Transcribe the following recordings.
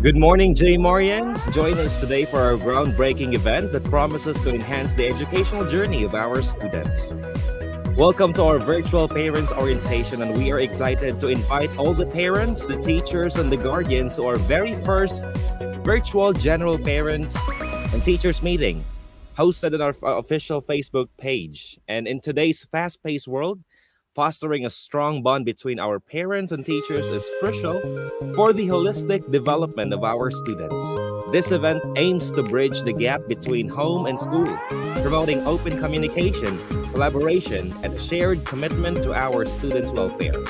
Good morning, J Marians. Join us today for our groundbreaking event that promises to enhance the educational journey of our students. Welcome to our virtual parents orientation, and we are excited to invite all the parents, the teachers, and the guardians to our very first virtual general parents and teachers meeting, hosted on our official Facebook page. And in today's fast-paced world, fostering a strong bond between our parents and teachers is crucial for the holistic development of our students. This event aims to bridge the gap between home and school, promoting open communication, collaboration, and a shared commitment to our students' welfare.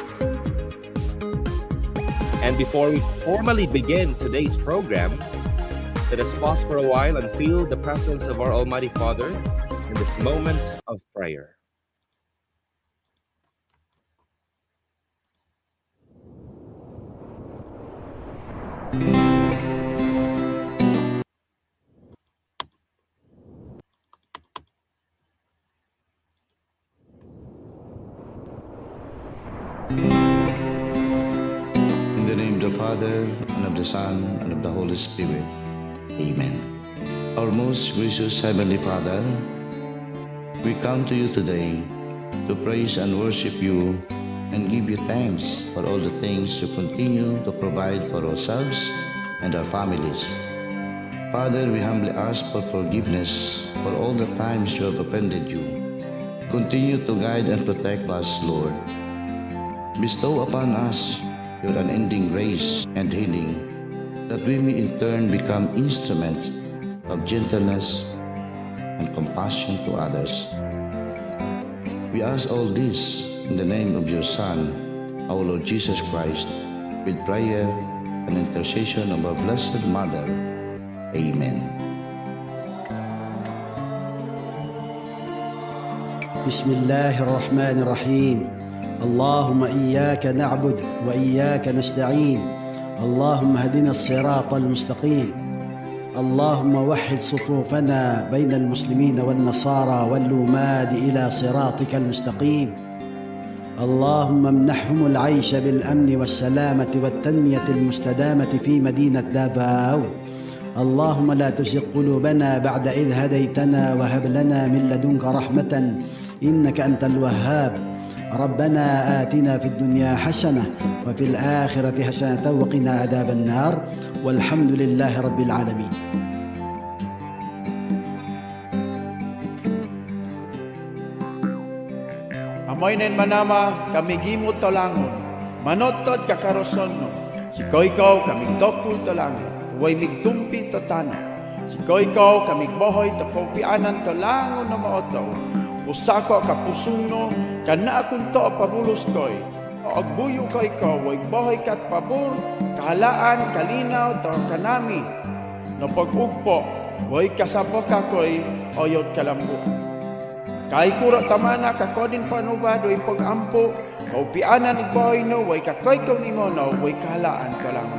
And before we formally begin today's program, let us pause for a while and feel the presence of our Almighty Father in this moment of prayer. In the name of the Father, and of the Son, and of the Holy Spirit. Amen. Our most gracious Heavenly Father, we come to you today to praise and worship you and give you thanks for all the things you continue to provide for ourselves and our families. Father, we humbly ask for forgiveness for all the times you have offended you. Continue to guide and protect us, Lord. Bestow upon us your unending grace and healing, that we may in turn become instruments of gentleness and compassion to others. We ask all this in the name of your Son, our Lord Jesus Christ, with prayer and intercession of our Blessed Mother. Amen. بسم الله الرحمن الرحيم. اللهم إياك نعبد وإياك نستعين. اللهم اهدنا الصراط المستقيم. اللهم وحد صفوفنا بين المسلمين والنصارى واللوماد إلى صراطك المستقيم. اللهم امنحهم العيش بالأمن والسلامة والتنمية المستدامة في مدينة دافاو. اللهم لا تزغ قلوبنا بعد إذ هديتنا وهب لنا من لدنك رحمة إنك أنت الوهاب. ربنا آتنا في الدنيا حسنة وفي الآخرة حسنة وقنا عذاب النار والحمد لله رب العالمين. Amoy nen manama kami gimot tolangon, manotod kakaroson no. Si koikaw kami dokul tolangon, way migtumpi to tano. Si koikaw kami bohoy to kopianan tolangon na maotaw. Usako kapusong no, kana akong to pabulos koy. O agbuyo koy ko, way bohoy kat pabor, kahalaan, kalinaw, to kanami. No pag-ugpo, way kasabok kakoy, oyot kalambo. Kay kuro tamana kakodin panubado ipag-ampo, kaupianan igboy no, way kakoy kong imo no, way kahalaan ka lang.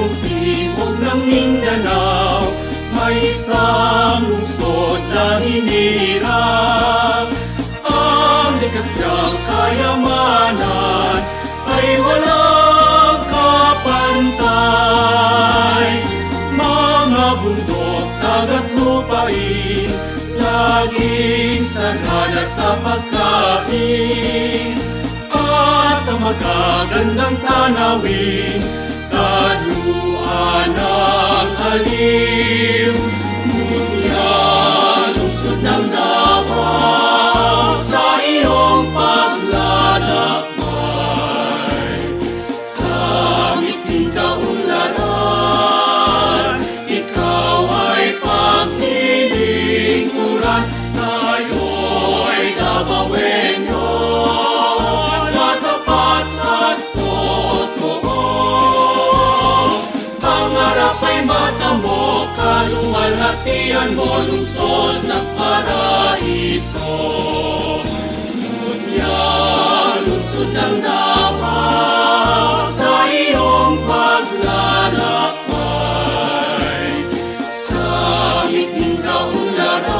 buong timog ng Mindanao, may isang lungsod na hinirang. Ang likas niyang kayamanan ay walang kapantay. Mga bundok, dagat, lupain, laging sagana sa pagkain. At ang magagandang tanawin, kaluan ng aliw. Mutya, lungsod ng Davao, sa iyong paglalakbay. Sa ngiting kaunlaran, ikaw ay paglilingkuran. Tayo'y Davaoenyo, na tapat at totoo. Pangarap ay mata mo, kaluwalhatian mo, lungsod ng paraiso. Mutya, lungsod ng Davao, sa iyong paglalakbay. Sa ngiting kaunlaran,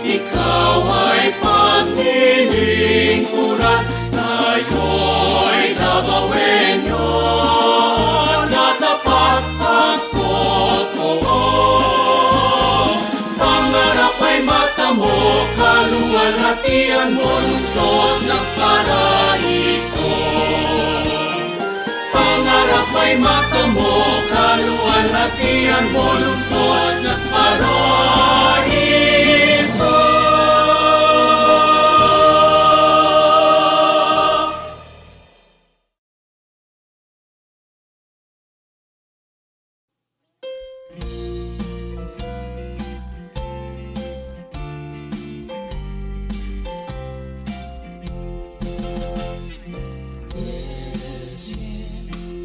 ikaw ay paglilingkuran. Tayo'y Davaoenyo, na tapat at totoo. Pangarap ay mata mo, kaluwalhatian mo, lungsod ng paraiso. Pangarap ay mata mo, kaluwalhatian mo, lungsod ng paraiso.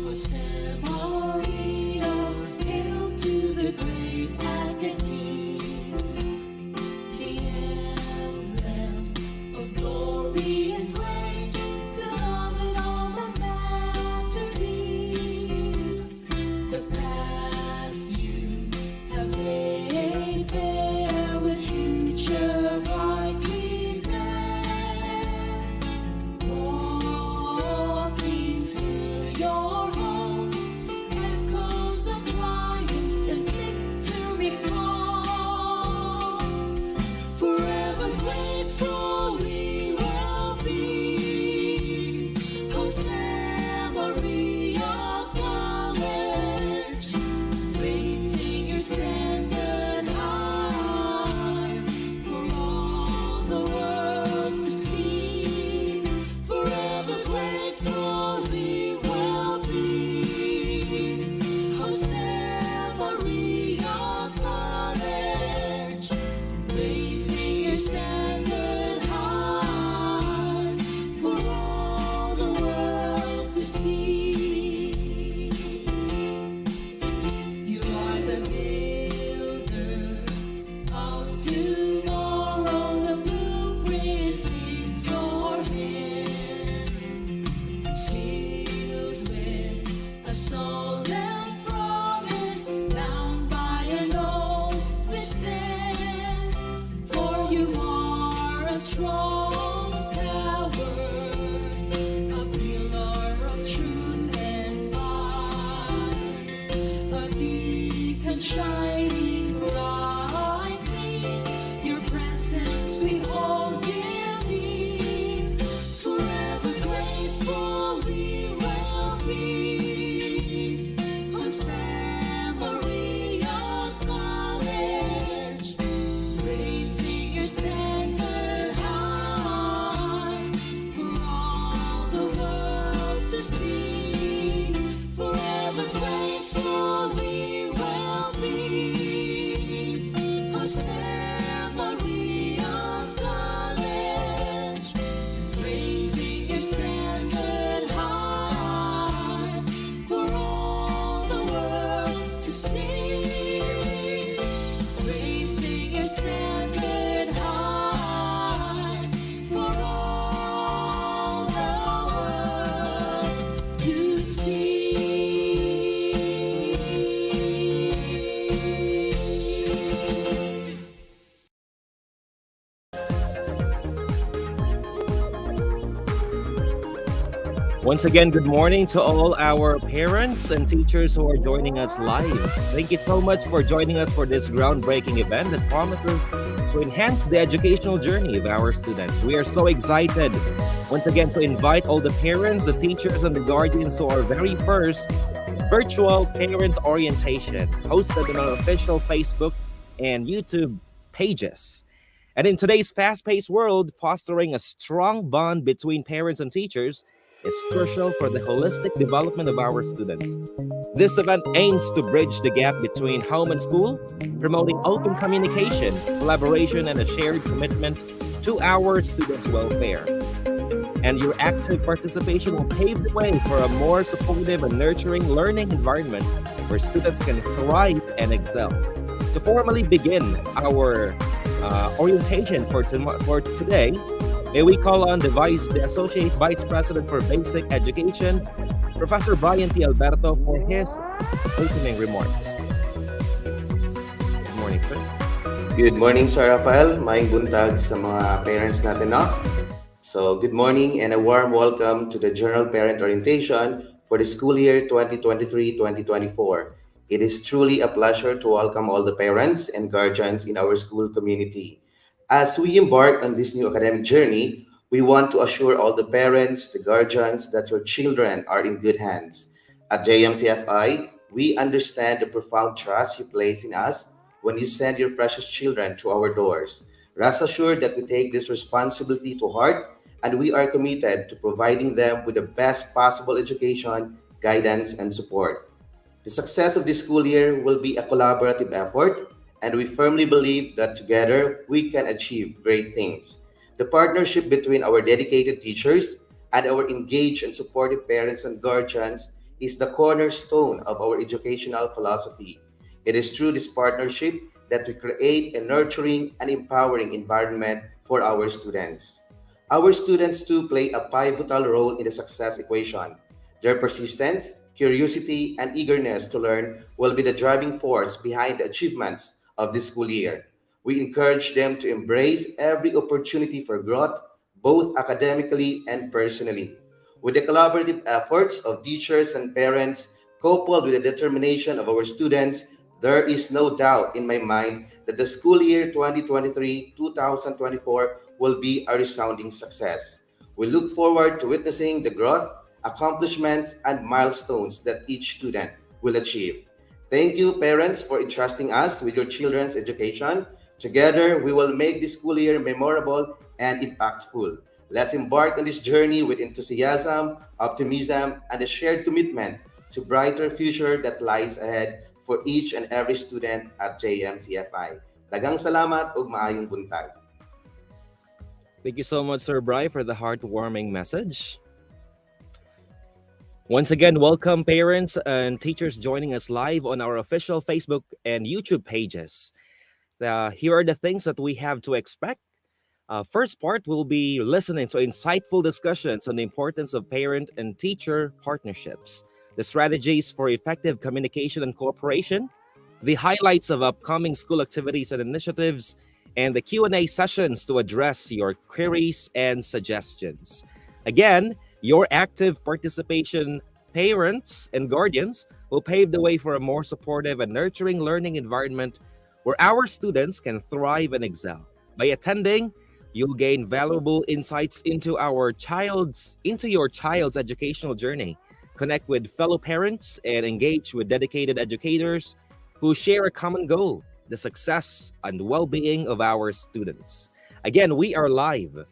Jose Maria, hail to the great Once again, good morning to all our parents and teachers who are joining us live. Thank you so much for joining us for this groundbreaking event that promises to enhance the educational journey of our students. We are so excited once again to invite all the parents, the teachers, and the guardians to our very first virtual parents orientation hosted on our official Facebook and YouTube pages. And in today's fast-paced world, fostering a strong bond between parents and teachers is crucial for the holistic development of our students. This event aims to bridge the gap between home and school, promoting open communication, collaboration, and a shared commitment to our students' welfare. And your active participation will pave the way for a more supportive and nurturing learning environment where students can thrive and excel. To formally begin our orientation for today, may we call on the Associate Vice President for Basic Education, Professor Brian T. Alberto, for his opening remarks. Good morning, sir. Good morning, Sir Rafael. Maayong buntag sa mga parents natin, no? So, good morning and a warm welcome to the General Parent Orientation for the school year 2023-2024. It is truly a pleasure to welcome all the parents and guardians in our school community. As we embark on this new academic journey, we want to assure all the parents, the guardians, that your children are in good hands. At JMCFI, we understand the profound trust you place in us when you send your precious children to our doors. Rest assured that we take this responsibility to heart, and we are committed to providing them with the best possible education, guidance, and support. The success of this school year will be a collaborative effort, and we firmly believe that together we can achieve great things. The partnership between our dedicated teachers and our engaged and supportive parents and guardians is the cornerstone of our educational philosophy. It is through this partnership that we create a nurturing and empowering environment for our students. Our students too play a pivotal role in the success equation. Their persistence, curiosity, and eagerness to learn will be the driving force behind the achievements of this school year. We encourage them to embrace every opportunity for growth, both academically and personally. With the collaborative efforts of teachers and parents, coupled with the determination of our students, there is no doubt in my mind that the school year 2023-2024 will be a resounding success. We look forward to witnessing the growth, accomplishments, and milestones that each student will achieve. Thank you, parents, for entrusting us with your children's education. Together, we will make this school year memorable and impactful. Let's embark on this journey with enthusiasm, optimism, and a shared commitment to brighter future that lies ahead for each and every student at JMCFI. Daghang salamat ug maayong buntag. Thank you so much, Sir Bri, for the heartwarming message. Once again, welcome parents and teachers joining us live on our official Facebook and YouTube pages. Here are the things that we have to expect. First part, we'll be listening to insightful discussions on the importance of parent and teacher partnerships, the strategies for effective communication and cooperation, the highlights of upcoming school activities and initiatives, and the Q&A sessions to address your queries and suggestions. Again, your active participation, parents and guardians, will pave the way for a more supportive and nurturing learning environment where our students can thrive and excel. By attending, you'll gain valuable insights into your child's educational journey, connect with fellow parents, and engage with dedicated educators who share a common goal: the success and well-being of our students. Again, we are live,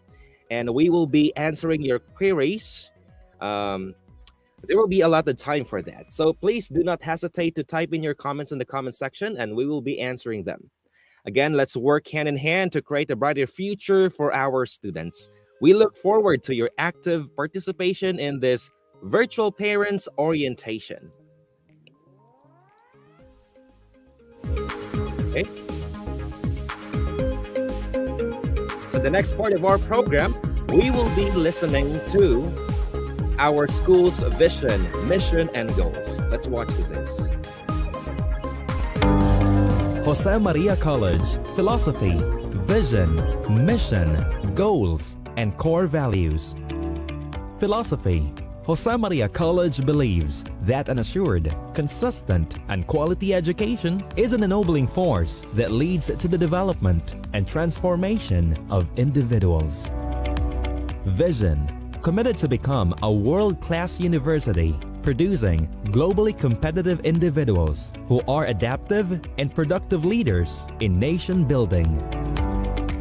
and we will be answering your queries. There will be a lot of time for that. So please do not hesitate to type in your comments in the comment section, and we will be answering them. Again, let's work hand in hand to create a brighter future for our students. We look forward to your active participation in this virtual parents orientation. Okay. So the next part of our program, we will be listening to our school's vision, mission, and goals. Let's watch this. Jose Maria College, Philosophy, Vision, Mission, Goals, and Core Values. Philosophy. Jose Maria College believes that an assured, consistent, and quality education is an ennobling force that leads to the development and transformation of individuals. Vision, committed to become a world-class university, producing globally competitive individuals who are adaptive and productive leaders in nation building.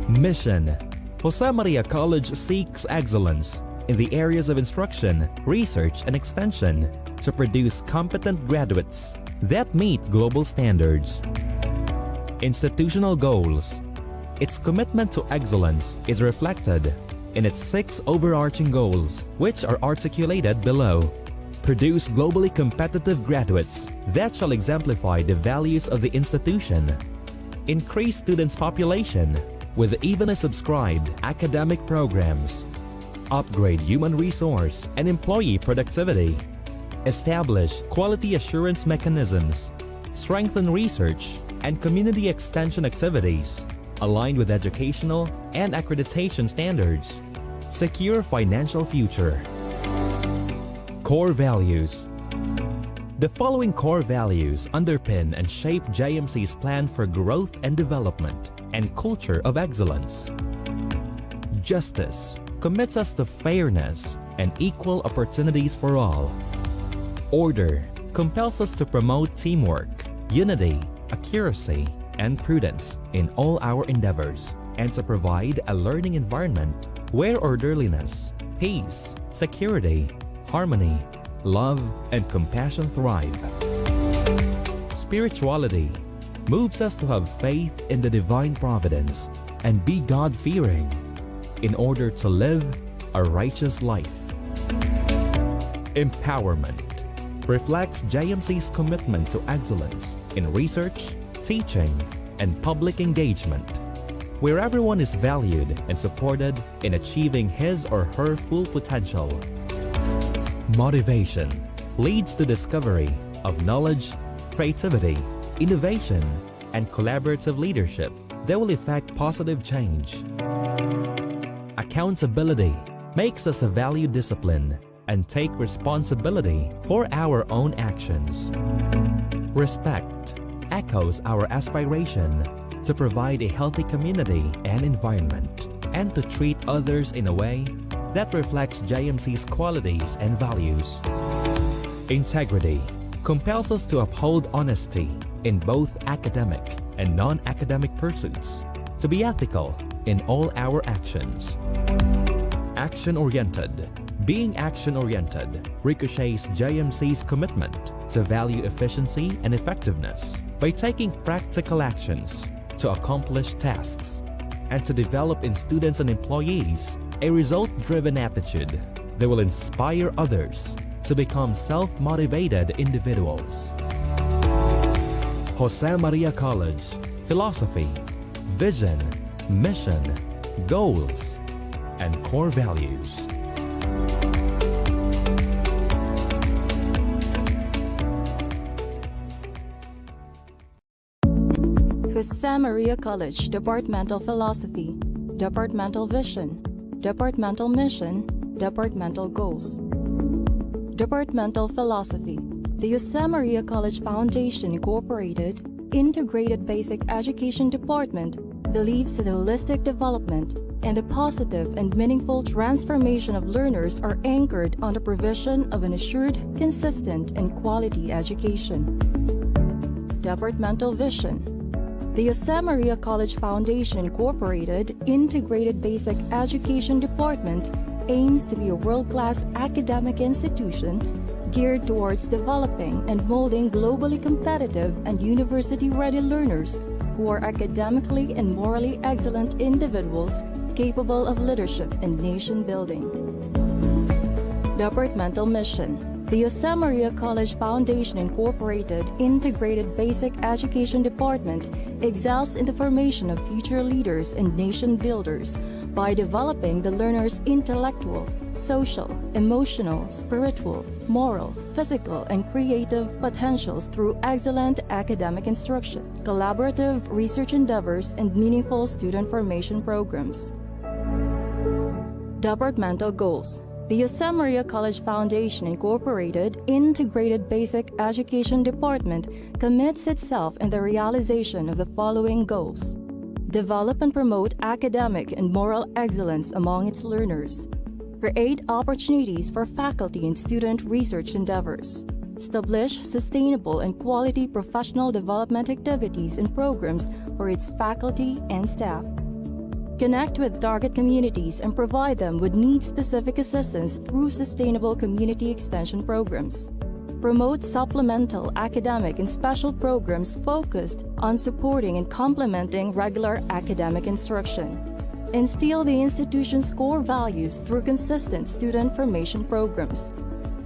Mission, Jose Maria College seeks excellence in the areas of instruction, research, and extension to produce competent graduates that meet global standards. Institutional goals. Its commitment to excellence is reflected in its 6 overarching goals, which are articulated below. Produce globally competitive graduates that shall exemplify the values of the institution. Increase students' population with evenly subscribed academic programs. Upgrade human resource and employee productivity. Establish quality assurance mechanisms. Strengthen research and community extension activities aligned with educational and accreditation standards. Secure financial future. Core values. The following core values underpin and shape JMC's plan for growth and development and culture of excellence. Justice commits us to fairness and equal opportunities for all. Order compels us to promote teamwork, unity, accuracy, and prudence in all our endeavors, and to provide a learning environment where orderliness, peace, security, harmony, love, and compassion thrive. Spirituality moves us to have faith in the divine providence and be God-fearing in order to live a righteous life. Empowerment reflects JMC's commitment to excellence in research, teaching, and public engagement, where everyone is valued and supported in achieving his or her full potential. Motivation leads to discovery of knowledge, creativity, innovation, and collaborative leadership that will effect positive change. Accountability makes us a value discipline and take responsibility for our own actions. Respect echoes our aspiration to provide a healthy community and environment and to treat others in a way that reflects JMC's qualities and values. Integrity compels us to uphold honesty in both academic and non-academic pursuits, to be ethical in all our actions. Action-oriented. Being action-oriented ricochets JMC's commitment to value efficiency and effectiveness by taking practical actions to accomplish tasks and to develop in students and employees a result-driven attitude that will inspire others to become self-motivated individuals. Jose Maria College, philosophy, vision, mission, goals, and core values. Jose Maria College, Departmental Philosophy, Departmental Vision, Departmental Mission, Departmental Goals. Departmental Philosophy. The Jose Maria College Foundation Incorporated Integrated Basic Education Department believes that holistic development and the positive and meaningful transformation of learners are anchored on the provision of an assured, consistent, and quality education. Departmental Vision. The Jose Maria College Foundation Incorporated Integrated Basic Education Department aims to be a world-class academic institution geared towards developing and molding globally competitive and university-ready learners who are academically and morally excellent individuals capable of leadership and nation-building. Departmental Mission. The Jose Maria College Foundation Incorporated Integrated Basic Education Department excels in the formation of future leaders and nation builders by developing the learner's intellectual, social, emotional, spiritual, moral, physical, and creative potentials through excellent academic instruction, collaborative research endeavors, and meaningful student formation programs. Departmental Goals. The Jose Maria College Foundation Incorporated Integrated Basic Education Department commits itself in the realization of the following goals: develop and promote academic and moral excellence among its learners, create opportunities for faculty and student research endeavors, establish sustainable and quality professional development activities and programs for its faculty and staff, connect with target communities and provide them with need-specific assistance through sustainable community extension programs, promote supplemental academic and special programs focused on supporting and complementing regular academic instruction, instill the institution's core values through consistent student formation programs,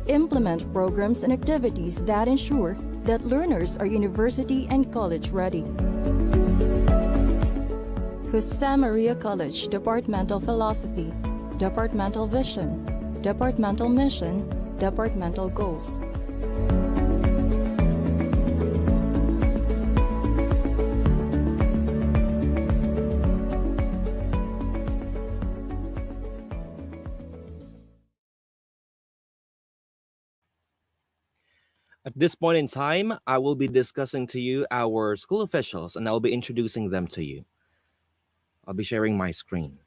implement programs and activities that ensure that learners are university and college ready. Jose Maria College Departmental Philosophy, Departmental Vision, Departmental Mission, Departmental Goals. At this point in time, I will be discussing to you our school officials and I'll be introducing them to you. I'll be sharing my screen.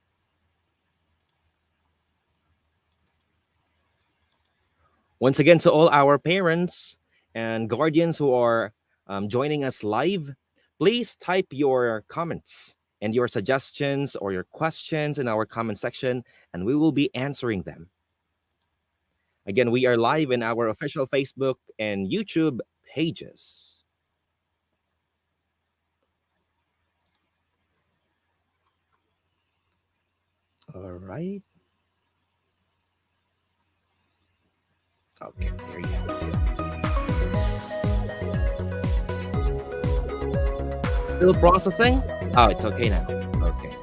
Once again, to all our parents and guardians who are joining us live, please type your comments and your suggestions or your questions in our comment section, and we will be answering them. Again, we are live in our official Facebook and YouTube pages. All right. Okay, there you go. Still processing? Oh, it's okay now. Okay.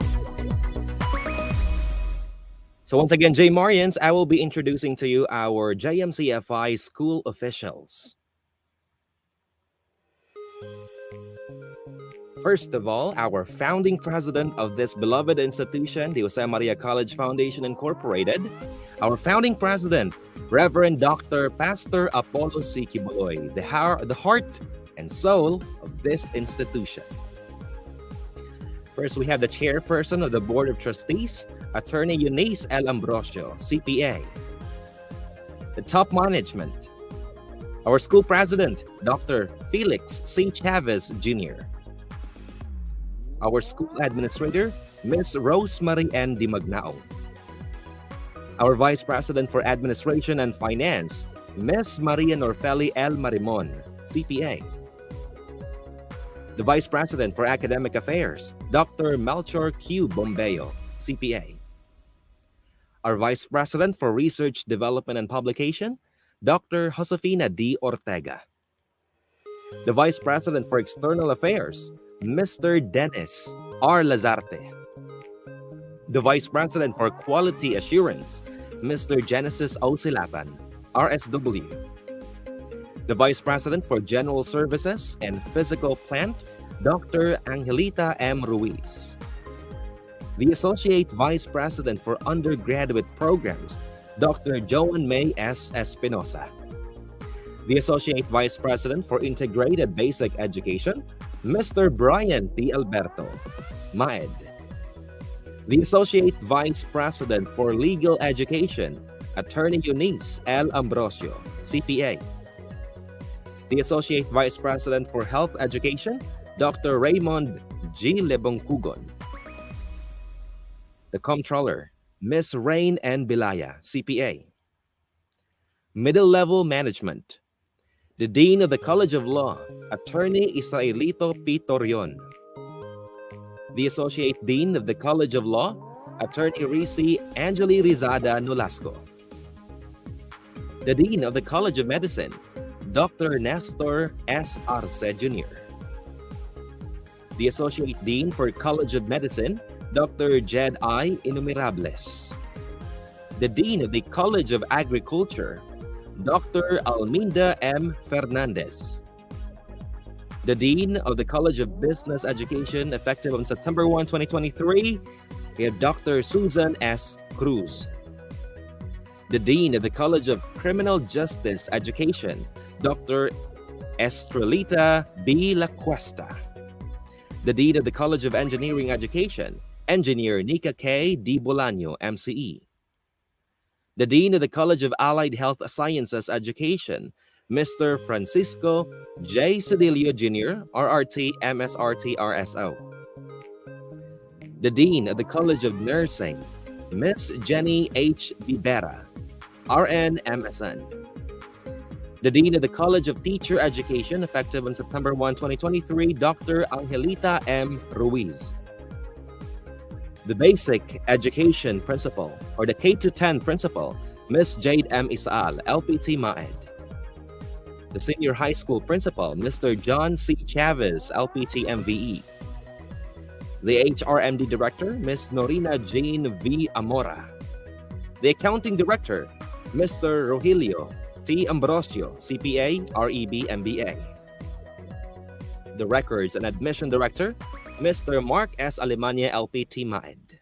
So once again, J Marians, I will be introducing to you our JMCFI school officials. First of all, our founding president of this beloved institution, the Jose Maria College Foundation Incorporated, our founding president, Reverend Dr. Pastor Apollo C. Kibuloy, the heart and soul of this institution. First, we have the chairperson of the Board of Trustees, Attorney Eunice L. Ambrosio, CPA. The top management, our school president, Dr. Felix C. Chavez, Jr., our school administrator, Ms. Rosemary N. Dimagnao. Our Vice President for Administration and Finance, Ms. Maria Norfeli L. Marimon, CPA. The Vice President for Academic Affairs, Dr. Melchor Q. Bombeo, CPA. Our Vice President for Research, Development, and Publication, Dr. Josefina D. Ortega. The Vice President for External Affairs, Mr. Dennis R. Lazarte. The Vice President for Quality Assurance, Mr. Genesis O. Silapan, RSW. The Vice President for General Services and Physical Plant, Dr. Angelita M. Ruiz. The Associate Vice President for Undergraduate Programs, Dr. Joan May S. Espinosa. The Associate Vice President for Integrated Basic Education, Mr. Brian T. Alberto, MAED. The Associate Vice President for Legal Education, Attorney Eunice L. Ambrosio, CPA. The Associate Vice President for Health Education, Dr. Raymond G. Lebongkugon. The Comptroller, Ms. Rain N. Bilaya, CPA. Middle Level Management, the Dean of the College of Law, Attorney Israelito P. Torion. The Associate Dean of the College of Law, Attorney Risi Angeli Rizada Nolasco. The Dean of the College of Medicine, Dr. Nestor S. Arce Jr. The Associate Dean for College of Medicine, Dr. Jed I. Innumerables. The Dean of the College of Agriculture, Dr. Alminda M. Fernandez. The Dean of the College of Business Education, effective on September 1, 2023, we have Dr. Susan S. Cruz. The Dean of the College of Criminal Justice Education, Dr. Estrelita B. La Cuesta. The Dean of the College of Engineering Education, Engineer Nika K. D. Bolaño, MCE. The Dean of the College of Allied Health Sciences Education, Mr. Francisco J. Cedillo Jr., RRT, MSRT, RSO. The Dean of the College of Nursing, Miss Jenny H. Bibera, RN, MSN. The Dean of the College of Teacher Education, effective on September 1, 2023, Dr. Angelita M. Ruiz. The Basic Education Principal, or the K-10 Principal, Miss Jade M. Isaal, LPT MAED. The Senior High School Principal, Mr. John C. Chavez, LPT MVE. The HRMD Director, Miss Norina Jane V. Amora. The Accounting Director, Mr. Rogelio T. Ambrosio, CPA, REB, MBA. The Records and Admission Director, Mr. Mark S. Alemania, LPT MAED.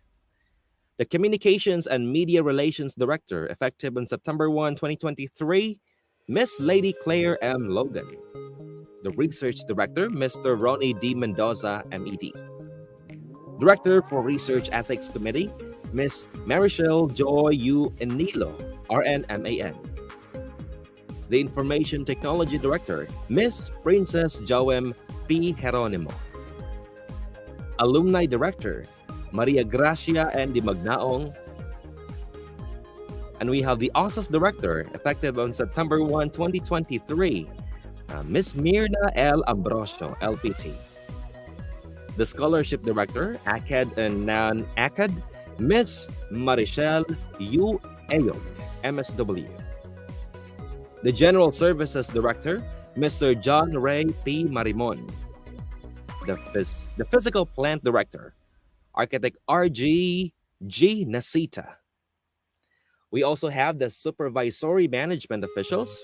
The Communications and Media Relations Director, effective on September 1, 2023, Miss Lady Claire M. Logan. The Research Director, Mr. Ronnie D. Mendoza, MED. Director for Research Ethics Committee, Miss Marichelle Joy U. Enilo, RN, MAN. The Information Technology Director, Miss Princess Joem P. Geronimo. Alumni Director, Maria Gracia N. Di Magnaong. And we have the OSAS Director, effective on September 1, 2023, Miss Mirna L. Ambrosio, LPT. The Scholarship Director, ACAD and non-ACAD, Miss Marichelle U. Ayog, MSW. The General Services Director, Mr. John Ray P. Marimon. The Physical Plant Director, Architect R.G. G. Nasita. We also have the Supervisory Management Officials,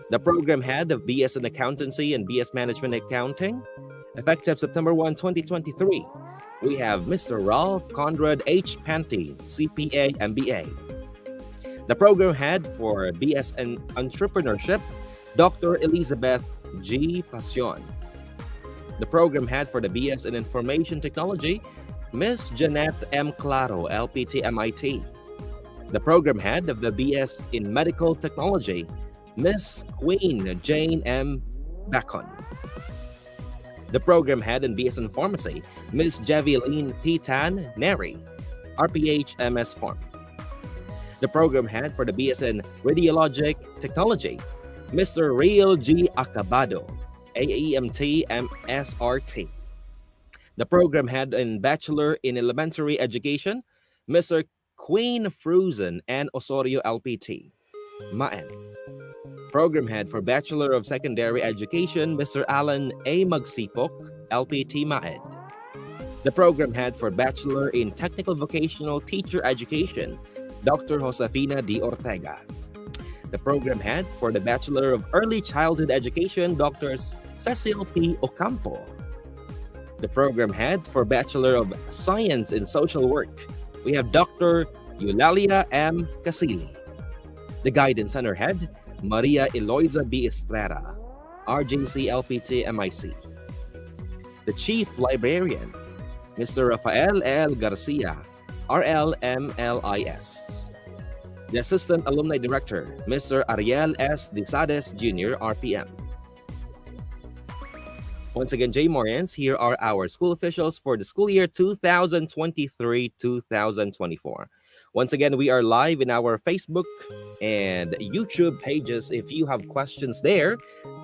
the Program Head of BS in Accountancy and BS Management Accounting, effective September 1, 2023. We have Mr. Ralph Conrad H. Panty, CPA, MBA. The Program Head for BS in Entrepreneurship, Dr. Elizabeth G. Pasion. The Program Head for the BS in Information Technology, Ms. Jeanette M. Claro, LPT MIT. The Program Head of the BS in Medical Technology, Ms. Queen Jane M. Bacon. The Program Head in BS in Pharmacy, Ms. Javeline P. Tan Neri, RPH MS Pharm. The Program Head for the BS in Radiologic Technology, Mr. Real G. Acabado, AEMT MSRT. The Program Head in Bachelor in Elementary Education, Mr. Queen Fruzen and Osorio LPT, MAEN. Program Head for Bachelor of Secondary Education, Mr. Alan A. Magsipok, LPT MAED. The Program Head for Bachelor in Technical Vocational Teacher Education, Dr. Josefina D. Ortega. The Program Head for the Bachelor of Early Childhood Education, Dr. Cecil P. Ocampo. The Program Head for Bachelor of Science in Social Work, we have Dr. Eulalia M. Casili. The Guidance Center Head, Maria Eloisa B. Estrada, RJC LPT MIC. The Chief Librarian, Mr. Rafael L. Garcia, RLMLIS. The Assistant Alumni Director, Mr. Ariel S. Disades Jr., RPM. Once again, J. Morians, here are our school officials for the school year 2023-2024. Once again, we are live in our Facebook and YouTube pages. If you have questions there,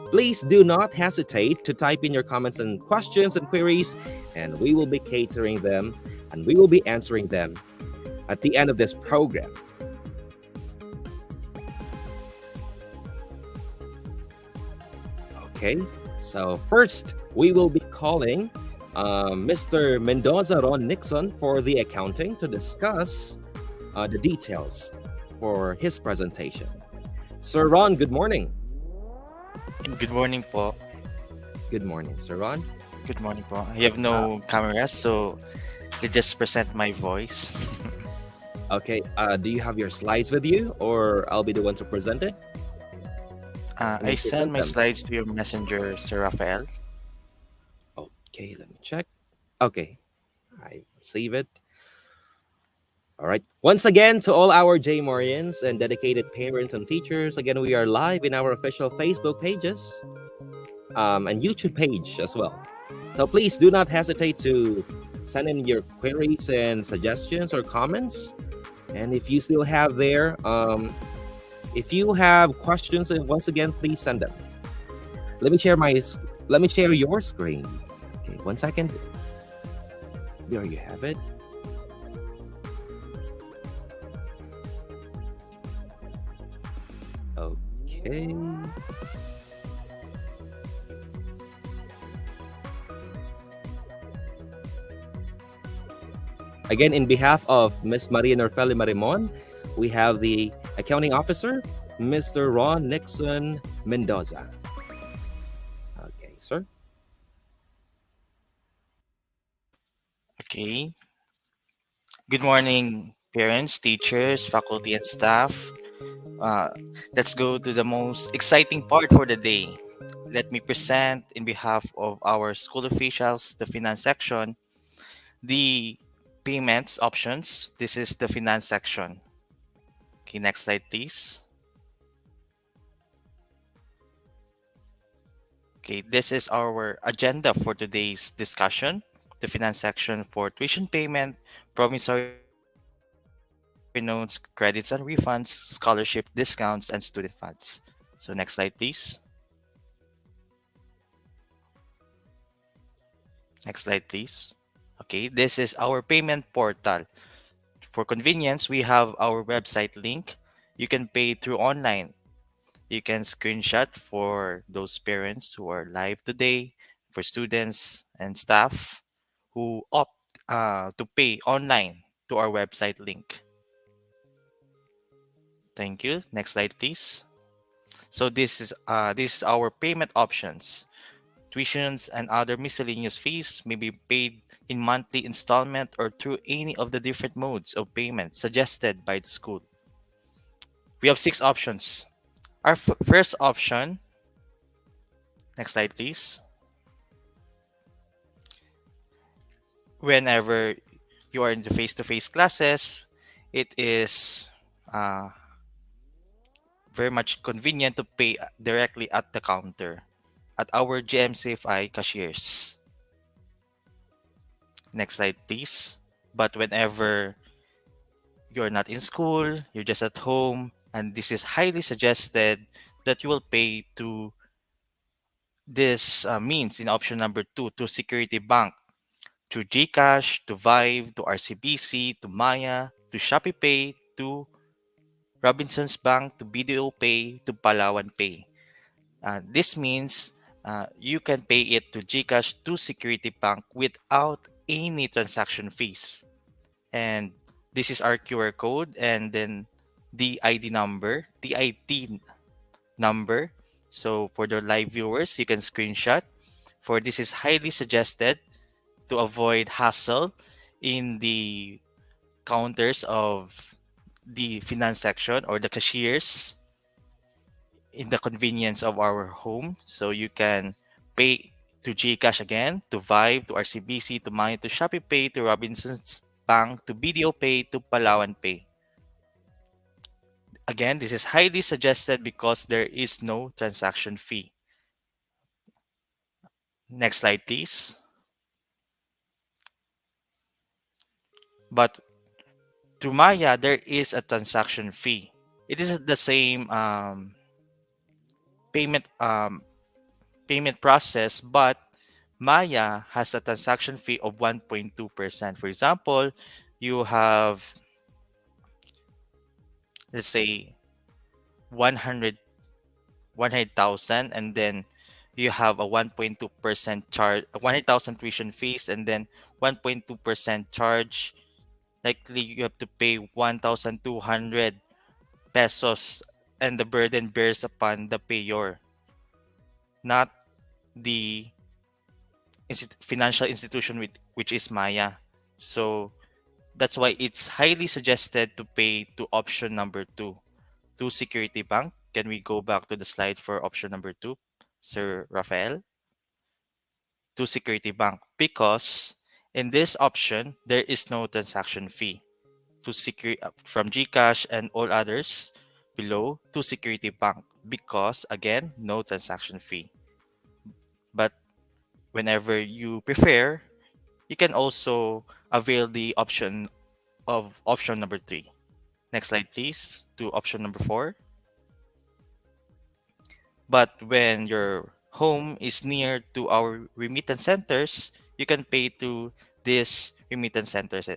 please do not hesitate to type in your comments and questions and queries, and we will be catering them and we will be answering them at the end of this program. Okay, so first, we will be calling Mr. Mendoza Ron Nixon for the accounting to discuss the details for his presentation. Sir Ron, good morning. Good morning po. Good morning, Sir Ron. Good morning po. I have no camera, so to just present my voice. Okay. Do you have your slides with you, or I'll be the one to present it? Let I me send present my them. slides to your messenger, Sir Rafael. Okay, let me check. Okay, I receive it. All right. Once again, to all our JMorians and dedicated parents and teachers, again, we are live in our official Facebook pages and YouTube page as well. So please do not hesitate to send in your queries and suggestions or comments. And if you still have there, if you have questions, once again, please send them. Let me share let me share your screen. Okay, 1 second. There you have it. Okay. Again, in behalf of Miss Maria Norfeli Marimon, we have the accounting officer, Mr. Ron Nixon Mendoza. Okay, sir. Okay. Good morning, parents, teachers, faculty, and staff. Uh, let's go to the most exciting part for the day. Let me present, in behalf of our school officials, the finance section, the payments options. This is the finance section. Okay, next slide, please. Okay, this is our agenda for today's discussion. The finance section for tuition payment, promissory notes, credits and refunds, scholarship discounts, and student funds. So next slide, please. Next slide, please. Okay, this is our payment portal. For convenience, we have our website link. You can pay through online. You can screenshot for those parents who are live today, for students and staff who opt to pay online to our website link. Thank you. Next slide, please. So this is our payment options. Tuitions and other miscellaneous fees may be paid in monthly installment or through any of the different modes of payment suggested by the school. We have 6 options. Our first option, next slide, please. Whenever you are in the face-to-face classes, it is very much convenient to pay directly at the counter at our JMCFI cashiers. Next slide, please. But whenever you're not in school, you're just at home, and this is highly suggested that you will pay to this means in option number 2 to Security Bank, to GCash, to Vive, to RCBC, to Maya, to Shopee Pay, to Robinsons Bank, to BDO Pay, to Palawan Pay. This means you can pay it to GCash to Security Bank without any transaction fees. And this is our QR code and then the ID number, the ID number. So for the live viewers, you can screenshot. For this is highly suggested to avoid hassle in the counters of the finance section or the cashiers in the convenience of our home. So you can pay to GCash again, to Vive, to RCBC, to Maya, to Shopee Pay, to Robinsons Bank, to BDO Pay, to Palawan Pay. Again, this is highly suggested because there is no transaction fee. Next slide, please. But through Maya, there is a transaction fee. It is the same payment payment process, but Maya has a transaction fee of 1.2%. For example, you have, let's say, 100 100,000, and then you have a 1.2% charge, 100,000 tuition fees, and then 1.2% charge. Likely you have to pay 1,200 pesos, and the burden bears upon the payer, not the financial institution which is Maya. So That's why it's highly suggested to pay to option number 2, to security bank. Can we go back to the slide for option number 2, Sir Rafael? To security bank, because in this option there is no transaction fee. To secure from GCash and all others below, to security bank, because again no transaction fee. But whenever you prefer, you can also avail the option of option number 3. Next slide, please, to option number 4. But when your home is near to our remittance centers, you can pay to this remittance centers,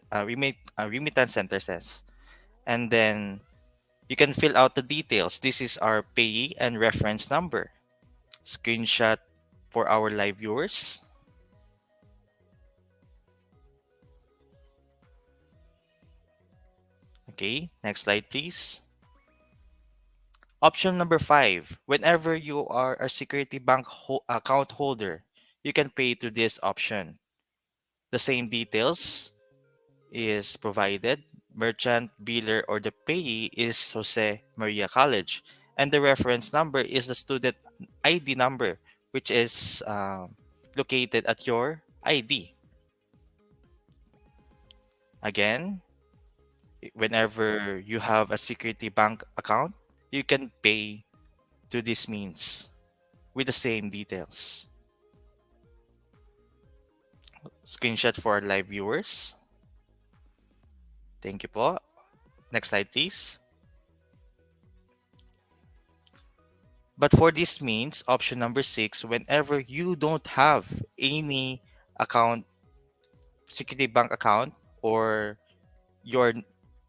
and then you can fill out the details. This is our payee and reference number. Screenshot for our live viewers. Okay, next slide, please. Option number 5. Whenever you are a security bank account holder, you can pay to this option. The same details is provided. Merchant, biller, or the payee is Jose Maria College. And the reference number is the student ID number, which is located at your ID. Again, whenever you have a security bank account, you can pay to this means with the same details. Screenshot for our live viewers. Thank you po. Next slide, please. But for this means, option number 6, whenever you don't have any account, security bank account, or your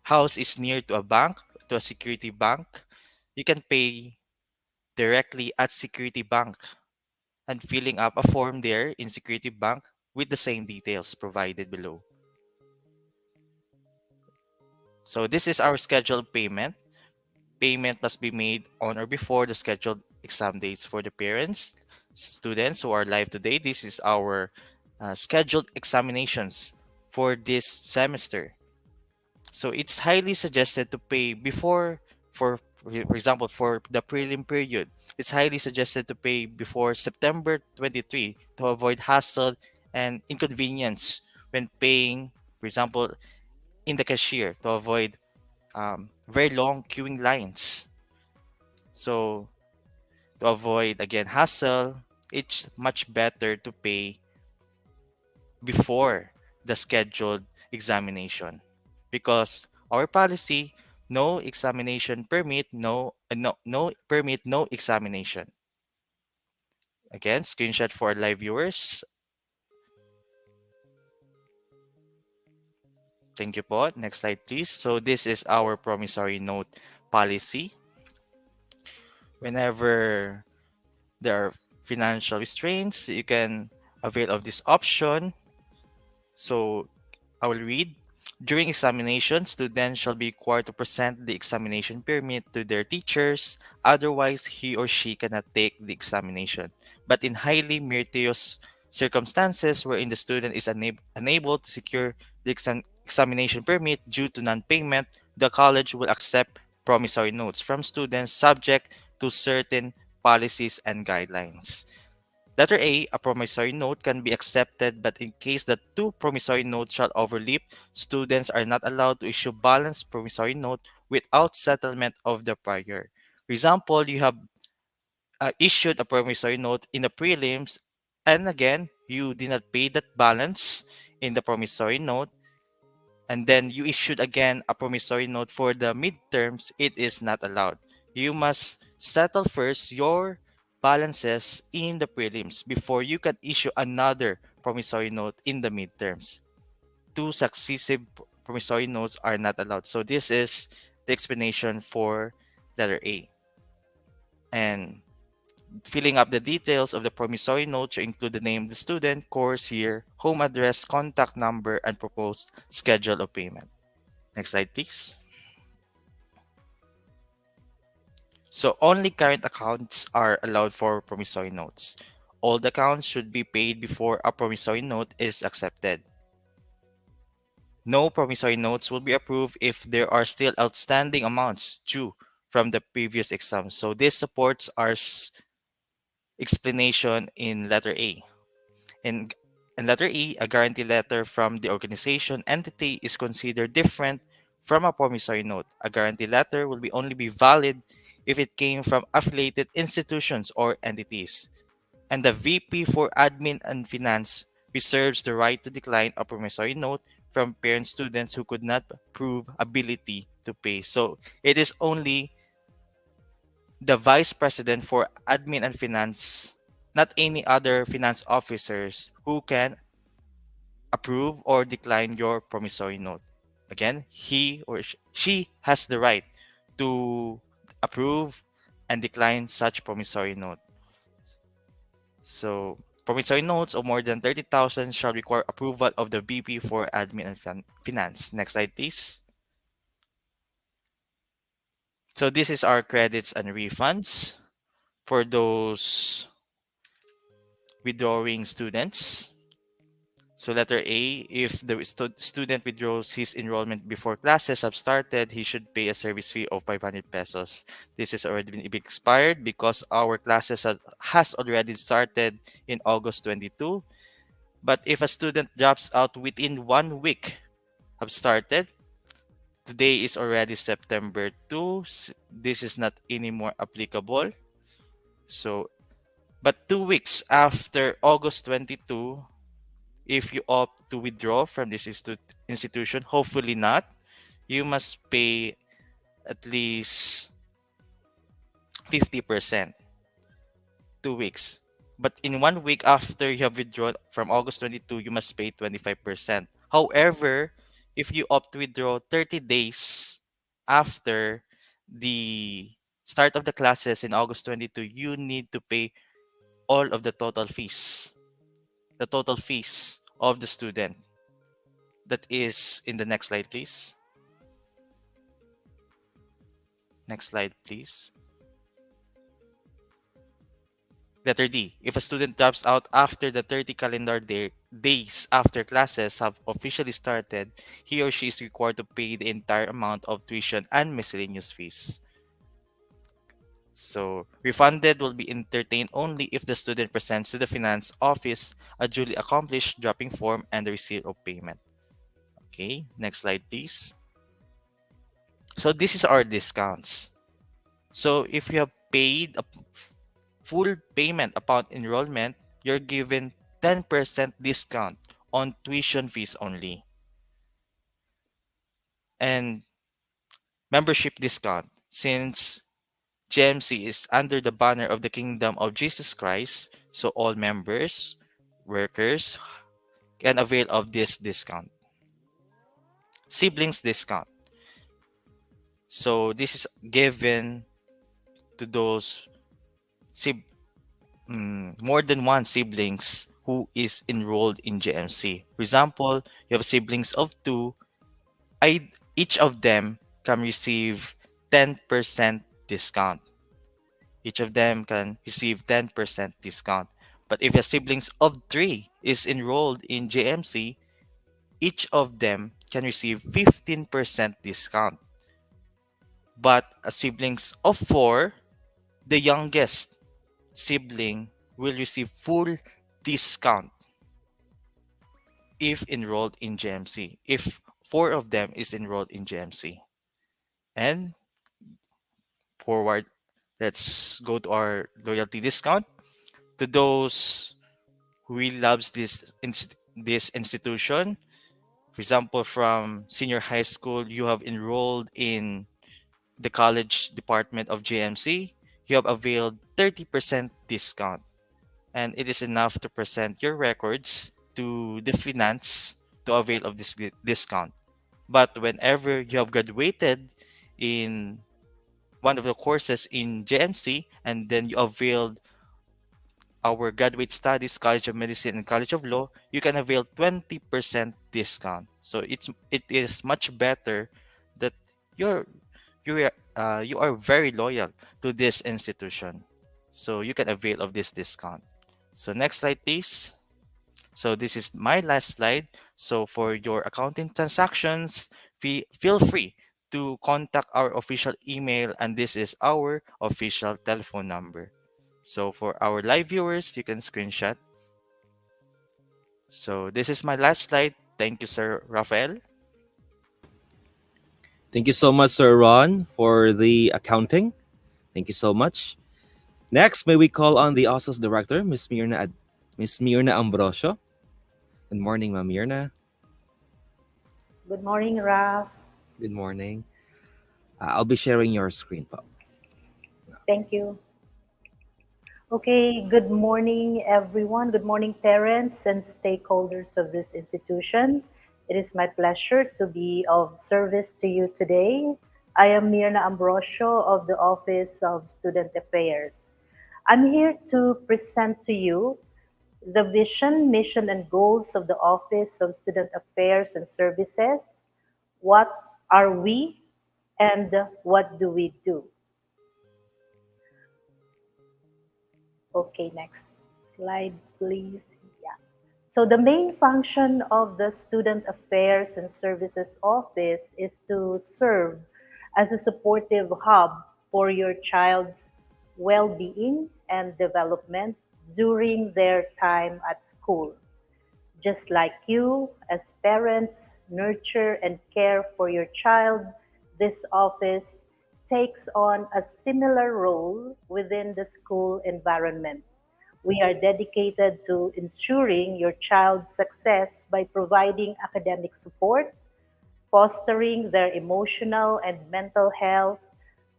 house is near to a bank, to a security bank, you can pay directly at security bank and filling up a form there in security bank with the same details provided below. So this is our scheduled payment. Payment must be made on or before the scheduled exam dates for the parents, students who are live today. This is our scheduled examinations for this semester. So it's highly suggested to pay before, for example, for the prelim period, it's highly suggested to pay before September 23 to avoid hassle and inconvenience when paying, for example, in the cashier, to avoid very long queuing lines. So to avoid again hassle, it's much better to pay before the scheduled examination, because our policy, no examination permit, no permit, no examination. Again, screenshot for our live viewers. Thank you po. Next slide, please. So this is our promissory note policy. Whenever there are financial restraints, you can avail of this option. So I will read. During examination, students shall be required to present the examination permit to their teachers. Otherwise, he or she cannot take the examination. But in highly meritorious circumstances wherein the student is unable to secure the examination permit due to non-payment, the college will accept promissory notes from students subject to certain policies and guidelines. Letter A, a promissory note can be accepted, but in case the two promissory notes shall overlap, students are not allowed to issue balanced promissory note without settlement of the prior. For example, you have issued a promissory note in the prelims, and again, you did not pay that balance in the promissory note, and then you issued again a promissory note for the midterms. It is not allowed. You must settle first your balances in the prelims before you can issue another promissory note in the midterms. Two successive promissory notes are not allowed. So this is the explanation for letter A. And filling up the details of the promissory note to include the name of the student, course year, home address, contact number, and proposed schedule of payment. Next slide, please. So only current accounts are allowed for promissory notes. All the accounts should be paid before a promissory note is accepted. No promissory notes will be approved if there are still outstanding amounts due from the previous exam. So this supports our explanation in letter A. In, in letter E, a guarantee letter from the organization entity is considered different from a promissory note. A guarantee letter will only be valid if it came from affiliated institutions or entities. And the VP for Admin and Finance reserves the right to decline a promissory note from parent students who could not prove ability to pay. So it is only the vice president for Admin and Finance, not any other finance officers, who can approve or decline your promissory note. Again, he or she has the right to approve and decline such promissory note. So, promissory notes of more than 30,000 shall require approval of the VP for Admin and Finance. Next slide, please. So, this is our credits and refunds for those withdrawing students. So letter A, if the student withdraws his enrollment before classes have started, he should pay a service fee of 500 pesos. This has already been expired because our classes has already started in August 22. But if a student drops out within 1 week have started, today is already September 2. This is not anymore applicable. So, but 2 weeks after August 22, if you opt to withdraw from this institution, hopefully not, you must pay at least 50%, 2 weeks. But in 1 week after you have withdrawn from August 22, you must pay 25%. However, if you opt to withdraw 30 days after the start of the classes in August 22, you need to pay all of the total fees. The total fees of the student. That is in the next slide, please. Next slide, please. Letter D. If a student drops out after the 30 calendar days after classes have officially started, he or she is required to pay the entire amount of tuition and miscellaneous fees. So, refunded will be entertained only if the student presents to the finance office a duly accomplished dropping form and the receipt of payment. Okay, next slide, please. So, this is our discounts. So, if you have paid a full payment upon enrollment, you're given 10% discount on tuition fees only. And membership discount, since JMC is under the banner of the Kingdom of Jesus Christ, so all members, workers can avail of this discount. Siblings discount. So this is given to those more than one siblings who is enrolled in JMC. For example, you have siblings of 2, each of them can receive 10% discount. Each of them can receive 10% discount. But if your siblings of 3 is enrolled in JMC, each of them can receive 15% discount. But a siblings of 4, the youngest sibling will receive full discount if enrolled in JMC, if 4 of them is enrolled in JMC. And forward, let's go to our loyalty discount. To those who really loves this institution, for example, from senior high school, you have enrolled in the college department of JMC, you have availed 30% discount. And it is enough to present your records to the finance to avail of this discount. But whenever you have graduated in one of the courses in JMC and then you availed our graduate studies, College of Medicine and College of Law, you can avail 20% discount. So it is much better that you are very loyal to this institution. So you can avail of this discount. So next slide, please. So this is my last slide. So for your accounting transactions, feel free to contact our official email, and this is our official telephone number. So for our live viewers, you can screenshot. So this is my last slide. Thank you, Sir Rafael. Thank you so much, Sir Ron, for the accounting. Thank you so much. Next, may we call on the OSOS director, Miss Mirna Ambrosio. Good morning, Ma'am Mirna. Good morning, Raf. Good morning. I'll be sharing your screen, po. Thank you. Okay, good morning, everyone. Good morning, parents and stakeholders of this institution. It is my pleasure to be of service to you today. I am Mirna Ambrosio of the Office of Student Affairs. I'm here to present to you the vision, mission, and goals of the Office of Student Affairs and Services. What are we and what do we do? Okay, next slide, please. Yeah. So the main function of the Student Affairs and Services Office is to serve as a supportive hub for your child's well-being and development during their time at school. Just like you, as parents, nurture and care for your child, this office takes on a similar role within the school environment. We are dedicated to ensuring your child's success by providing academic support, fostering their emotional and mental health,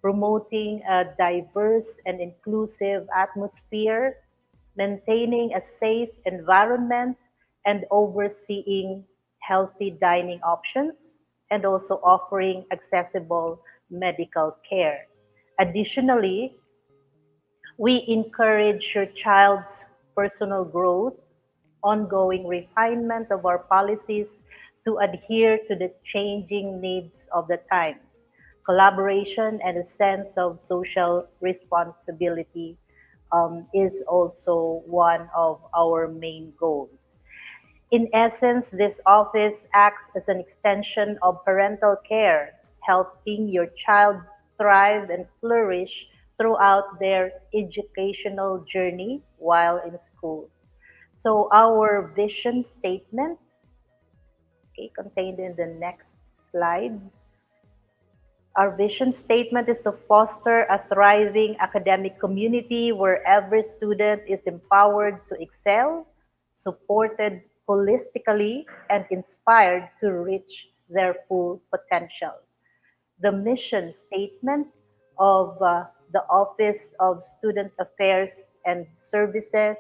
promoting a diverse and inclusive atmosphere, maintaining a safe environment, and overseeing healthy dining options, and also offering accessible medical care. Additionally, we encourage your child's personal growth, ongoing refinement of our policies to adhere to the changing needs of the times, collaboration, and a sense of social responsibility is also one of our main goals. In essence, this office acts as an extension of parental care, helping your child thrive and flourish throughout their educational journey while in school. So, our vision statement, okay, contained in the next slide. Our vision statement is to foster a thriving academic community where every student is empowered to excel, supported holistically, and inspired to reach their full potential. The mission statement of the Office of Student Affairs and Services,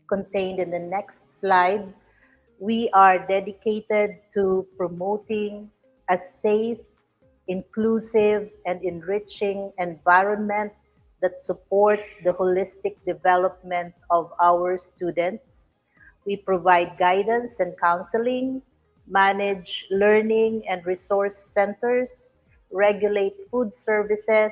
contained in the next slide. We are dedicated to promoting a safe, inclusive, and enriching environment that support the holistic development of our students. We provide guidance and counseling, manage learning and resource centers, regulate food services,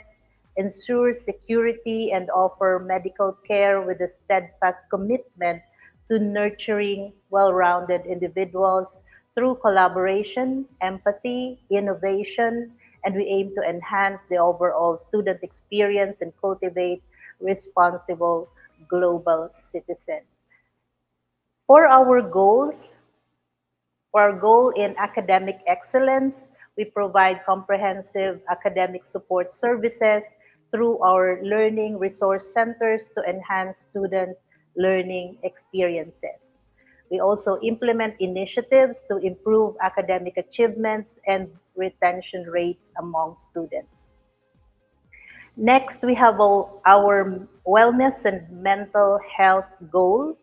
ensure security, and offer medical care with a steadfast commitment to nurturing well-rounded individuals through collaboration, empathy, innovation, and we aim to enhance the overall student experience and cultivate responsible global citizens. For our goals, for our goal in academic excellence, we provide comprehensive academic support services through our learning resource centers to enhance student learning experiences. We also implement initiatives to improve academic achievements and retention rates among students. Next, we have our wellness and mental health goal.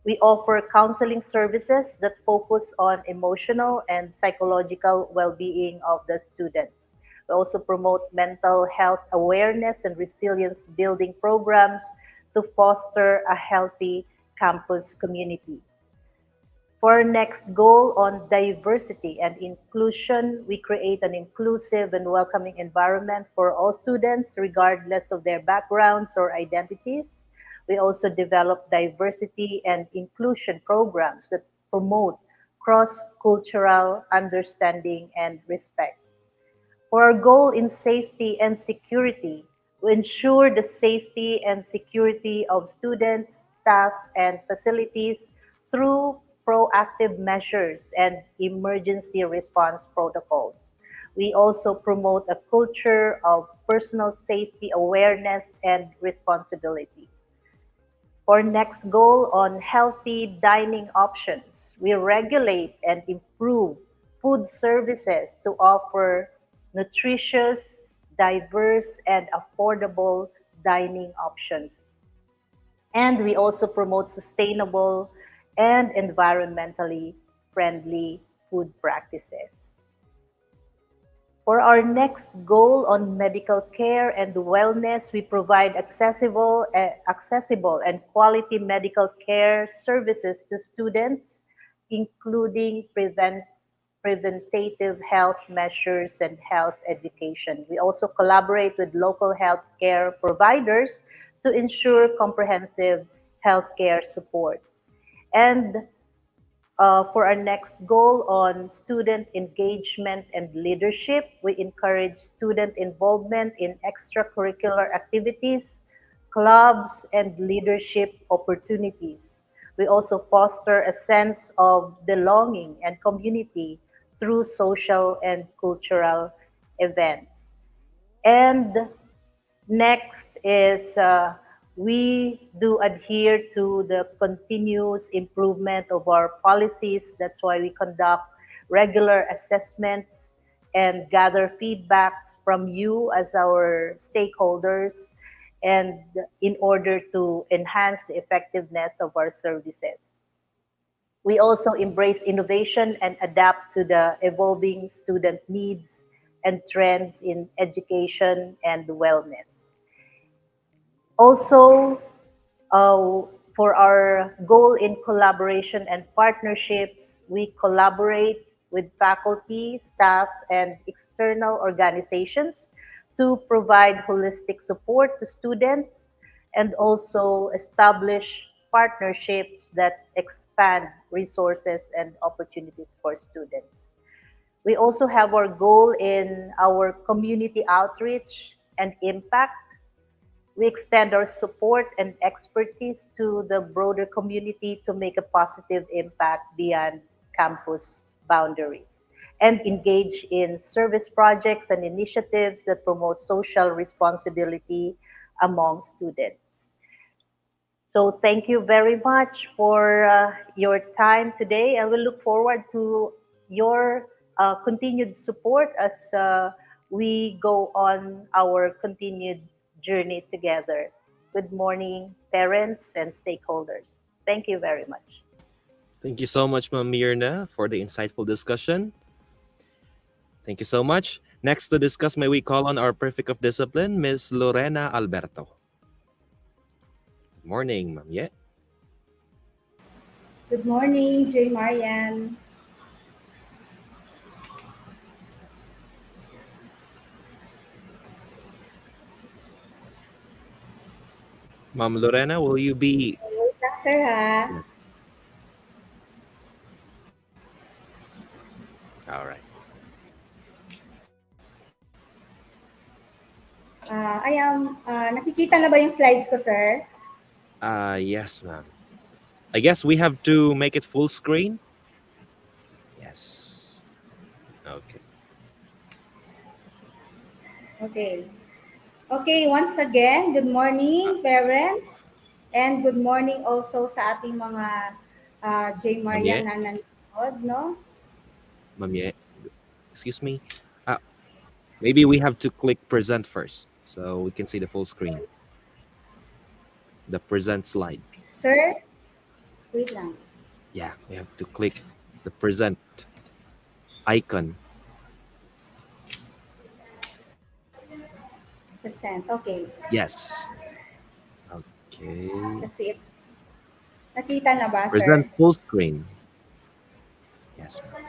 We offer counseling services that focus on emotional and psychological well-being of the students. We also promote mental health awareness and resilience building programs to foster a healthy campus community. For our next goal on diversity and inclusion, we create an inclusive and welcoming environment for all students, regardless of their backgrounds or identities. We also develop diversity and inclusion programs that promote cross-cultural understanding and respect. For our goal in safety and security, we ensure the safety and security of students, staff, and facilities through proactive measures and emergency response protocols. We also promote a culture of personal safety awareness and responsibility. For next goal on healthy dining options, we regulate and improve food services to offer nutritious, diverse, and affordable dining options. And we also promote sustainable and environmentally friendly food practices. For our next goal on medical care and wellness, we provide accessible and quality medical care services to students, including preventative health measures and health education. We also collaborate with local healthcare providers to ensure comprehensive healthcare support. And for our next goal on student engagement and leadership, we encourage student involvement in extracurricular activities, clubs, and leadership opportunities. We also foster a sense of belonging and community through social and cultural events. And next is we do adhere to the continuous improvement of our policies. That's why we conduct regular assessments and gather feedbacks from you as our stakeholders and in order to enhance the effectiveness of our services. We also embrace innovation and adapt to the evolving student needs and trends in education and wellness. Also, uh, for our goal in collaboration and partnerships, we collaborate with faculty, staff, and external organizations to provide holistic support to students and also establish partnerships that expand resources and opportunities for students. We also have our goal in our community outreach and impact. We extend our support and expertise to the broader community to make a positive impact beyond campus boundaries and engage in service projects and initiatives that promote social responsibility among students. So thank you very much for your time today. I will look forward to your continued support as we go on our continued journey together. Good morning, parents and stakeholders. Thank you very much. Thank you so much, Ma'am Mirna, for the insightful discussion. Thank you so much. Next to discuss, may we call on our prefect of discipline, Miss Lorena Alberto. Good morning, Ma'am. Yeah. Good morning, J. Marian. Ma'am Lorena, will you be... Wait lang, sir, ha? Yes. All right. Nakikita na ba yung slides ko, sir? Yes, ma'am. I guess we have to make it full screen. Yes. Okay. Okay. Okay, once again, good morning, parents. And good morning also sa ating mga J. Ma'am Ye, Marian na nanonood, no? Ma'am Ye, excuse me. Uh, Maybe we have to click present first so we can see the full screen. The present slide. Sir, wait lang. Yeah, we have to click the present icon. Present. Okay, Yes. Okay. that's it. Nakita na ba, sir? Present full screen. Yes, ma'am.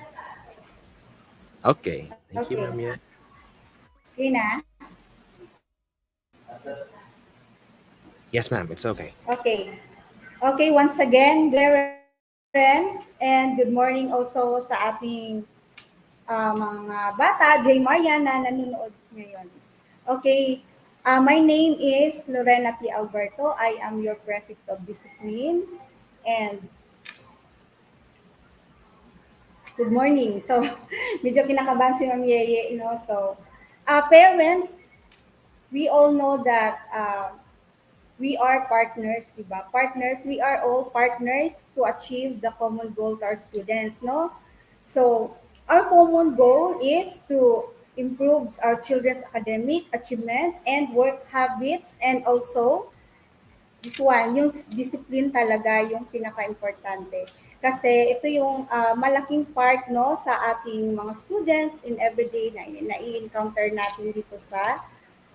Okay. Thank you, Okay. ma'am. Yeah. Okay na? Yes, ma'am. It's okay. Okay. Okay, once again, parents, and good morning also sa ating mga bata, J. Marian, na nanonood ngayon. Okay, my name is Lorena T. Alberto. I am your Prefect of Discipline. And good morning. So, medyo kinakabahan si Ma'am Yeye, So, parents, we all know that we are partners, di ba? Partners, we are all partners to achieve the common goal to our students, no? So, our common goal is to improve our children's academic achievement and work habits, and also this one, yung discipline talaga yung pinaka-importante. Kasi ito yung malaking part, no, sa ating mga students in everyday na i-encounter natin dito sa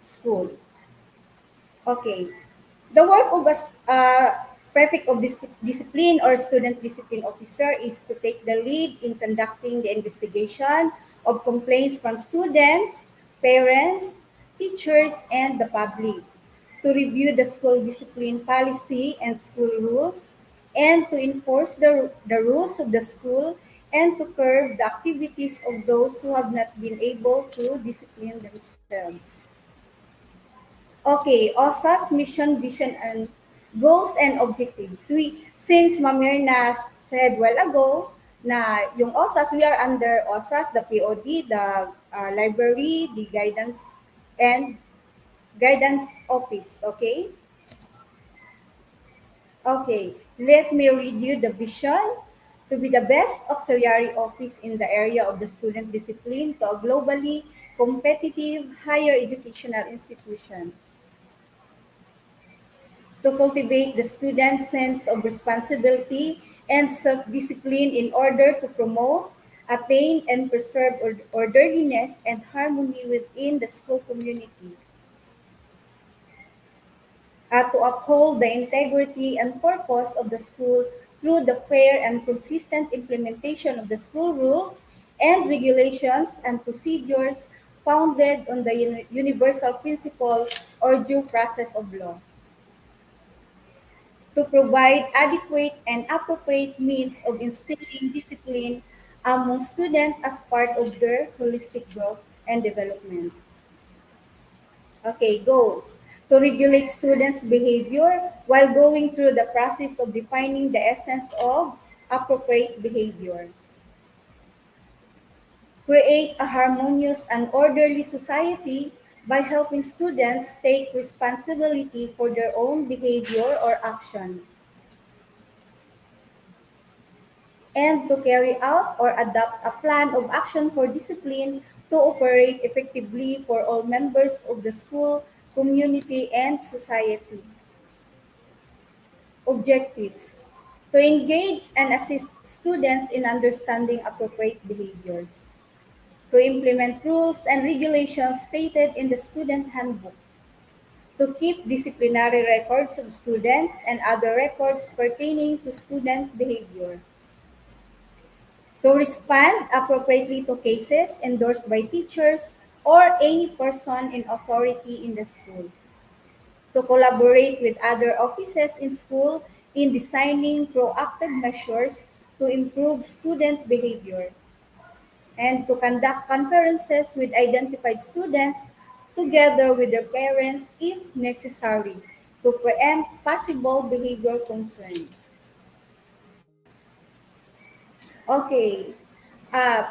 school. Okay. The work of a prefect of discipline or student discipline officer is to take the lead in conducting the investigation of complaints from students, parents, teachers, and the public, to review the school discipline policy and school rules, and to enforce the rules of the school, and to curb the activities of those who have not been able to discipline themselves. Okay, OSA's mission, vision, and goals and objectives. Since Ma'am Mirna said well ago na yung OSAS, we are under OSAS, the POD, the library, the guidance office, okay? Okay, let me read you the vision: to be the best auxiliary office in the area of the student discipline to a globally competitive higher educational institution, to cultivate the student's sense of responsibility and self-discipline in order to promote, attain, and preserve orderliness and harmony within the school community, to uphold the integrity and purpose of the school through the fair and consistent implementation of the school rules and regulations and procedures founded on the universal principle or due process of law, to provide adequate and appropriate means of instilling discipline among students as part of their holistic growth and development. Okay, goals: to regulate students' behavior while going through the process of defining the essence of appropriate behavior. Create a harmonious and orderly society by helping students take responsibility for their own behavior or action, and to carry out or adopt a plan of action for discipline to operate effectively for all members of the school, community, and society. Objectives: to engage and assist students in understanding appropriate behaviors, to implement rules and regulations stated in the student handbook, to keep disciplinary records of students and other records pertaining to student behavior, to respond appropriately to cases endorsed by teachers or any person in authority in the school, to collaborate with other offices in school in designing proactive measures to improve student behavior, and to conduct conferences with identified students together with their parents if necessary to preempt possible behavior concern. Okay.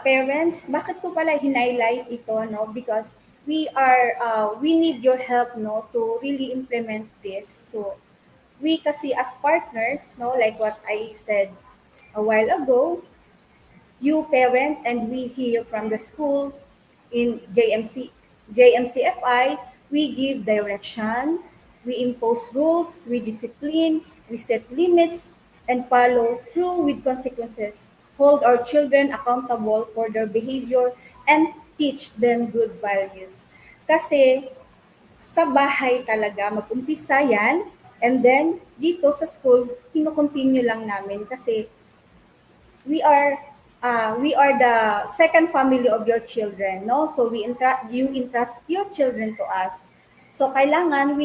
Parents, bakit ko pala highlight ito, no? Because we need your help, no, to really implement this. So, we kasi as partners, no, like what I said a while ago, you parent and we hear from the school in JMCFI, we give direction, we impose rules, we discipline, we set limits, and follow through with consequences, hold our children accountable for their behavior, and teach them good values. Kasi sa bahay talaga mag-umpisa yan, and then dito sa school, kino-continue lang namin kasi we are the second family of your children, no? So you entrust your children to us. So kailangan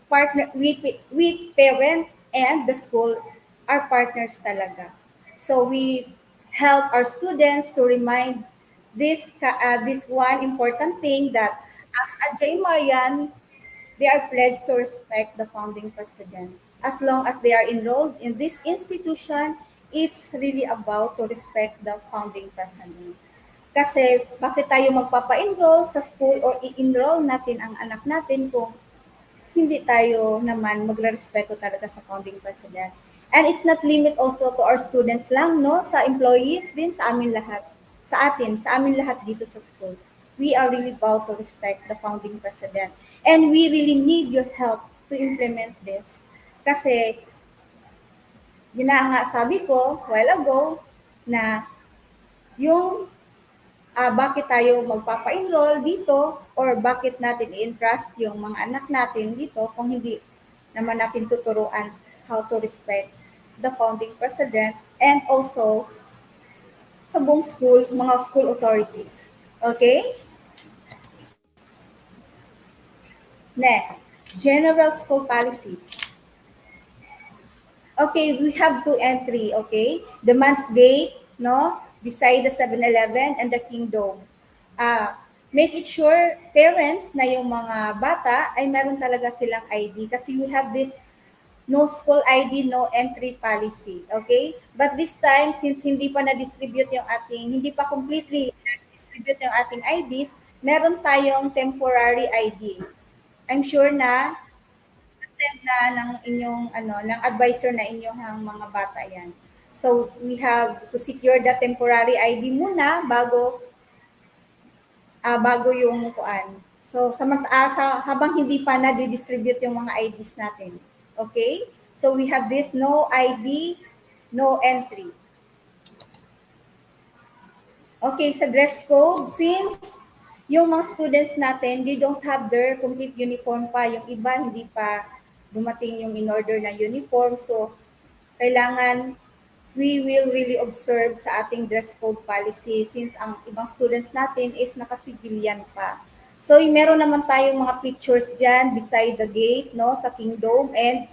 we parent and the school are partners talaga. So we help our students to remind this one important thing that as a J. Marian, they are pledged to respect the founding president. As long as they are enrolled in this institution, it's really about to respect the founding president. Kasi bakit tayo magpapa-enroll sa school or i-enroll natin ang anak natin kung hindi tayo naman magre-respeto talaga sa founding president. And it's not limit also to our students lang, no? Sa employees din, sa amin lahat. Sa amin lahat dito sa school. We are really bound to respect the founding president. And we really need your help to implement this. Kasi, yun na nga sabi ko, while ago, na yung bakit tayo magpapa-enroll dito or bakit natin i-entrust yung mga anak natin dito kung hindi naman natin tuturuan how to respect the founding president and also sa buong school, mga school authorities. Okay? Next, general school policies. Okay, we have two entry, okay? The man's gate, no? Beside the 7-Eleven and the Kingdom. Make it sure, parents, na yung mga bata ay meron talaga silang ID kasi we have this no school ID, no entry policy, okay? But this time, since hindi pa na-distribute yung ating, hindi pa completely na-distribute yung ating IDs, meron tayong temporary ID. I'm sure na send na ng inyong ng advisor na inyong mga bata yan. So we have to secure the temporary ID muna bago yung kuan. So habang hindi pa na distribute yung mga IDs natin. Okay? So we have this no ID, no entry. Okay, sa dress code, since yung mga students natin, they don't have their complete uniform pa. Yung iba, hindi pa dumating yung in-order na uniform. So, kailangan we will really observe sa ating dress code policy since ang ibang students natin is naka-civilian pa. So, meron naman tayong mga pictures dyan beside the gate, no, sa Kingdom and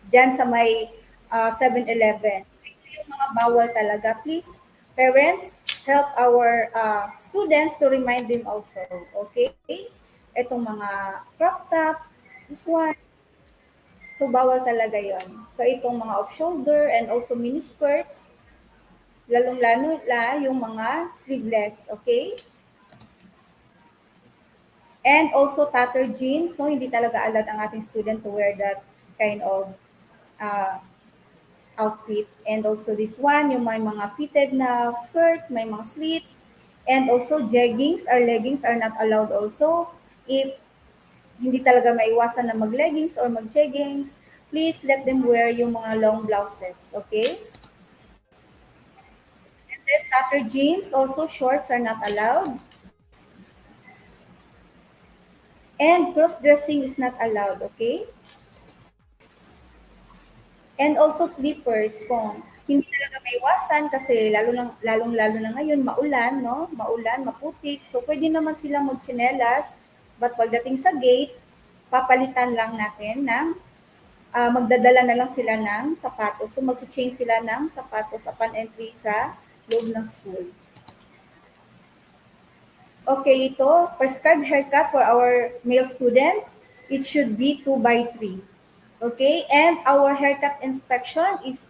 dyan sa may 7-Eleven. So, ito yung mga bawal talaga. Please, parents, help our students to remind them also. Okay? Itong mga crop top, this one. So, bawal talaga yon. So, itong mga off-shoulder and also mini-skirts, lalong-lalo yung mga sleeveless, okay? And also tattered jeans. So, hindi talaga allowed ang ating student to wear that kind of outfit. And also this one, yung may mga fitted na skirt, may mga slits. And also jeggings or leggings are not allowed also. If hindi talaga maiwasan na mag-leggings or mag-jeggings, please let them wear yung mga long blouses, okay? And then tattered jeans, also shorts are not allowed. And cross-dressing is not allowed, okay? And also slippers, kung hindi talaga maiwasan kasi lalong-lalo na ngayon, maulan, no? Maulan, maputik. So pwede naman silang mag-chinelas. But pagdating sa gate, papalitan lang natin ng, magdadala na lang sila ng sapatos. So mag-change sila ng sapatos upon entry sa loob ng school. Okay, ito, prescribed haircut for our male students, it should be 2x3. Okay, and our haircut inspection is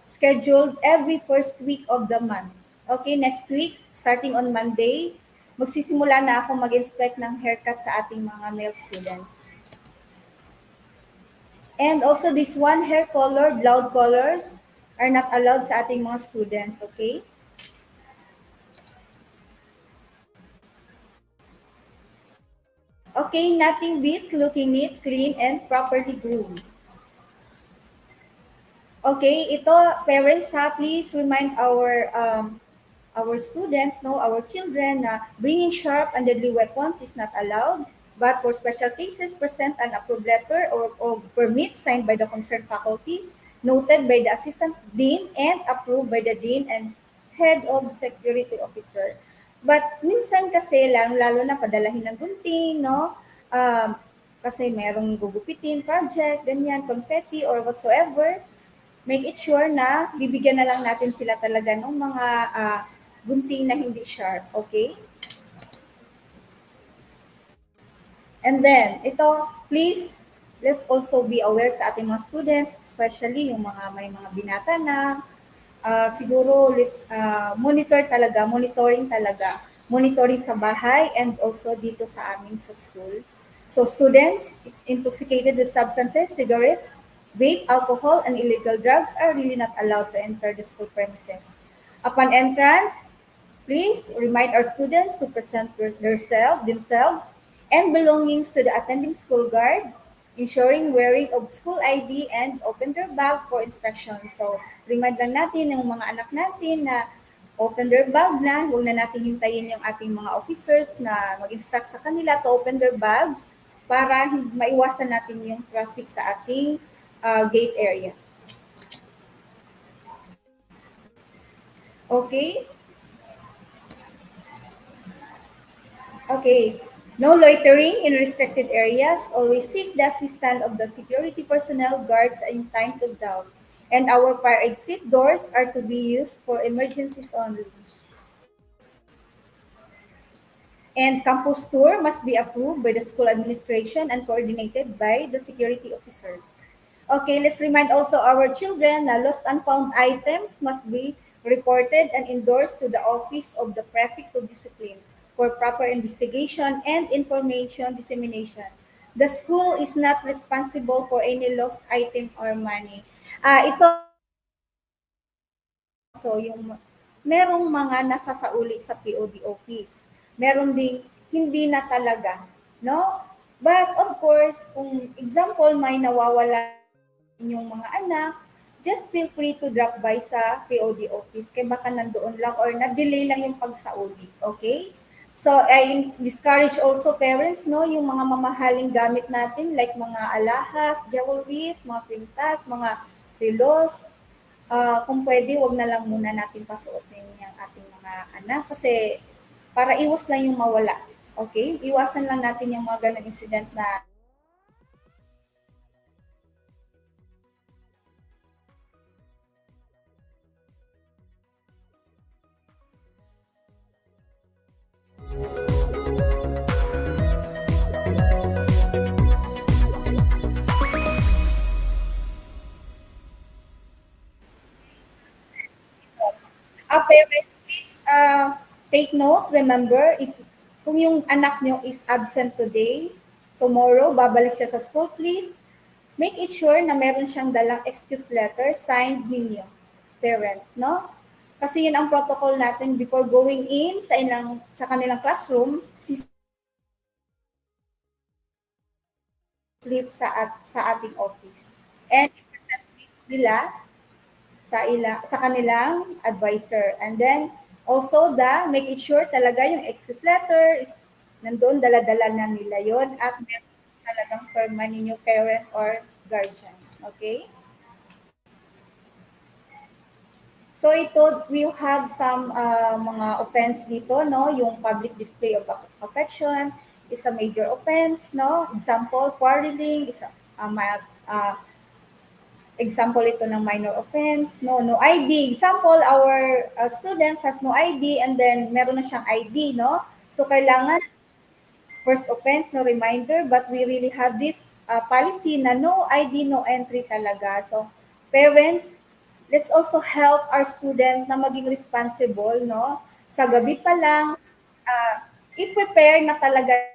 scheduled every first week of the month. Okay, next week, starting on Monday, magsisimula na ako mag-inspect ng haircut sa ating mga male students. And also this one, hair color, loud colors are not allowed sa ating mga students, okay? Okay, nothing beats looking neat, clean, and properly groomed. Okay, ito, parents please remind our students, our children, na bringing sharp and deadly weapons is not allowed. But for special cases, present an approved letter or permit signed by the concerned faculty, noted by the assistant dean, and approved by the dean and head of security officer. But minsan kasi, lalo na padalahin ng gunting, kasi merong gugupitin, project, ganyan, confetti or whatsoever, make it sure na bibigyan na lang natin sila talaga ng mga gunting na hindi sharp, okay? And then, ito, please, let's also be aware sa ating mga students, especially yung mga may mga binata na siguro let's monitoring talaga. Monitoring sa bahay and also dito sa amin sa school. So students intoxicated with substances, cigarettes, vape, alcohol, and illegal drugs are really not allowed to enter the school premises. Upon entrance, please remind our students to present themselves and belongings to the attending school guard, ensuring wearing of school ID and open their bag for inspection. So, remind lang natin ng mga anak natin na open their bag na, huwag na natin hintayin yung ating mga officers na mag-instruct sa kanila to open their bags para maiwasan natin yung traffic sa ating gate area. Okay? Okay. No loitering in restricted areas. Always seek the assistance of the security personnel guards in times of doubt. And our fire exit doors are to be used for emergencies only. And campus tour must be approved by the school administration and coordinated by the security officers. Okay, let's remind also our children that lost and found items must be reported and endorsed to the Office of the Prefect of Discipline for proper investigation and information dissemination. The school is not responsible for any lost item or money. Ito so yung merong mga nasasauli sa POD office. Meron ding hindi na talaga, no? But of course, kung example may nawawala inyong mga anak, just feel free to drop by sa POD office. Kaya baka nandoon lang or na-delay lang yung pagsauli. Okay? So, I discourage also parents, no, yung mga mamahaling gamit natin like mga alahas, jewelries, mga kwintas, mga relos. Kung pwede, wag na lang muna natin pasuotin yung ating mga anak kasi para iwas lang yung mawala. Okay? Iwasan lang natin yung mga ganang incident na parents, please take note, remember, if kung yung anak nyo is absent today, tomorrow, babalik siya sa school, please make it sure na meron siyang dalang excuse letter signed ninyo, parent, no? Kasi yun ang protocol natin before going in sa kanilang classroom, sleep sa ating office. And i-present nila sa kanilang advisor. And then, also make it sure talaga yung excuse letter is nandoon, dala-dala na nila yon at meron talagang firma ninyo parent or guardian. Okay? So ito, we have some mga offense dito, no? Yung public display of affection is a major offense, no? Example, quarreling is example ito ng minor offense, no ID. Example, our students has no ID and then meron na siyang ID, no? So kailangan first offense, no reminder, but we really have this policy na no ID, no entry talaga. So parents, let's also help our student na maging responsible, no? Sa gabi pa lang, i-prepare na talaga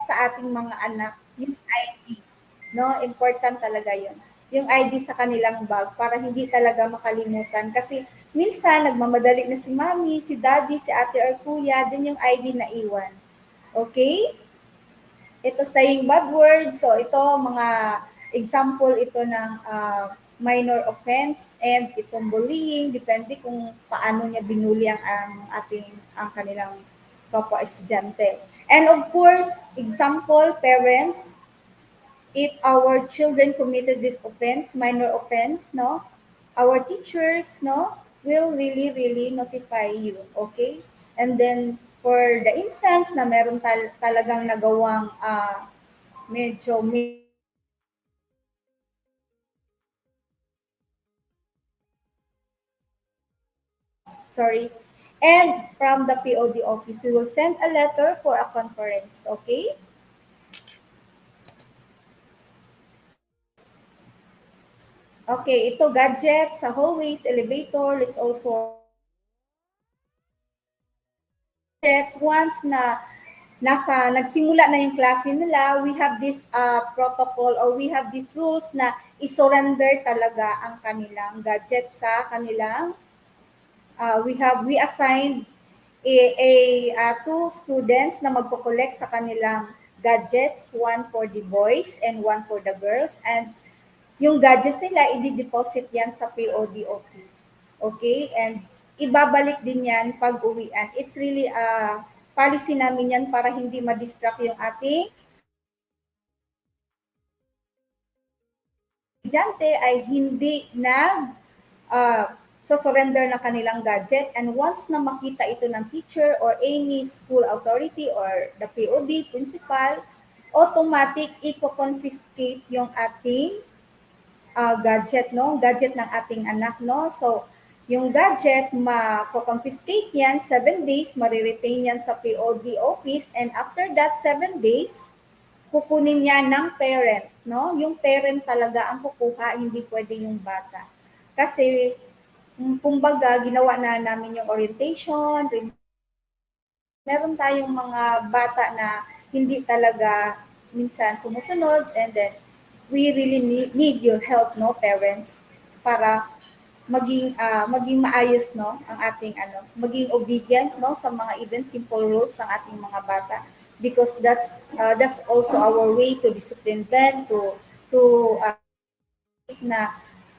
sa ating mga anak yung ID, no? Important talaga yun. Yung ID sa kanilang bag para hindi talaga makalimutan. Kasi minsan, nagmamadali na si mami, si daddy, si ate or kuya, din yung ID na iwan. Okay? Ito saying bad words. So, ito, mga example ito ng minor offense and itong bullying. Depende kung paano niya binuli ang kanilang kapwa estudyante. And of course, example, parents, if our children committed this offense, minor offense, no, our teachers, no, will really, really notify you, okay? And then for the instance na meron talagang nagawang medyo sorry. And from the POD office, we will send a letter for a conference, okay? Okay, ito gadgets sa hallways, elevator, let's also gadgets once na nagsimula na yung klase nila, we have this protocol or we have these rules na i-surrender talaga ang kanilang gadgets sa kanilang we assigned two students na magko-collect sa kanilang gadgets, one for the boys and one for the girls. And yung gadgets nila, i-deposit yan sa POD office. Okay? And ibabalik din yan pag uwian. It's really policy namin yan para hindi ma-distract yung ating estudyante ay hindi so surrender na kanilang gadget, and once na makita ito ng teacher or any school authority or the POD, principal, automatic i-confiscate yung ating gadget, no? Gadget ng ating anak, no? So, yung gadget, ma-confiscate yan, 7 days, mariretain yan sa POD office, and after that 7 days, kukunin niya ng parent, no? Yung parent talaga ang kukuha, hindi pwede yung bata. Kasi, kumbaga, ginawa na namin yung orientation, meron tayong mga bata na hindi talaga minsan sumusunod, and then we really need your help, no, parents, para maging maayos, no, ang ating maging obedient, no, sa mga even simple rules ng ating mga bata, because that's also our way to discipline them, to na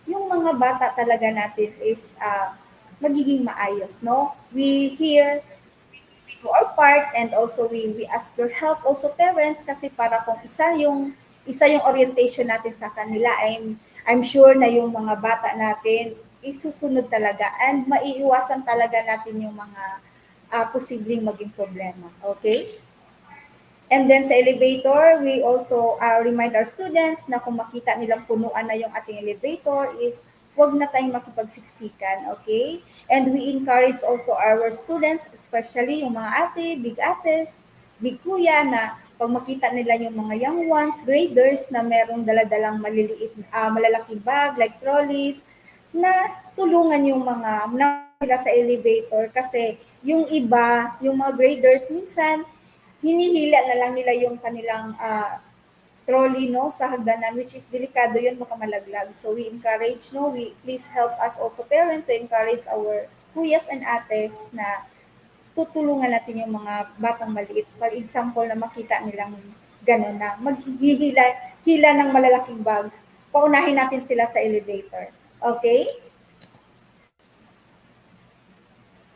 yung mga bata talaga natin is magiging maayos, no? We do our part, and also we ask your help also parents, kasi para kung isa yung orientation natin sa kanila, I'm sure na yung mga bata natin isusunod talaga, and maiiwasan talaga natin yung mga posibleng maging problema. Okay? And then sa elevator, we also remind our students na kung makita nilang punuan na yung ating elevator is huwag na tayong makipagsiksikan, okay? And we encourage also our students, especially yung mga big ates, big kuya, na pag makita nila yung mga young ones, graders, na merong daladalang malalaking bag, like trolleys, na tulungan yung mga sila sa elevator, kasi yung iba, yung mga graders, minsan, hinihila na lang nila yung kanilang trolley, no, sa hagdanan, which is delikado yun, makamalaglag. So we encourage, no, please help us also parent to encourage our kuyas and ates na tutulungan natin yung mga batang maliit. Pag example na makita nilang gano'n na maghihila ng malalaking bags, paunahin natin sila sa elevator. Okay?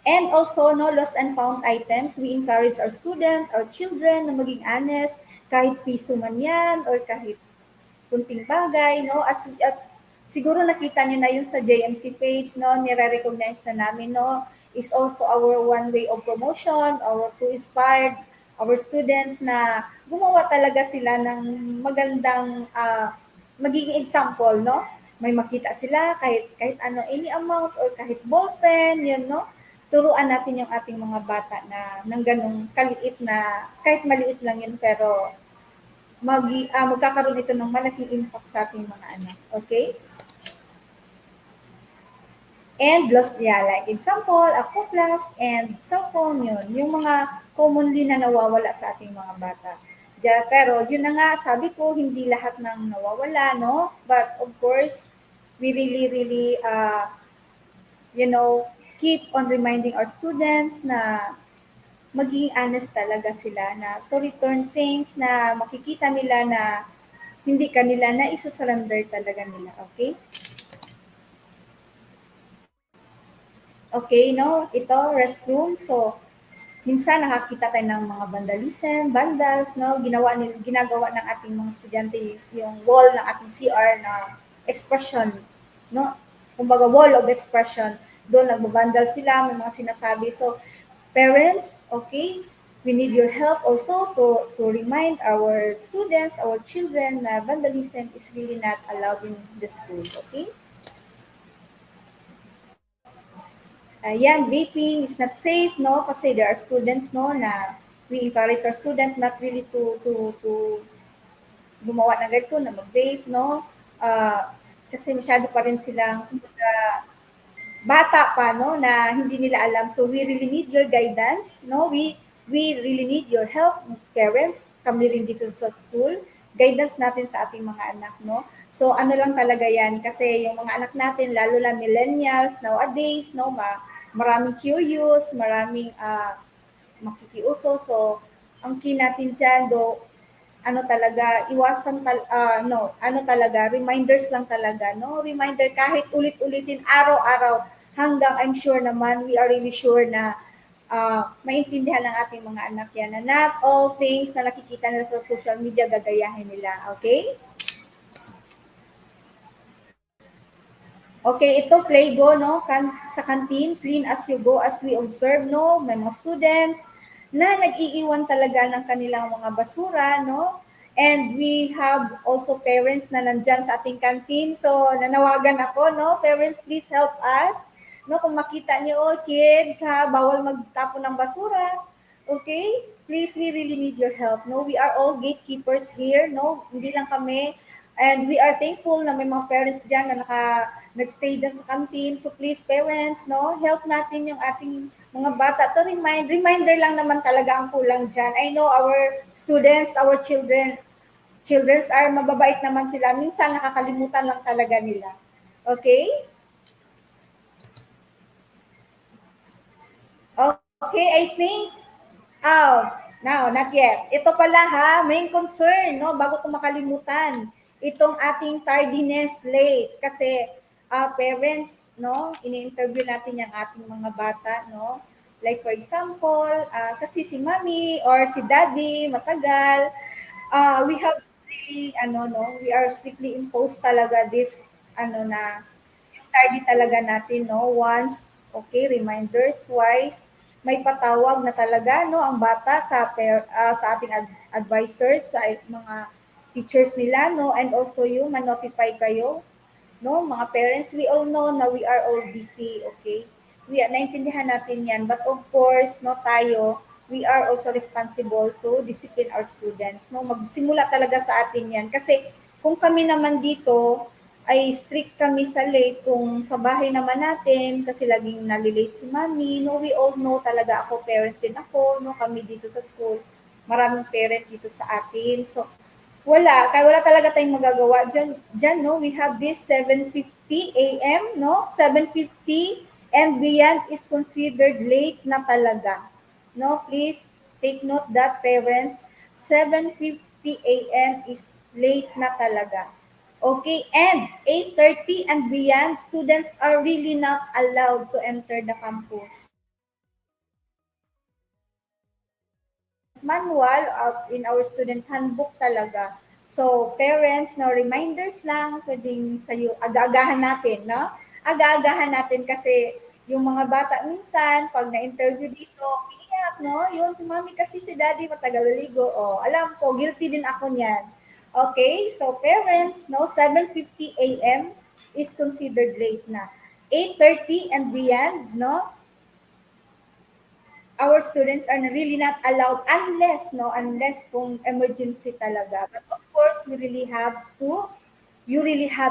And also, no, lost and found items, we encourage our student, our children na maging honest, kahit piso man yan, or kahit kunting bagay, no, as siguro nakita niyo na yun sa JMC page, no, nire-recognize na namin, no, is also our one way of promotion, our to inspire our students na gumawa talaga sila ng magandang magiging example, no, may makita sila kahit any amount or kahit ballpen, yun, no, turuan natin yung ating mga bata na ng ganong kaliit na, kahit maliit lang yun, pero magkakaroon ito ng malaking impact sa ating mga anak. Okay? And lost, like example, Aquaplas and cellphone, yun. Yung mga commonly na nawawala sa ating mga bata. Pero yun na nga, sabi ko, hindi lahat ng nawawala, no? But of course, we really, keep on reminding our students na maging honest talaga sila, na to return things na makikita nila na hindi kanila na isusurrender talaga nila. Okay? Okay, no? Ito, restroom. So, minsan nakakita tayo ng mga vandals, no? Ginagawa ng ating mga estudyante yung wall ng ating CR na expression, no? Kumbaga, wall of expression. Doon nagbabandal sila, may mga sinasabi. So, Parents, okay, we need your help also to remind our students, our children na vandalism is really not allowed in the school, okay? Yan, vaping is not safe, no? Kasi there are students, no, na we encourage our student not really to gumawa ng ganito, na mag-vape, no? Kasi masyado pa rin silang, kumbaga, bata pa, no, na hindi nila alam. So we really need your guidance, no? We really need your help, parents, kami rin dito sa school, guidance natin sa ating mga anak, no? So ano lang talaga yan, kasi yung mga anak natin, lalo na millennials nowadays, no, maraming curious, maraming makikiuso. So ang key natin dyan, ano talaga, no, ano talaga, reminders lang talaga, no? Reminder kahit ulit-ulitin araw-araw hanggang I'm sure naman, we are really sure na maintindihan ng ating mga anak yan na not all things na nakikita nila sa social media gagayahin nila, okay? Okay, ito Playgo, no? Sa canteen, clean as you go as we observe, no? May mga students na nag-iiwan talaga ng kanilang mga basura, no? And we have also parents na nandyan sa ating canteen. So, nanawagan ako, no? Parents, please help us. No, kung makita niyo, oh, kids, ha, bawal magtapon ng basura. Okay? Please, we really need your help. No, we are all gatekeepers here, no? Hindi lang kami. And we are thankful na may mga parents diyan na nagstay dyan sa canteen. So please, parents, no, help natin yung ating mga bata to reminder lang naman talaga ang kulang dyan. I know our students, our children are mababait naman sila. Minsan nakakalimutan lang talaga nila. Okay? Okay, I think, no, not yet. Ito pala ha, main concern, no, bago ko makalimutan, itong ating tardiness late. Kasi parents, no, ini-interview natin yung ating mga bata, no. Like for example, kasi si mommy or si daddy matagal, we have really, we are strictly imposed talaga this, yung tardy talaga natin, no, once, okay, reminders, twice, may patawag na talaga, no, ang bata sa ating advisors, sa mga teachers nila, no, and also yung ma-notify kayo, no, mga parents, we all know na we are all busy, okay? Naintindihan natin yan, but of course, no, tayo, we are also responsible to discipline our students, no? Magsimula talaga sa atin yan. Kasi kung kami naman dito, ay strict kami sa late, kung sa bahay naman natin, kasi laging nalilate si mami, no, we all know talaga, ako, parent din ako, no, kami dito sa school, maraming parent dito sa atin. So, kaya wala talaga tayong magagawa dyan, no, we have this 7:50 a.m., no, 7:50 and beyond is considered late na talaga. No, please take note that parents, 7:50 a.m. is late na talaga. Okay, and 8:30 and beyond, students are really not allowed to enter the campus. Manual in our student handbook talaga. So, parents, no, reminders lang, pwedeng sa'yo, aga-agahan natin, no? Aga-agahan natin kasi yung mga bata minsan, pag na-interview dito, iiyak, no? Yun, si mami kasi si daddy matagal ligo. Oh, alam ko, guilty din ako niyan. Okay, so parents, no, 7:50 a.m. is considered late na. 8:30 and beyond, no, our students are really not allowed unless kung emergency talaga. But of course, you really have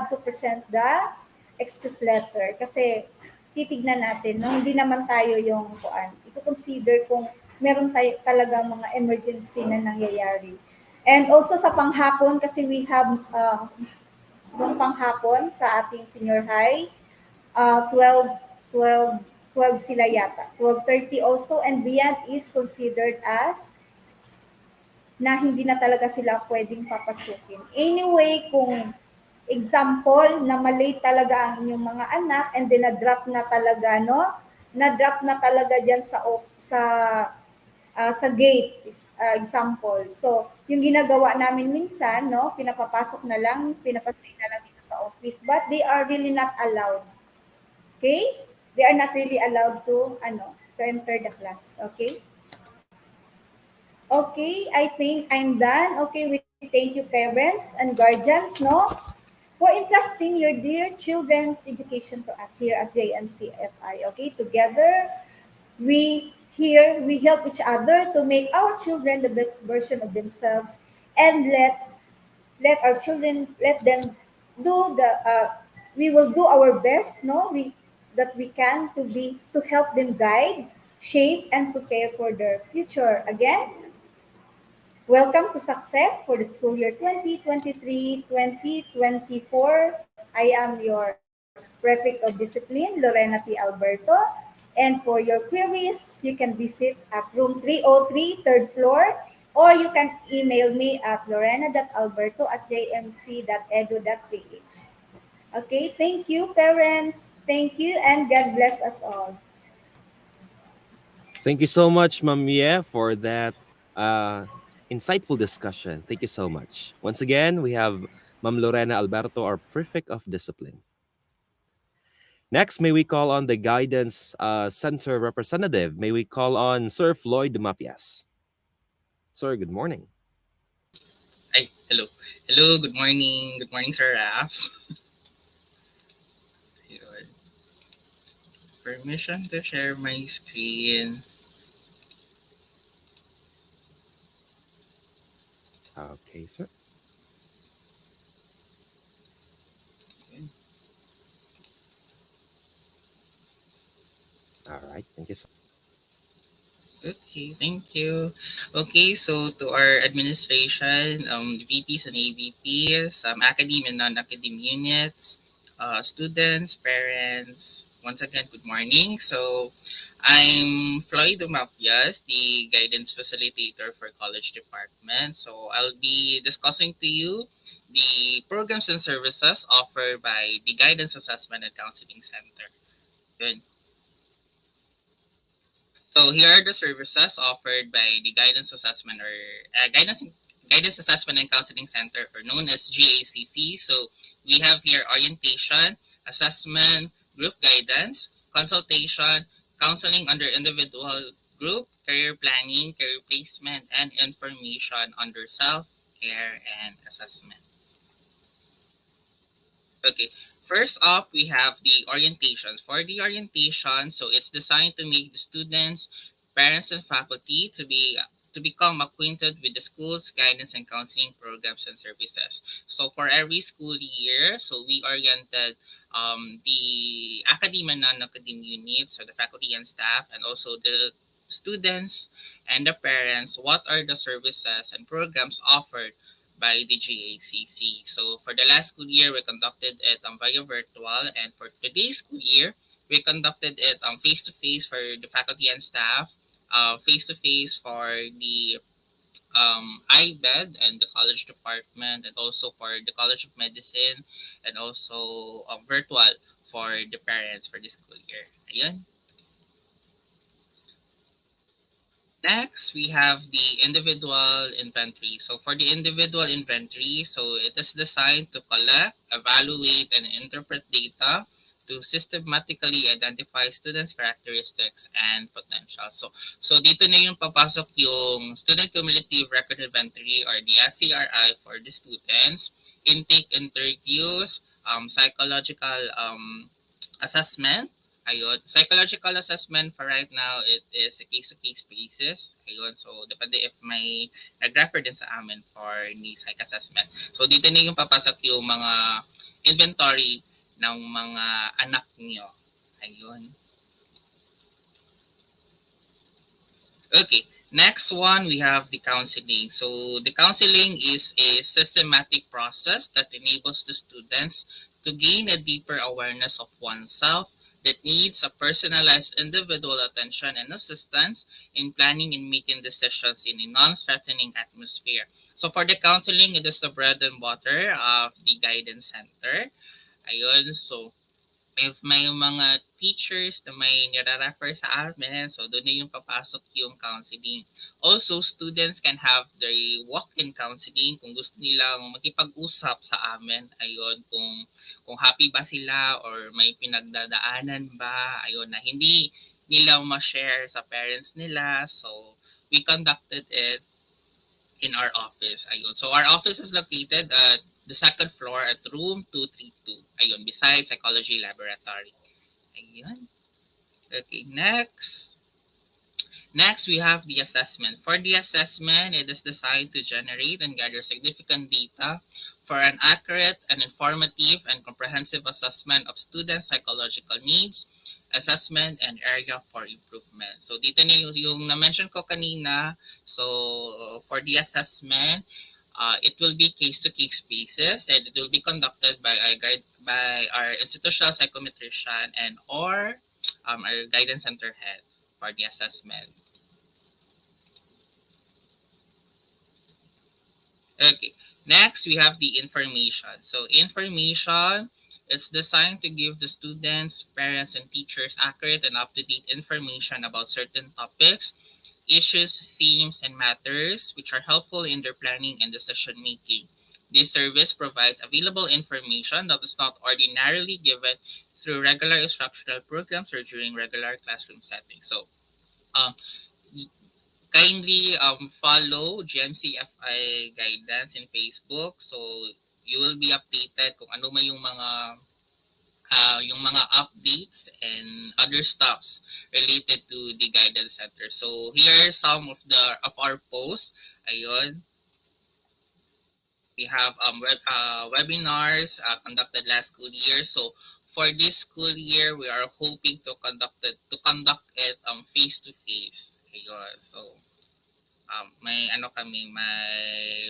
to present the excuse letter kasi titignan natin, no, hindi naman tayo yung i-consider kung meron tayo talaga mga emergency na nangyayari. And also sa panghapon, kasi we have yung panghapon sa ating senior high, 12 sila yata. 12:30 also and beyond is considered as na hindi na talaga sila pwedeng papasukin. Anyway, kung example na malate talaga ang inyong mga anak and then na-drop na talaga, no? Na-drop na talaga dyan sa gate, example. So, yung ginagawa namin minsan, no, pinapapasok na lang, pinapasig na lang dito sa office, but they are really not allowed. Okay? They are not really allowed to, to enter the class. Okay? Okay, I think I'm done. Okay, we thank you parents and guardians, no? For entrusting your dear children's education to us here at JMCFI. Okay, together we help each other to make our children the best version of themselves, and let our children, let them do the we will do our best, no, we that we can to help them guide, shape, and prepare for their future. Again, welcome to success for the school year 2023-2024. I am your prefect of discipline, Lorena P. Alberto. And for your queries, you can visit at room 303, third floor, or you can email me at lorena.alberto@jmc.edu.ph. Okay, thank you, parents. Thank you, and God bless us all. Thank you so much, Ma'am Mie, for that uh, insightful discussion. Thank you so much. Once again, we have Ma'am Lorena Alberto, our prefect of discipline. Next, may we call on the guidance center representative. May we call on Sir Floyd Mapias. Sir, good morning. Ay, hello. Hello, good morning. Good morning, Sir Raf. Yun. Permission to share my screen. Okay, sir. All right, thank you so Okay, thank you. Okay, so to our administration, the VPs and AVPs, academy and non-academy units, students, parents, once again, good morning. So I'm Floyd Umapias, the guidance facilitator for college department. So I'll be discussing to you the programs and services offered by the Guidance Assessment and Counseling Center. Good. So here are the services offered by the Guidance Assessment or Guidance Assessment and Counseling Center, or known as GACC. So we have here orientation, assessment, group guidance, consultation, counseling under individual group, career planning, career placement, and information under self-care and assessment. Okay. First up, we have the orientations. For the orientation, so it's designed to make the students, parents, and faculty to become acquainted with the school's guidance and counseling programs and services. So for every school year, so we oriented the academy and non-academy units, so the faculty and staff, and also the students and the parents, what are the services and programs offered by the GACC. So for the last school year, we conducted it via virtual, and for today's school year, we conducted it face-to-face for the faculty and staff, face-to-face for the IBED and the college department, and also for the College of Medicine, and also virtual for the parents for this school year. Ayun. Next, we have the individual inventory. So for the individual inventory, so it is designed to collect, evaluate, and interpret data to systematically identify students' characteristics and potential. So dito na yung papasok yung Student Cumulative Record Inventory, or the SCRI, for the students, intake interviews, psychological assessment. Ayun. Psychological assessment for right now, it is a case-to-case basis. Ayun. So, depende if may nag-refer din sa amin for the psych assessment. So, dito na yung papasok yung mga inventory ng mga anak niyo. Ayun. Okay. Next one, we have the counseling. So, the counseling is a systematic process that enables the students to gain a deeper awareness of oneself that needs a personalized individual attention and assistance in planning and making decisions in a non-threatening atmosphere. So for the counseling, it is the bread and butter of the guidance center. Ayun, so if may mga teachers na may nire-refer sa amin, so doon na yung papasok yung counseling. Also, students can have their walk-in counseling kung gusto nilang makipag-usap sa amin. Ayun, kung happy ba sila or may pinagdadaanan ba, ayun, na hindi nila ma-share sa parents nila. So, we conducted it in our office. Ayun. So, our office is located at the second floor at room 232. Ayun, beside psychology laboratory. Ayun. Okay, next. Next, we have the assessment. For the assessment, it is designed to generate and gather significant data for an accurate and informative and comprehensive assessment of students' psychological needs, assessment, and area for improvement. So, dito na yung na-mention ko kanina. So, for the assessment, it will be case-to-case basis and it will be conducted by our institutional psychometrician and or our guidance center head for the assessment. Okay. Next, we have the information. So information is designed to give the students, parents, and teachers accurate and up-to-date information about certain topics, issues, themes, and matters which are helpful in their planning and decision making. This service provides available information that is not ordinarily given through regular instructional programs or during regular classroom settings. So, um, kindly follow JMCFI guidance in Facebook, so you will be updated kung ano man yung mga updates and other stuffs related to the guidance center. So here are some of our posts. Ayun, we have webinars conducted last school year. So for this school year, we are hoping to conduct it face to face. Ayun, so may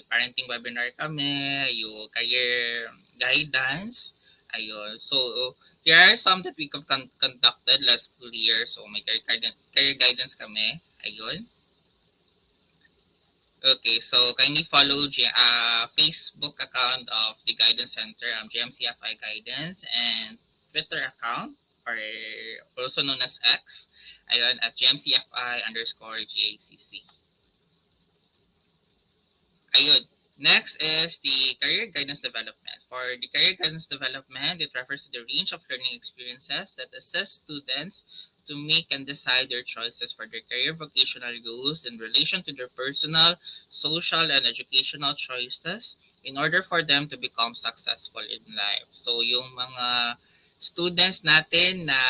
parenting webinar kami, yung career guidance. Ayun. So, there are some that we conducted last school year. So, may career guidance kami. Ayun. Okay, so kindly follow Facebook account of the Guidance Center, JMCFI Guidance, and Twitter account, or also known as X, ayun, at JMCFI_GACC. Ayun. Next is the career guidance development. For the career guidance development, it refers to the range of learning experiences that assist students to make and decide their choices for their career vocational goals in relation to their personal, social, and educational choices in order for them to become successful in life. So yung mga students natin na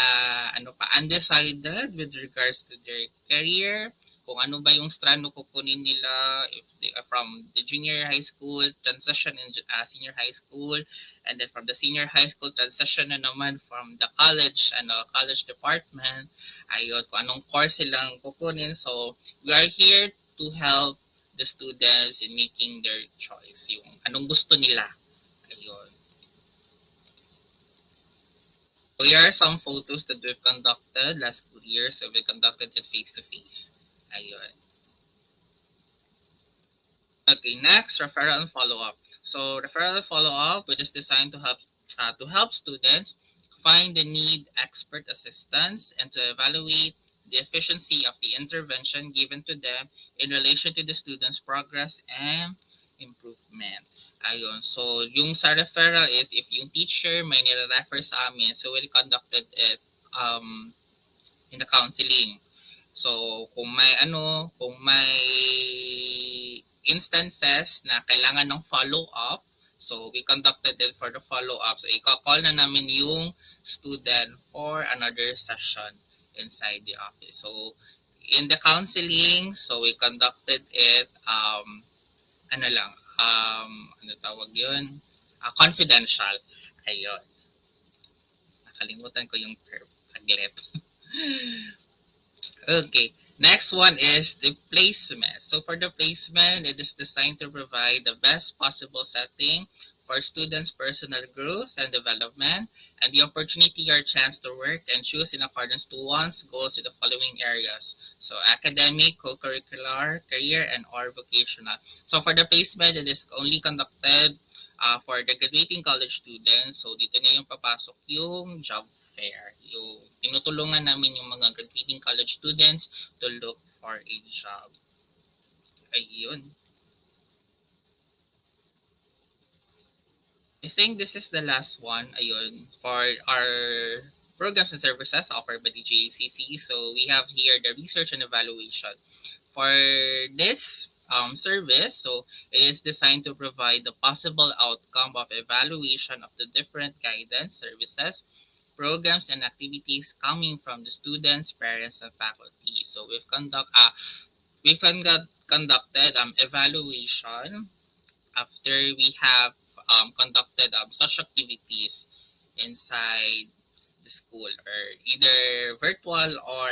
undecided with regards to their career, kung ano ba yung strano kukunin nila if they are from the junior high school, transition in senior high school, and then from the senior high school, transition na naman from the college department, ayun, kung anong course silang kukunin. So, we are here to help the students in making their choice, yung anong gusto nila. Ayun. So, here are some photos that we've conducted last school year. So, we conducted it face-to-face. Ayun. Okay, next, referral and follow-up. So, referral and follow-up, which is designed to help students find the need expert assistance and to evaluate the efficiency of the intervention given to them in relation to the student's progress and improvement. Ayun. So, yung sa referral is if yung teacher may nire-refer sa amin, so we conducted it in the counseling. So, kung may instances na kailangan ng follow-up, so we conducted it for the follow-up. So, i-call na namin yung student for another session inside the office. So, in the counseling, so we conducted it, confidential. Ayun. Nakalimutan ko yung term. Saglit. Okay, next one is the placement. So for the placement, it is designed to provide the best possible setting for students' personal growth and development and the opportunity or chance to work and choose in accordance to one's goals in the following areas. So academic, co-curricular, career, and or vocational. So for the placement, it is only conducted for the graduating college students. So dito na yung papasok yung job fair. Yung tinutulungan namin yung mga graduating college students to look for a job. Ayun. I think this is the last one, ayun, for our programs and services offered by the JACC. So we have here the research and evaluation. For this service, so it is designed to provide the possible outcome of evaluation of the different guidance services, programs, and activities coming from the students, parents, and faculty. So conducted evaluation after we have conducted such activities inside the school, or either virtual or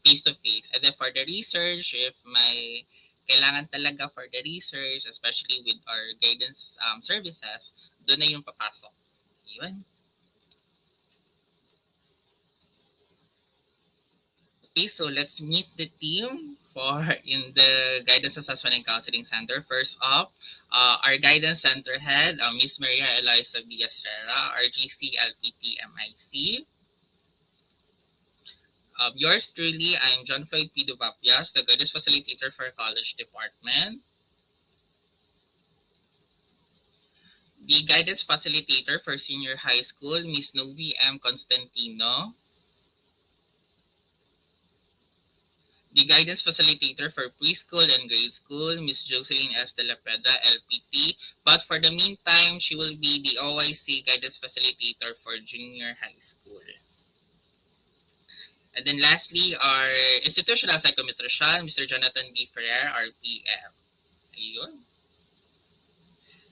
face to face. And then for the research, if may kailangan talaga for the research, especially with our guidance services, doon na yung papasok. Yun. Okay, so let's meet the team for in the Guidance Assessment and Counseling Center. First up, our Guidance Center Head, Ms. Maria Eloisa B. Estrella, RGC LPT MIC. Yours truly, I'm John Floyd P. Duvapias, the Guidance Facilitator for College Department. The Guidance Facilitator for Senior High School, Ms. Novi M. Constantino. The Guidance Facilitator for Preschool and Grade School, Ms. Jocelyn S. De La Preda, LPT. But for the meantime, she will be the OIC Guidance Facilitator for Junior High School. And then lastly, our Institutional Psychometrician, Mr. Jonathan B. Ferrer, RPM. Ayun.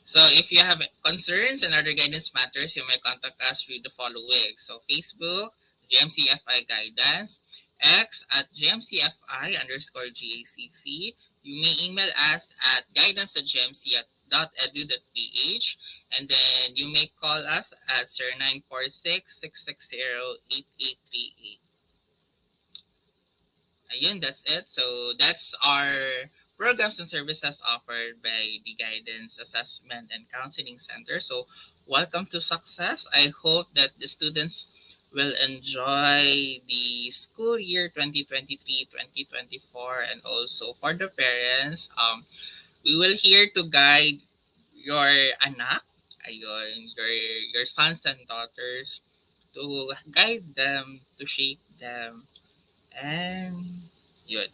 So if you have concerns and other guidance matters, you may contact us through the following. So Facebook, JMCFI Guidance, X at JMCFI_GACC. You may email us at guidance@gmc.edu.ph, and then you may call us at 0946-660-8838. Ayun, that's it. So that's our programs and services offered by the Guidance Assessment and Counseling Center. So welcome to success. I hope that the students will enjoy the school year 2023-2024, and also for the parents, we will here to guide your anak, ayun, your sons and daughters, to guide them, to shape them, and yun.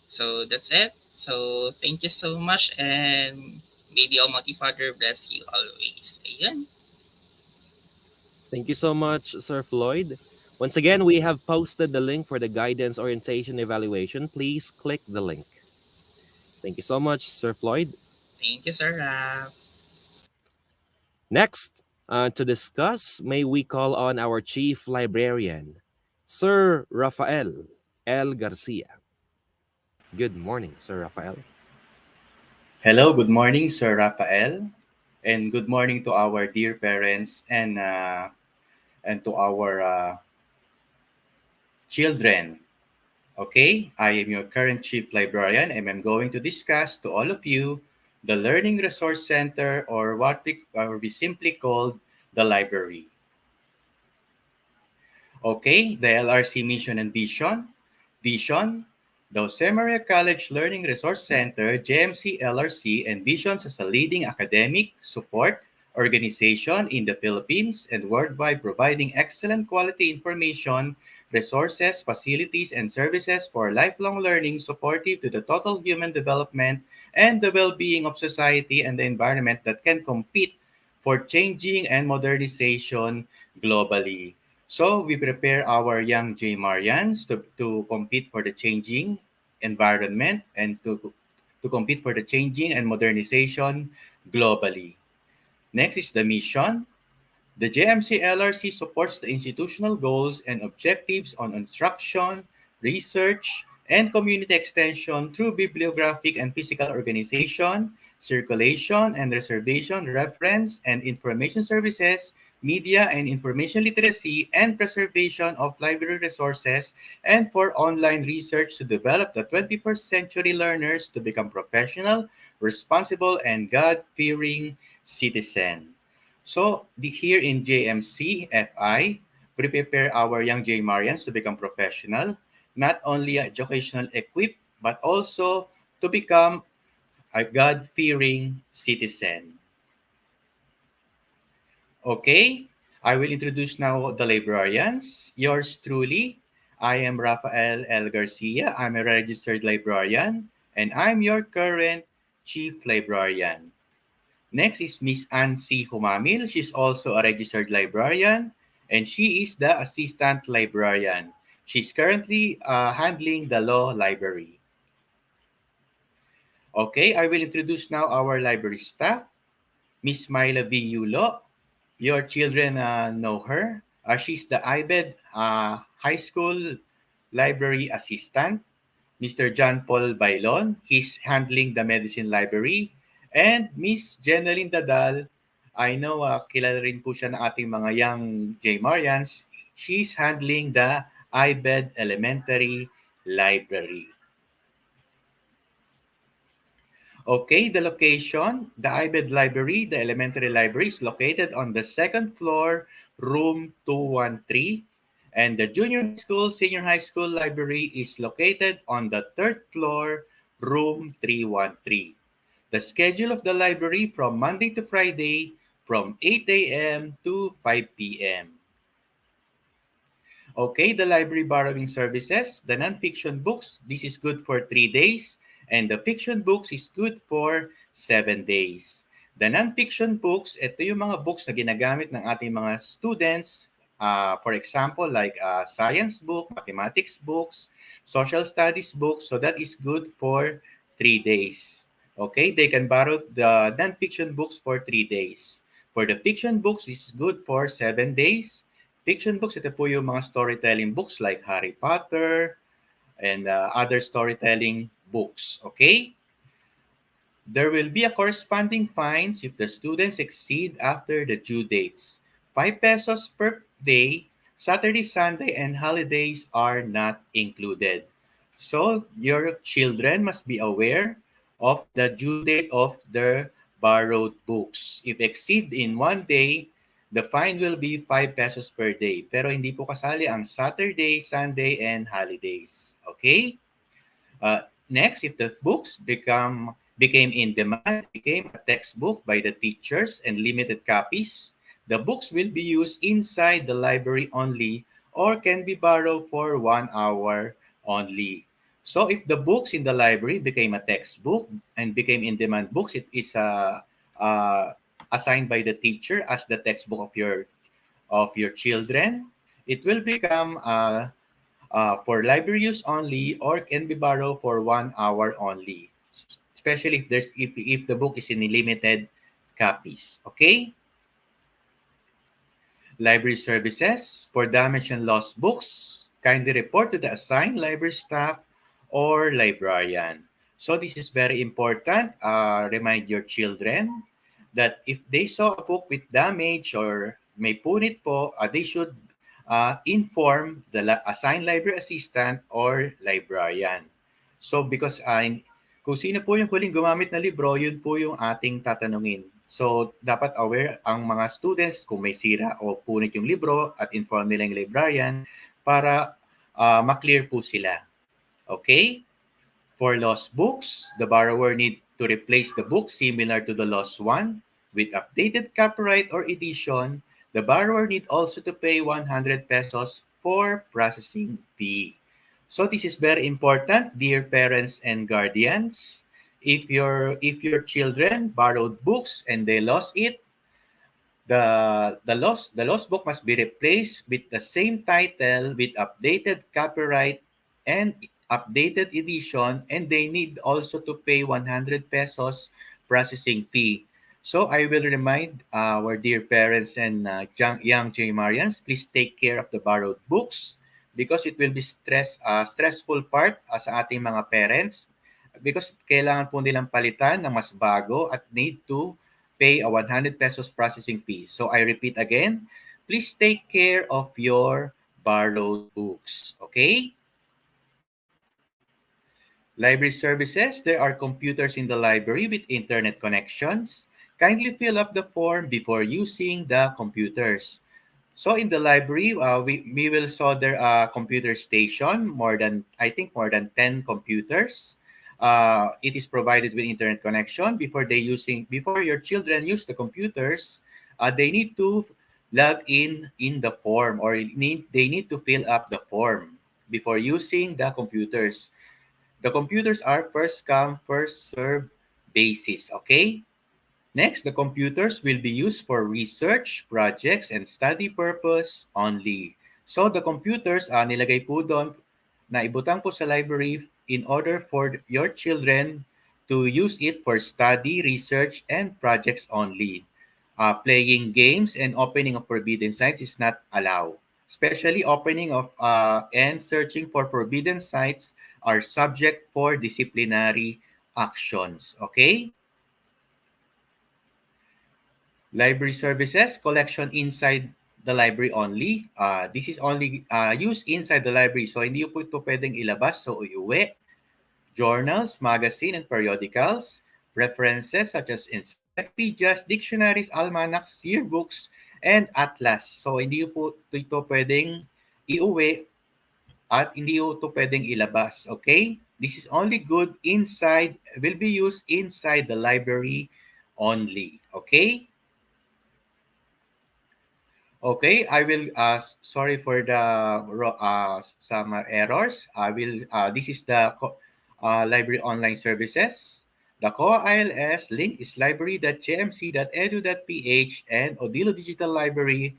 So that's it. So thank you so much, and may the Almighty Father bless you always. Ayun. Thank you so much, Sir Floyd. Once again, we have posted the link for the guidance orientation evaluation. Please click the link. Thank you so much, Sir Floyd. Thank you, Sir Raf. Next, to discuss, may we call on our Chief Librarian, Sir Rafael L. Garcia. Good morning, Sir Rafael. Hello, good morning, Sir Rafael, and good morning to our dear parents and to our children. Okay, I am your current Chief Librarian, and I'm going to discuss to all of you the Learning Resource Center, or what we simply called the library. Okay, the LRC mission and vision. The Josemaria College Learning Resource Center, JMC LRC, envisions as a leading academic support organization in the Philippines and worldwide, providing excellent quality information, resources, facilities, and services for lifelong learning, supportive to the total human development and the well-being of society and the environment that can compete for changing and modernization globally. So we prepare our young JMarians to compete for the changing environment and to compete for the changing and modernization globally. Next is the mission. The JMC LRC supports the institutional goals and objectives on instruction, research, and community extension through bibliographic and physical organization, circulation and reservation, reference and information services, media and information literacy, and preservation of library resources, and for online research to develop the 21st century learners to become professional, responsible, and God-fearing citizen. So here in JMCFI, we prepare our young JMarians to become professional, not only educational equipped, but also to become a God-fearing citizen. Okay, I will introduce now the librarians. Yours truly, I am Rafael L. Garcia. I'm a registered librarian, and I'm your current chief librarian. Next is Miss Ansi Humamil. She's also a registered librarian, and she is the assistant librarian. She's currently handling the law library. Okay, I will introduce now our library staff. Miss Myla V. Yulo. Your children know her. She's the IBED High School Library Assistant. Mr. John Paul Bailon, he's handling the medicine library. And Miss Jeneline Dadal, I know kilala rin po siya ng ating mga young J. Marians. She's handling the IBED Elementary Library. Okay, the location, the IBED Library, the elementary library is located on the second floor, room 213. And the junior high school, senior high school library is located on the third floor, room 313. The schedule of the library from Monday to Friday from 8 a.m. to 5 p.m. Okay, the library borrowing services, the non-fiction books, this is good for 3 days, and the fiction books is good for 7 days. The non-fiction books, ito yung mga books na ginagamit ng ating mga students, for example, like science book, mathematics books, social studies books, so that is good for 3 days. Okay, they can borrow the non-fiction books for 3 days. For the fiction books, is good for 7 days. Fiction books, ito po yung mga storytelling books like Harry Potter and other storytelling books. Okay? There will be a corresponding fines if the students exceed after the due dates. 5 pesos per day, Saturday, Sunday, and holidays are not included. So, your children must be aware of the due date of their borrowed books. If exceed in 1 day, the fine will be 5 pesos per day. Pero hindi po kasali ang Saturday, Sunday, and holidays. Okay? Next, if the books became in demand, became a textbook by the teachers and limited copies, the books will be used inside the library only or can be borrowed for 1 hour only. So if the books in the library became a textbook and became in-demand books, it is assigned by the teacher as the textbook of your children. It will become for library use only or can be borrowed for 1 hour only, especially if the book is in limited copies. Okay. Library services for damaged and lost books, kindly report to the assigned library staff or librarian. So this is very important. Remind your children that if they saw a book with damage or may punit po, they should inform the assigned library assistant or librarian. So because kung sino po yung huling gumamit na libro, yun po yung ating tatanungin. So dapat aware ang mga students kung may sira o punit yung libro at inform nila yung librarian para maklear po sila. Okay? For lost books, the borrower need to replace the book similar to the lost one with updated copyright or edition. The borrower need also to pay 100 pesos for processing fee. So this is very important, dear parents and guardians. If your children borrowed books and they lost it, the lost book must be replaced with the same title with updated copyright and updated edition, and they need also to pay 100 pesos processing fee. So I will remind our dear parents and young J. Marians, please take care of the borrowed books because it will be stressful part sa ating mga parents because kailangan po nilang palitan ng mas bago at need to pay a 100 pesos processing fee. So I repeat again, please take care of your borrowed books. Okay? Library services, there are computers in the library with internet connections. Kindly fill up the form before using the computers. So in the library, we will saw there a computer station, more than 10 computers. It is provided with internet connection. Before your children use the computers, they need to log in the form, or they need to fill up the form before using the computers. The computers are first come, first serve basis, okay? Next, the computers will be used for research, projects, and study purpose only. So the computers, nilagay po doon, na ibutang po sa library in order for your children to use it for study, research, and projects only. Playing games and opening of forbidden sites is not allowed. Especially opening of and searching for forbidden sites are subject for disciplinary actions. Okay? Library services, collection inside the library only. This is only used inside the library. So, hindi po ito pwedeng ilabas. So, iuwi. Journals, magazine, and periodicals. References such as encyclopedias, dictionaries, almanacs, yearbooks, and atlas. So, hindi po ito pwedeng iuwi at hindi ito pwedeng ilabas. Okay? This is only good inside, will be used inside the library only. Okay? Okay, I will, sorry for the some errors. I will, this is the library online services. The core ILS link is library.jmc.edu.ph and Odilo Digital Library.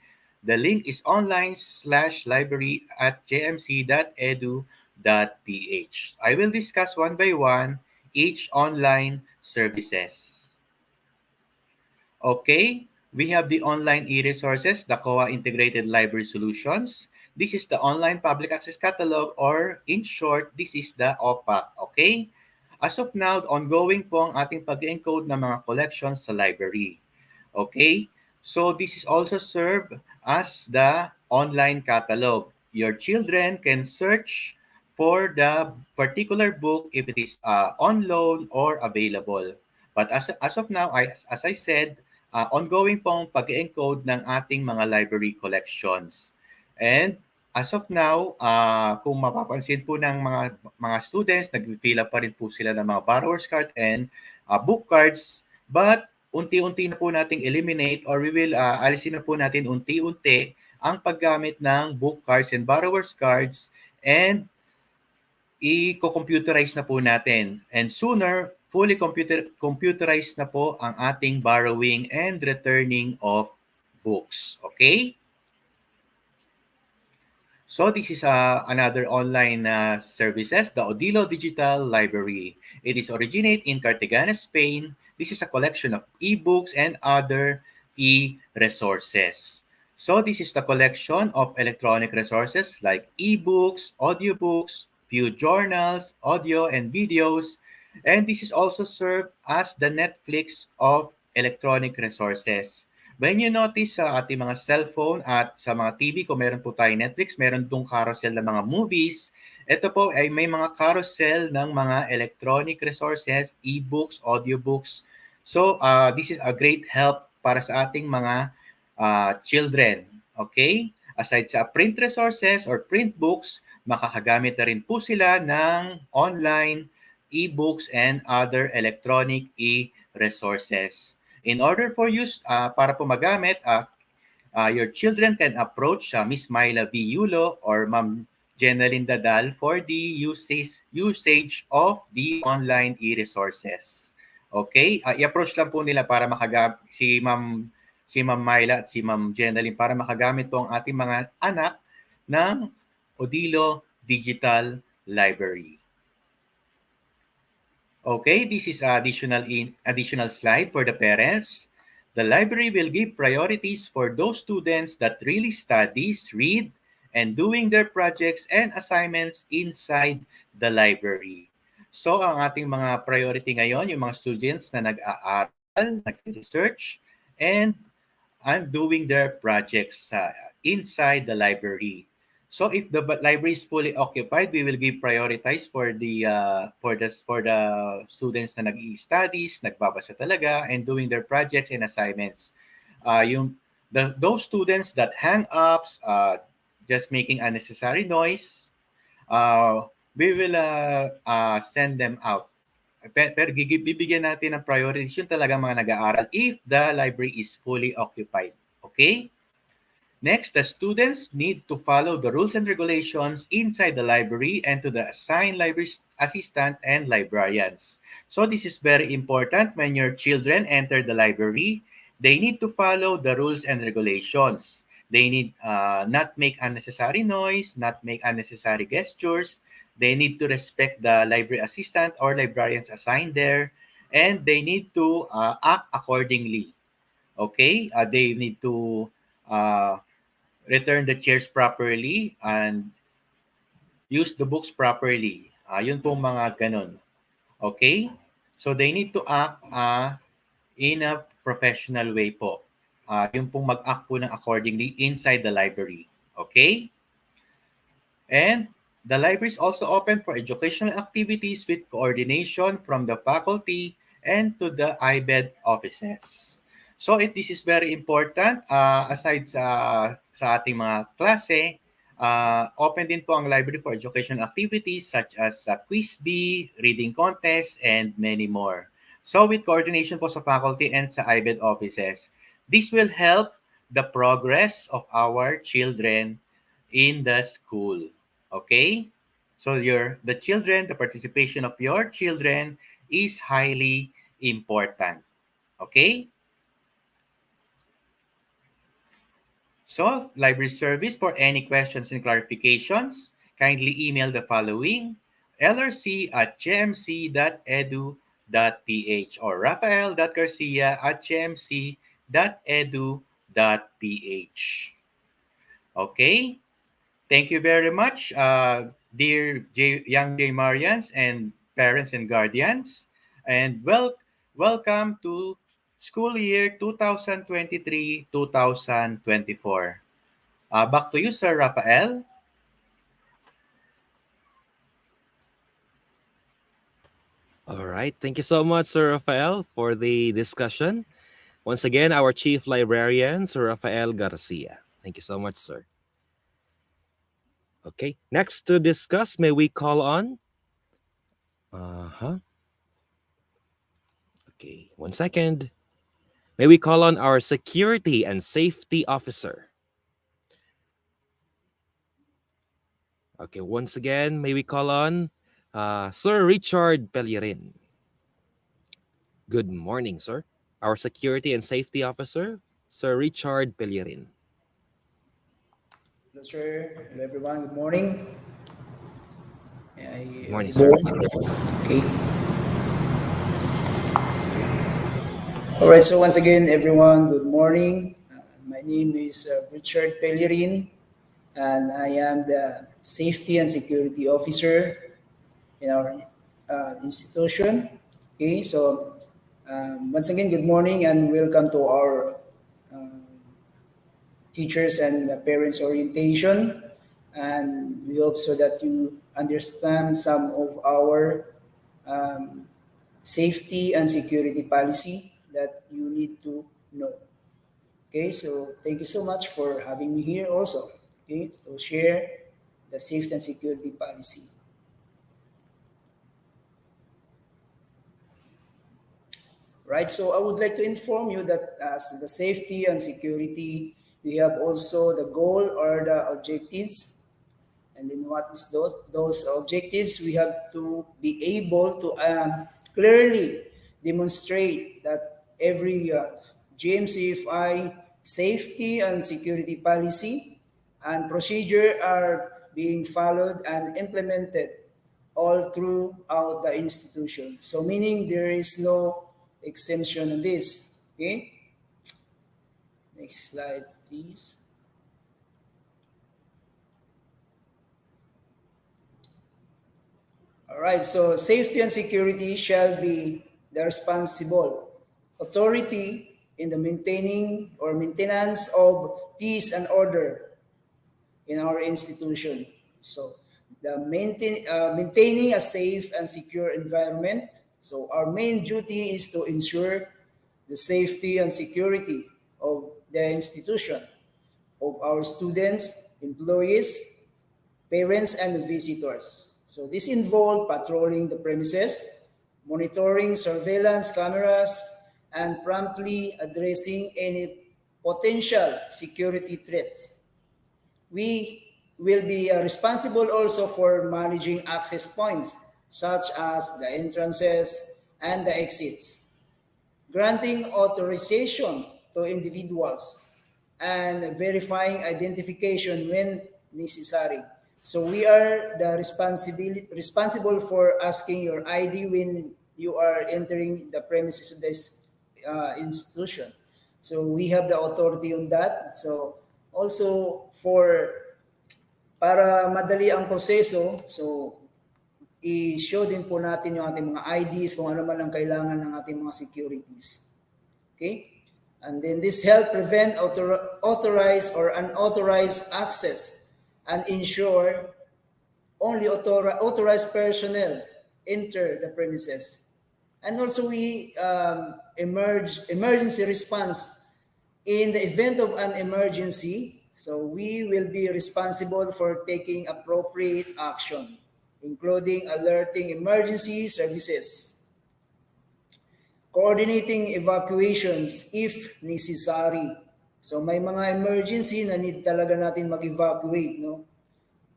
The link is online/library at jmc.edu.ph. I will discuss one by one each online services. Okay, we have the online e-resources, the COA Integrated Library Solutions. This is the online public access catalog, or in short, this is the OPAC. Okay? As of now, ongoing po ang ating pag-encode ng mga collections sa library. Okay? So this is also served as the online catalog. Your children can search for the particular book if it is on loan or available. But as of now, as I said, ongoing pong pag-encode ng ating mga library collections. And as of now, kung mapapansin po ng mga students, nag-fill up pa rin po sila ng mga borrower's card and book cards. But unti-unti na po nating eliminate, or we will alisin na po natin unti-unti ang paggamit ng book cards and borrower's cards, and i-computerize na po natin. And sooner, fully computerized na po ang ating borrowing and returning of books. Okay? So this is another online services, the Odilo Digital Library. It is originated in Cartagena, Spain. This is a collection of e-books and other e-resources. So this is the collection of electronic resources like e-books, audiobooks, few journals, audio, and videos. And this is also served as the Netflix of electronic resources. When you notice sa ating mga cellphone at sa mga TV, kung meron po tayo Netflix, meron itong carousel ng mga movies. Ito po ay may mga carousel ng mga electronic resources, e-books, audiobooks. So, this is a great help para sa ating mga children. Okay? Aside sa print resources or print books, makakagamit na rin po sila ng online e-books and other electronic e-resources. In order for use, para po magamit, your children can approach Miss Myla V. Yulo or Ma'am Jenaline Dadal for the usage of the online e-resources. Okay? I-approach lang po nila para makagamit si Ma'am Myla at si Ma'am Jenaline para makagamit po ang ating mga anak ng Odilo Digital Library. Okay, this is additional slide for the parents. The library will give priorities for those students that really studies, read, and doing their projects and assignments inside the library. So, ang ating mga priority ngayon, yung mga students na nag-aaral, nag-research, and doing their projects inside the library. So if the library is fully occupied, we will give prioritize for the students na nag-i-studies, nagbabasa talaga, and doing their projects and assignments. Those students that hang ups, just making unnecessary noise, we will send them out. Pero bibigyan natin ng priorities yung talaga mga nag-aaral if the library is fully occupied. Okay? Next, the students need to follow the rules and regulations inside the library and to the assigned library assistant and librarians. So this is very important when your children enter the library. They need to follow the rules and regulations. They need not make unnecessary noise, not make unnecessary gestures. They need to respect the library assistant or librarians assigned there, and they need to act accordingly. Okay, they need to uh, return the chairs properly and use the books properly. Yun pong mga ganun. Okay? So they need to act in a professional way po. Yung pong mag-act po ng accordingly inside the library. Okay? And the library is also open for educational activities with coordination from the faculty and to the IBED offices. So this is very important. Aside sa ating mga klase, open din po ang library for educational activities such as quiz bee, reading contest, and many more. So with coordination po sa faculty and sa IBED offices, this will help the progress of our children in the school. Okay? So the children, the participation of your children is highly important. Okay? So, library service for any questions and clarifications, kindly email the following: lrc@jmc.edu.ph or rafael.garcia@jmc.edu.ph. Okay? Thank you very much, dear young J Marians and parents and guardians. And welcome to school year 2023-2024. Back to you, Sir Rafael. All right. Thank you so much, Sir Rafael, for the discussion. Once again, our Chief Librarian, Sir Rafael Garcia. Thank you so much, sir. Okay. Next to discuss, may we call on? Okay. 1 second. May we call on our Security and Safety Officer? Okay. Once again, may we call on Sir Richard Pellerin? Good morning, sir. Our Security and Safety Officer, Sir Richard Pellerin. Hello, sir. Hello, everyone. Good morning. Good morning, sir. Okay. All right. So once again, everyone, good morning. My name is Richard Pellerin, and I am the Safety and Security Officer in our institution. Okay. So once again, good morning and welcome to our teachers and parents orientation, and we hope so that you understand some of our safety and security policy that you need to know. Okay, so thank you so much for having me here also, okay, to share the safety and security policy. Right, so I would like to inform you that as the safety and security, we have also the goal or the objectives. And then what is those objectives? We have to be able to clearly demonstrate that every JMCFI safety and security policy and procedure are being followed and implemented all throughout the institution. So meaning there is no exemption on this. Okay. Next slide, please. All right, so safety and security shall be the responsible authority in the maintaining or maintenance of peace and order in our institution. So the maintaining a safe and secure environment. So our main duty is to ensure the safety and security of the institution, of our students, employees, parents, and visitors. So this involves patrolling the premises, monitoring surveillance cameras, and promptly addressing any potential security threats. We will be responsible also for managing access points such as the entrances and the exits, granting authorization to individuals, and verifying identification when necessary. So we are the responsible for asking your ID when you are entering the premises of this institution. So we have the authority on that. So also para madali ang proseso, so i-show din po natin yung ating mga IDs kung ano man ang kailangan ng ating mga securities. Okay? And then this help prevent authorized or unauthorized access and ensure only authorized personnel enter the premises. And also we emergency response in the event of an emergency. So we will be responsible for taking appropriate action, including alerting emergency services, coordinating evacuations if necessary. So may mga emergency na need talaga natin mag-evacuate, no?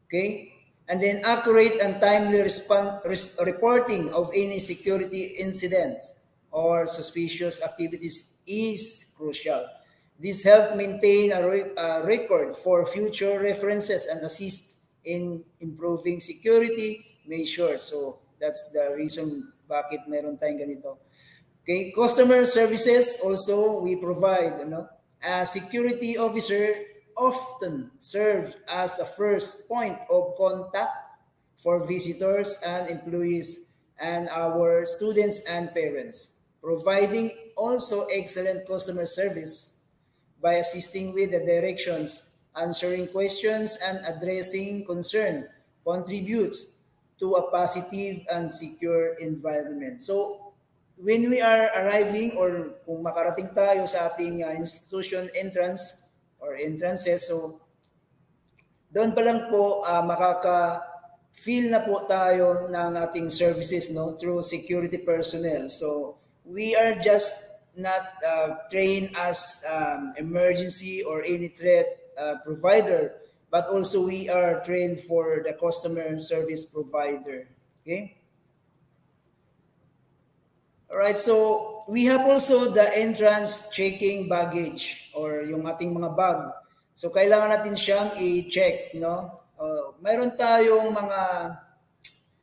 Okay? And then accurate and timely reporting of any security incidents or suspicious activities is crucial. This helps maintain a record for future references and assist in improving security measures. So that's the reason bakit meron tayong ganito. Okay, customer services also we provide. A security officer often serves as the first point of contact for visitors and employees and our students and parents, providing also excellent customer service by assisting with the directions, answering questions, and addressing concern contributes to a positive and secure environment. So when we are arriving or kung makarating tayo sa ating institution entrance or entrances, so doon pa lang po makaka-feel na po tayo ng ating services, no, through security personnel. So we are just not trained as emergency or any threat provider, but also we are trained for the customer service provider. Okay? All right, so we have also the entrance checking baggage or yung ating mga bag. So kailangan natin siyang i-check, no? Mayroon tayong mga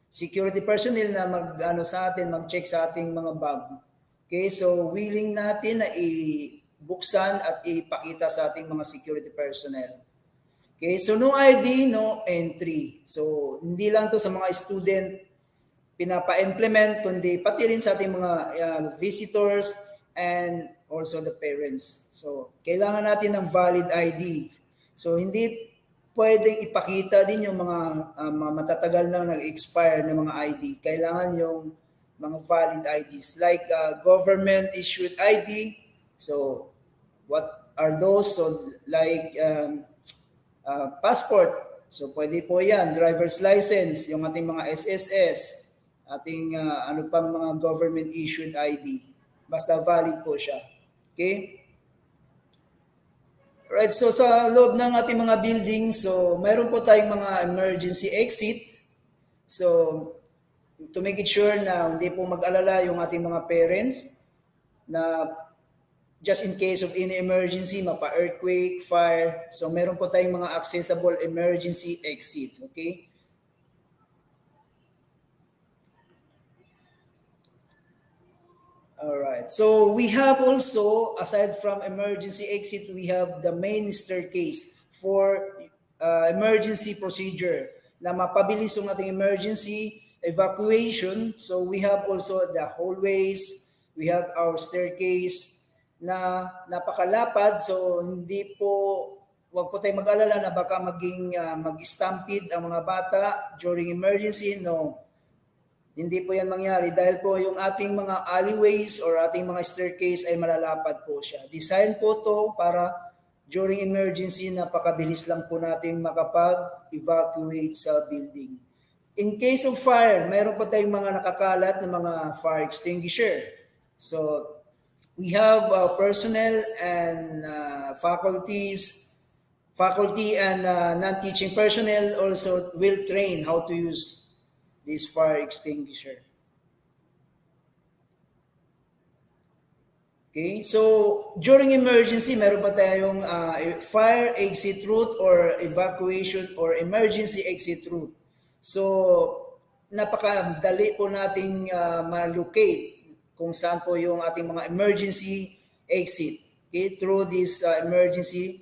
security personnel na mag-check sa ating mga bag. Okay, so willing natin na ibuksan at ipakita sa ating mga security personnel. Okay, so no ID, no entry. So hindi lang to sa mga student pinapa-implement, kundi pati rin sa ating mga visitors and also the parents. So kailangan natin ng valid ID. So hindi pwedeng ipakita din yung mga matatagal na nag-expire na mga ID. Kailangan yung mga valid IDs like government issued ID. So what are those? So like passport. So pwede po yan, driver's license, yung ating mga SSS, ating ano pang mga government issued ID. Basta valid po siya. Okay? Right, so sa loob ng ating mga building, so mayroon po tayong mga emergency exit. So to make it sure na hindi po mag-alala yung ating mga parents na just in case of any emergency, mapa-earthquake, fire, so meron po tayong mga accessible emergency exits, okay? All right. So we have also, aside from emergency exit, we have the main staircase for emergency procedure na mapabilis yung ating emergency evacuation. So we have also the hallways, we have our staircase na napakalapad. So hindi po, wag po tayong mag-alala na baka maging mag-stampede ang mga bata during emergency. No. Hindi po yan mangyari dahil po yung ating mga alleyways or ating mga staircase ay malalapad po siya. Design po to para during emergency napakabilis lang po natin makapag-evacuate sa building. In case of fire, mayroon pa tayong mga nakakalat na mga fire extinguisher. So We have personnel and faculty and non-teaching personnel also will train how to use this fire extinguisher. Okay, so during emergency, meron pa tayong fire exit route or evacuation or emergency exit route. So, napakadali po nating ma-locate kung saan po yung ating mga emergency exit. Okay, through this emergency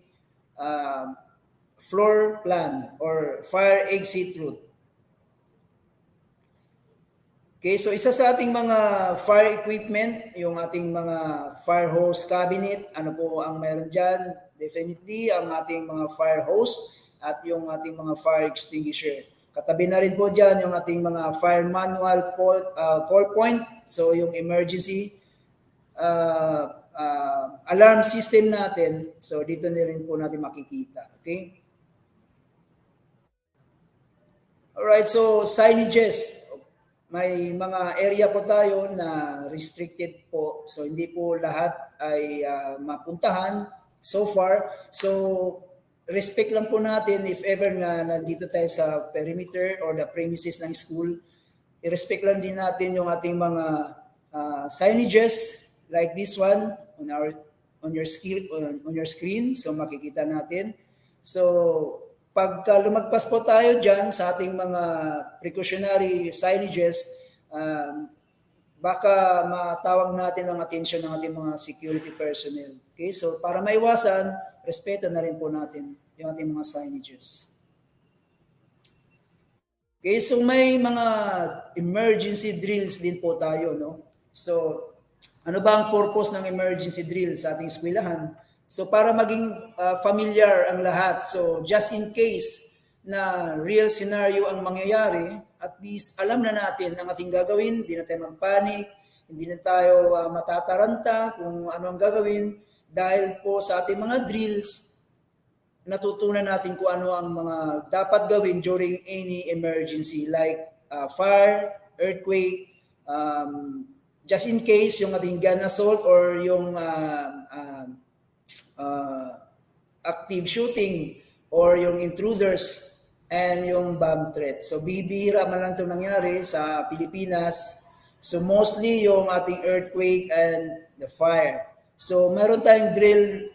floor plan or fire exit route. Okay, so isa sa ating mga fire equipment, yung ating mga fire hose cabinet, ano po ang meron dyan? Definitely, ang ating mga fire hose at yung ating mga fire extinguisher. Katabi na rin po dyan yung ating mga fire manual call point, so yung emergency alarm system natin, so dito na rin po natin makikita. Okay? Alright, so signages. May mga area po tayo na restricted po. So hindi po lahat ay mapuntahan so far. So respect lang po natin if ever na nandito tayo sa perimeter or the premises ng school. I-respect lang din natin yung ating mga signages like this one on your screen. So makikita natin. So pagka lumagpas po tayo dyan sa ating mga precautionary signages, baka matawag natin ang atensyon ng ating mga security personnel. Okay, so para maiwasan, respeto na rin po natin yung ating mga signages. Okay, so may mga emergency drills din po tayo, no? So, ano ba ang purpose ng emergency drill sa ating eskwelahan? So para maging familiar ang lahat, so just in case na real scenario ang mangyayari, at least alam na natin ang ating gagawin, hindi na tayo magpanik, hindi na tayo matataranta kung ano ang gagawin, dahil po sa ating mga drills, natutunan natin kung ano ang mga dapat gawin during any emergency like fire, earthquake, just in case yung ating gun assault or yung active shooting or yung intruders and yung bomb threat. So bibihira man lang ito nangyari sa Pilipinas. So mostly yung ating earthquake and the fire. So meron tayong drill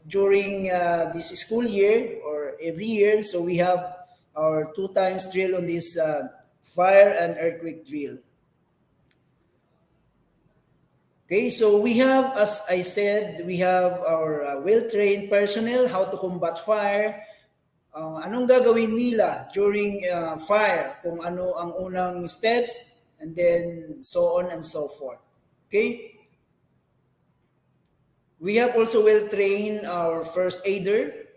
during this school year or every year. So we have our 2 times drill on this fire and earthquake drill. Okay, so we have, as I said, we have our well-trained personnel, how to combat fire, anong gagawin nila during fire, kung ano ang unang steps, and then so on and so forth. Okay? We have also well-trained our first aider,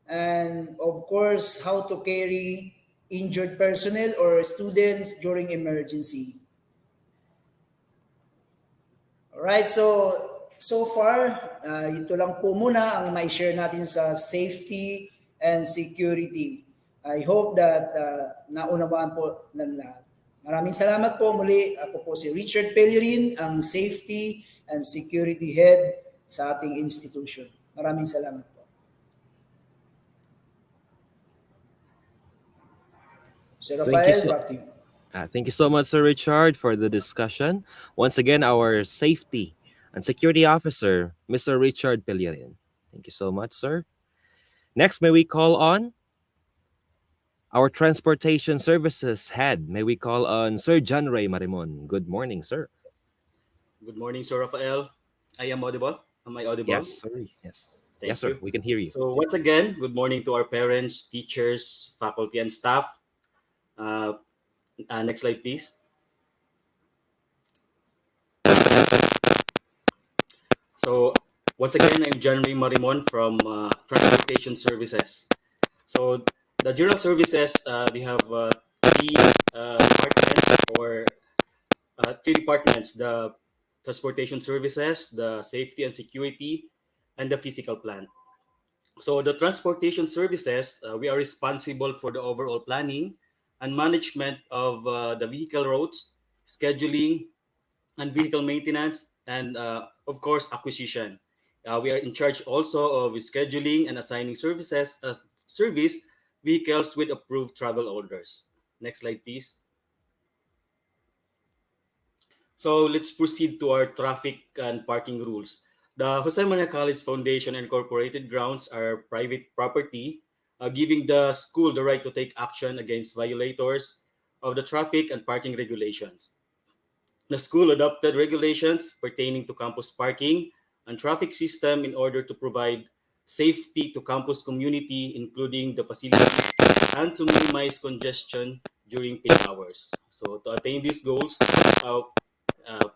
and of course, how to carry injured personnel or students during emergency. Alright, so far, ito lang po muna ang mai-share natin sa safety and security. I hope that naunawaan po ng lahat. Maraming salamat po muli. Ako po si Richard Pellerin, ang Safety and Security Head sa ating institution. Maraming salamat po. Sir Rafael, back to you. Thank you so much, Sir Richard, for the discussion. Once again, our Safety and Security Officer, Mr. Richard Pellerin. Thank you so much, sir. Next, may we call on our Transportation Services Head. May we call on Sir John Ray Marimon. Good morning, sir. Good morning, Sir Rafael. I am audible? Am I audible? Yes, sir. Yes. Thank yes, sir. you. We can hear you. So once again, good morning to our parents, teachers, faculty, and staff. Next slide, please. So once again, I'm John Ray Marimon from Transportation Services. So the general services, we have three departments or three departments: the transportation services, the safety and security, and the physical plant. So the transportation services, we are responsible for the overall planning and management of the vehicle routes, scheduling, and vehicle maintenance, and of course acquisition. We are in charge also of scheduling and assigning service vehicles with approved travel orders. Next slide, please. So let's proceed to our traffic and parking rules. The Jose Maria College Foundation and Incorporated grounds are private property, giving the school the right to take action against violators of the traffic and parking regulations. The school adopted regulations pertaining to campus parking and traffic system in order to provide safety to campus community, including the facilities, and to minimize congestion during peak hours. So to attain these goals, uh, uh,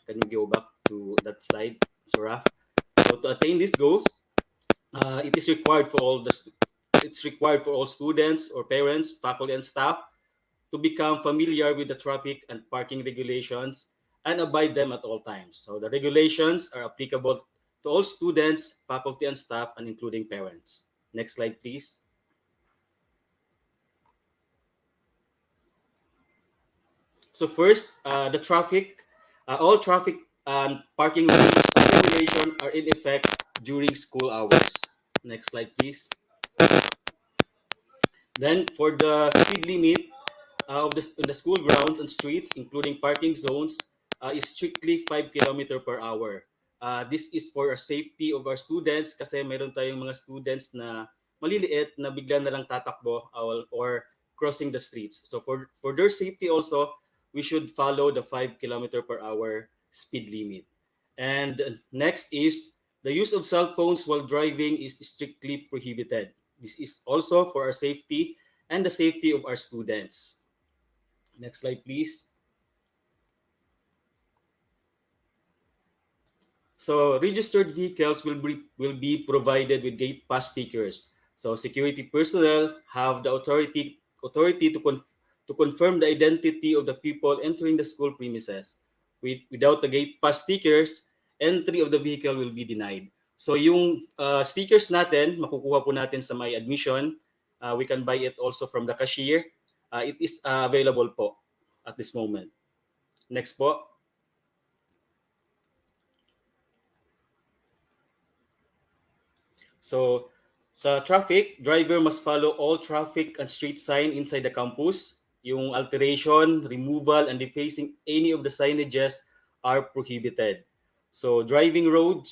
can you go back to that slide, Suraf? So to attain these goals, it is required for all it's required for all students or parents, faculty, and staff to become familiar with the traffic and parking regulations and abide them at all times. So the regulations are applicable to all students, faculty, and staff, and including parents. Next slide, please. So first, the traffic, all traffic and parking rules and regulation are in effect during school hours. Next slide, please. Then for the speed limit in the school grounds and streets, including parking zones, is strictly 5 km/h. This is for our safety of our students kasi meron tayong mga students na maliliit na bigla na lang tatakbo or crossing the streets. So for their safety also, we should follow the 5 km/h speed limit. And next is the use of cell phones while driving is strictly prohibited. This is also for our safety and the safety of our students. Next slide, please. So registered vehicles will be provided with gate pass stickers. So security personnel have the authority to confirm the identity of the people entering the school premises. Without the gate pass stickers, entry of the vehicle will be denied. So yung stickers natin, makukuha po natin sa my admission. We can buy it also from the cashier. It is available po at this moment. Next po. So sa traffic, driver must follow all traffic and street sign inside the campus. Yung alteration, removal, and defacing any of the signages are prohibited. So driving, road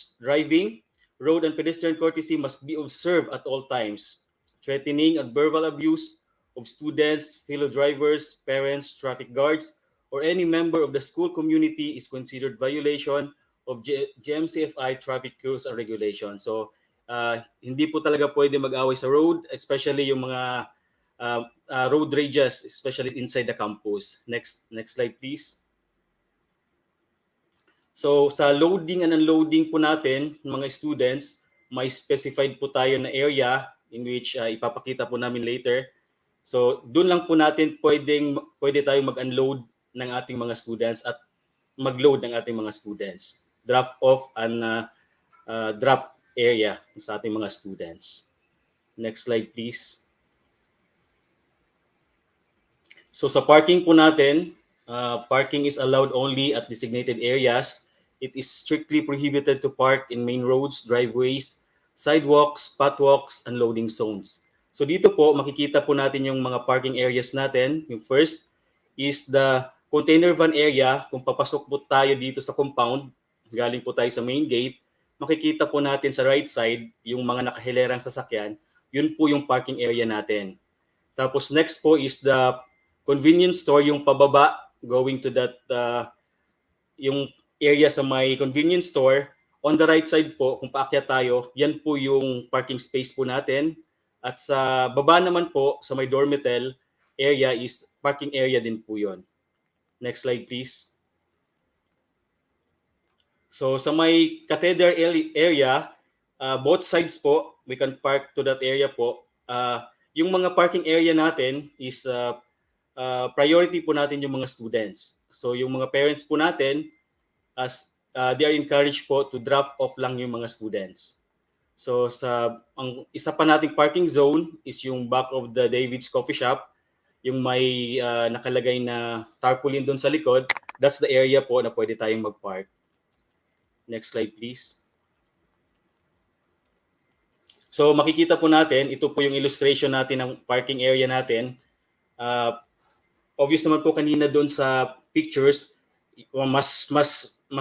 and pedestrian courtesy must be observed at all times. Threatening and verbal abuse of students, fellow drivers, parents, traffic guards, or any member of the school community is considered violation of JMCFI traffic rules and regulations. So hindi po talaga pwede mag-away sa road, especially yung mga road rages, especially inside the campus. Next slide, please. So sa loading and unloading po natin, mga students, may specified po tayo na area in which ipapakita po namin later. So doon lang po natin pwede tayong mag-unload ng ating mga students at mag-load ng ating mga students. Drop off and drop area sa ating mga students. Next slide, please. So sa parking po natin, parking is allowed only at designated areas. It is strictly prohibited to park in main roads, driveways, sidewalks, pathwalks, and loading zones. So dito po, makikita po natin yung mga parking areas natin. Yung first is the container van area. Kung papasok po tayo dito sa compound, galing po tayo sa main gate, makikita po natin sa right side yung mga nakahilerang sasakyan, yun po yung parking area natin. Tapos next po is the convenience store, yung pababa going to that yung area sa may convenience store. On the right side po, kung paakyat tayo, yan po yung parking space po natin. At sa baba naman po, sa may dormitel area is parking area din po yun. Next slide, please. So sa may cathedral area, both sides po, we can park to that area po. Yung mga parking area natin is priority po natin yung mga students. So yung mga parents po natin, as they are encouraged po to drop off lang yung mga students. So ang isa pa nating parking zone is yung back of the David's Coffee Shop, yung may nakalagay na tarpaulin doon sa likod. That's the area po na pwede tayong mag-park. Next slide, please. So makikita po natin, ito po yung illustration natin ng parking area natin. Obvious naman po kanina doon sa pictures, mas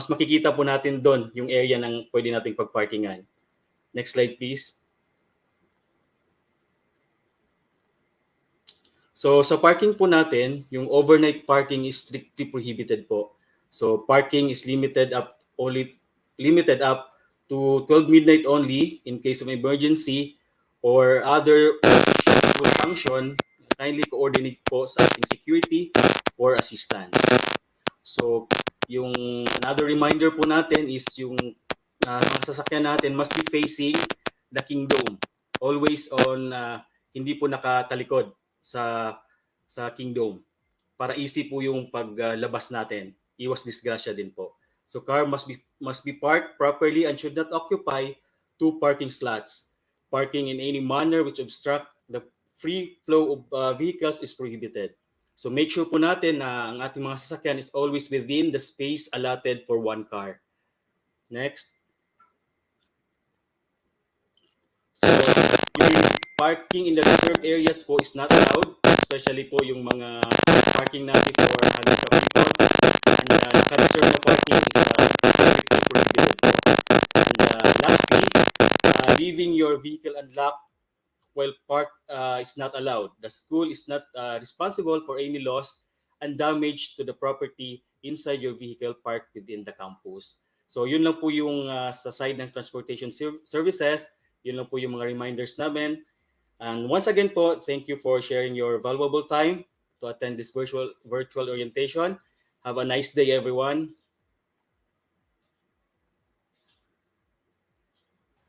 makikita po natin doon yung area ng pwede nating pagparkingan. Next slide, please. So sa parking po natin, yung overnight parking is strictly prohibited po. So parking is limited up to 12 midnight only in case of emergency or other will function. Kindly coordinate po sa ating security for assistance. So yung another reminder po natin is yung mga sasakyan natin must be facing the kingdom. Always on hindi po nakatalikod sa kingdom para easy po yung paglabas natin. Iwas disgrasya din po. So car must be parked properly and should not occupy 2 parking slots. Parking in any manner which obstruct the free flow of vehicles is prohibited. So make sure po natin na ang ating mga sasakyan is always within the space allotted for 1 car. Next. So yung parking in the reserved areas po is not allowed, especially po yung mga parking natin for hundreds of people. And naka-reserve na parking is strictly prohibited. And lastly, leaving your vehicle unlocked while parked is not allowed. The school is not responsible for any loss and damage to the property inside your vehicle parked within the campus. So yun lang po yung sa side ng transportation services. Yun lang po yung mga reminders namin. And once again po, thank you for sharing your valuable time to attend this virtual orientation. Have a nice day, everyone.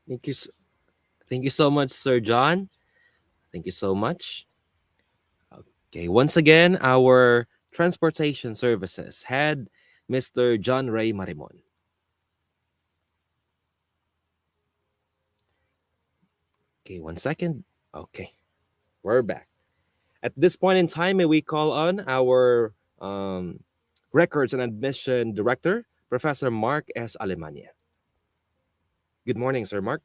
Thank you so much, Sir John. Thank you so much. Okay, once again, our transportation services head, Mr. John Ray Marimon. Okay, 1 second. Okay, we're back. At this point in time, may we call on our Records and Admission Director, Professor Mark S. Alemania. Good morning, Sir Mark.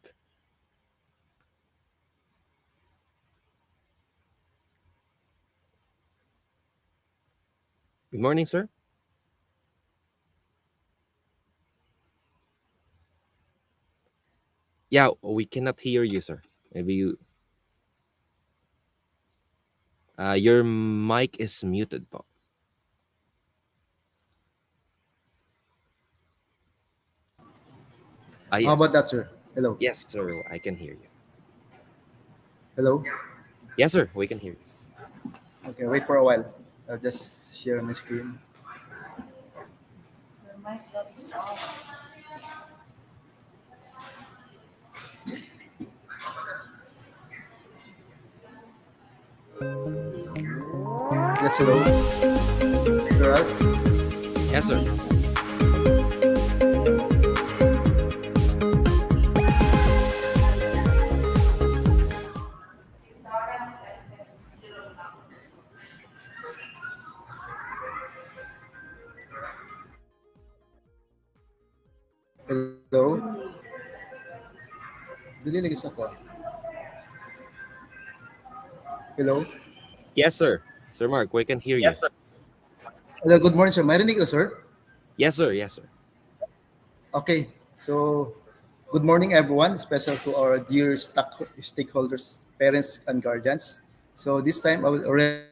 Good morning, sir. Yeah, we cannot hear you, sir. Maybe you... your mic is muted po. Yes. How about that, sir? Hello. Yes, sir. I can hear you. Hello. Yes, sir. We can hear you. Okay, wait for a while. I'll just share my screen. Yes, hello. You all right? Yes, sir. Hello. Diniligis ako. Hello. Yes, sir. Sir Mark, we can hear you. Yes, sir. Hello, good morning, sir. Marinig ka, sir? Yes, sir. Yes, sir. Okay. So, good morning, everyone, especially to our dear stakeholders, parents, and guardians. So, this time, I will already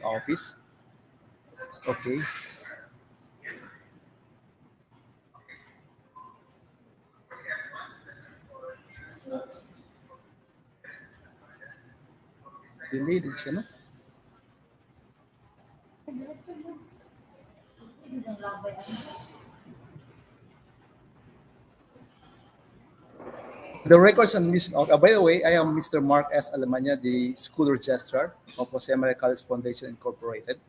office. Okay. Dinilig siya, no? The records and mission. By the way, I am Mr. Mark S. Alemania, the school registrar of Jose Maria College Foundation Incorporated.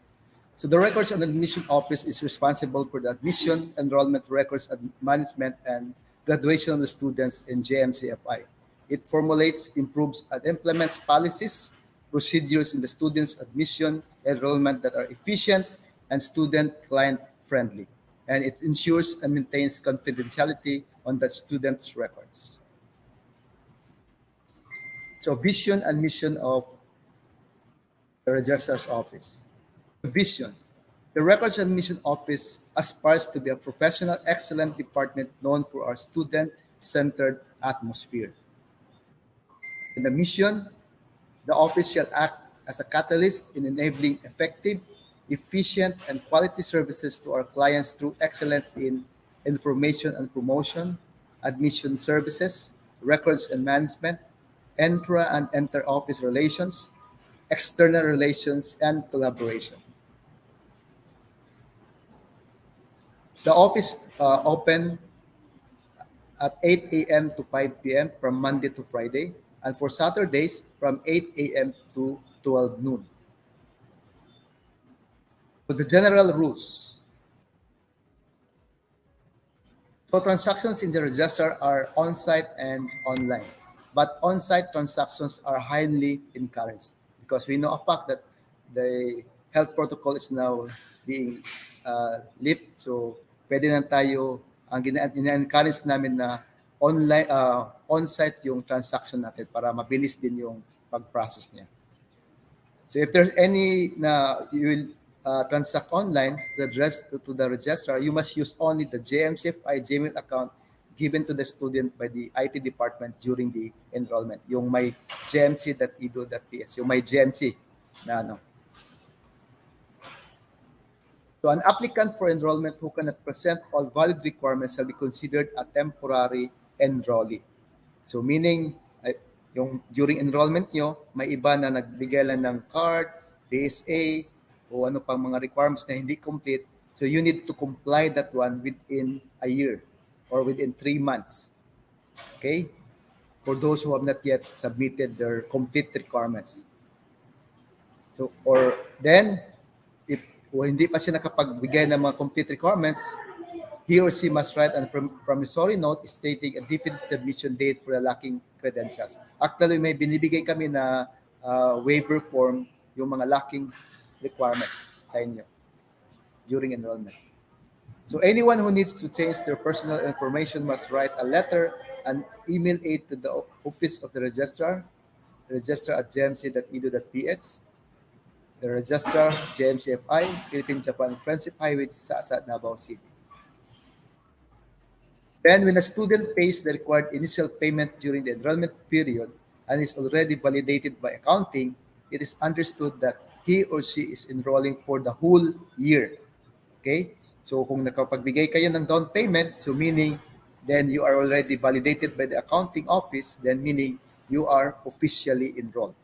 So the records and admission office is responsible for the admission, enrollment records, management, and graduation of the students in JMCFI. It formulates, improves, and implements policies, procedures in the students' admission, enrollment that are efficient and student client friendly. and it ensures and maintains confidentiality on the student's records. So vision and mission of the Registrar's Office. Vision. The Records and Mission Office aspires to be a professional, excellent department known for our student-centered atmosphere. In the mission, the office shall act as a catalyst in enabling effective, efficient, and quality services to our clients through excellence in information and promotion, admission services, records and management, intra and inter-office relations, external relations, and collaboration. The office open at 8 a.m. to 5 p.m. from Monday to Friday, and for Saturdays from 8 a.m. to 12 noon. So the general rules. So transactions in the register are on-site and online, but on-site transactions are highly encouraged because we know a fact that the health protocol is now being lifted. So pwede na tayo, ang ina-encourage namin na online, on-site yung transaction natin para mabilis din yung pag-process niya. So if there's any na you will transact online to the registrar, you must use only the JMCFI Gmail account given to the student by the IT department during the enrollment. Yung may jmc.edu.ps, yung may JMC na ano. So an applicant for enrollment who cannot present all valid requirements shall be considered a temporary enrollee. So meaning, yung during enrollment nyo, may iba na nagbigay lang ng card, BSA, o ano pang mga requirements na hindi complete. So you need to comply that one within a year or within 3 months. Okay? For those who have not yet submitted their complete requirements. So, or then, if hindi pa siya nakapagbigay ng mga complete requirements, he or she must write a promissory note stating a definitive admission date for the lacking credentials. Actually, may binibigay kami na waiver form yung mga lacking requirements sa inyo during enrollment. So anyone who needs to change their personal information must write a letter and email it to the office of the registrar at jmc.edu.ph. The registrar, JMCFI, Philippine-Japan Friendship Highway, Sasa, Davao City. Then, when a student pays the required initial payment during the enrollment period and is already validated by accounting, it is understood that he or she is enrolling for the whole year. Okay? So, kung nakapagbigay kayo ng down payment, so meaning, then you are already validated by the accounting office, then meaning you are officially enrolled.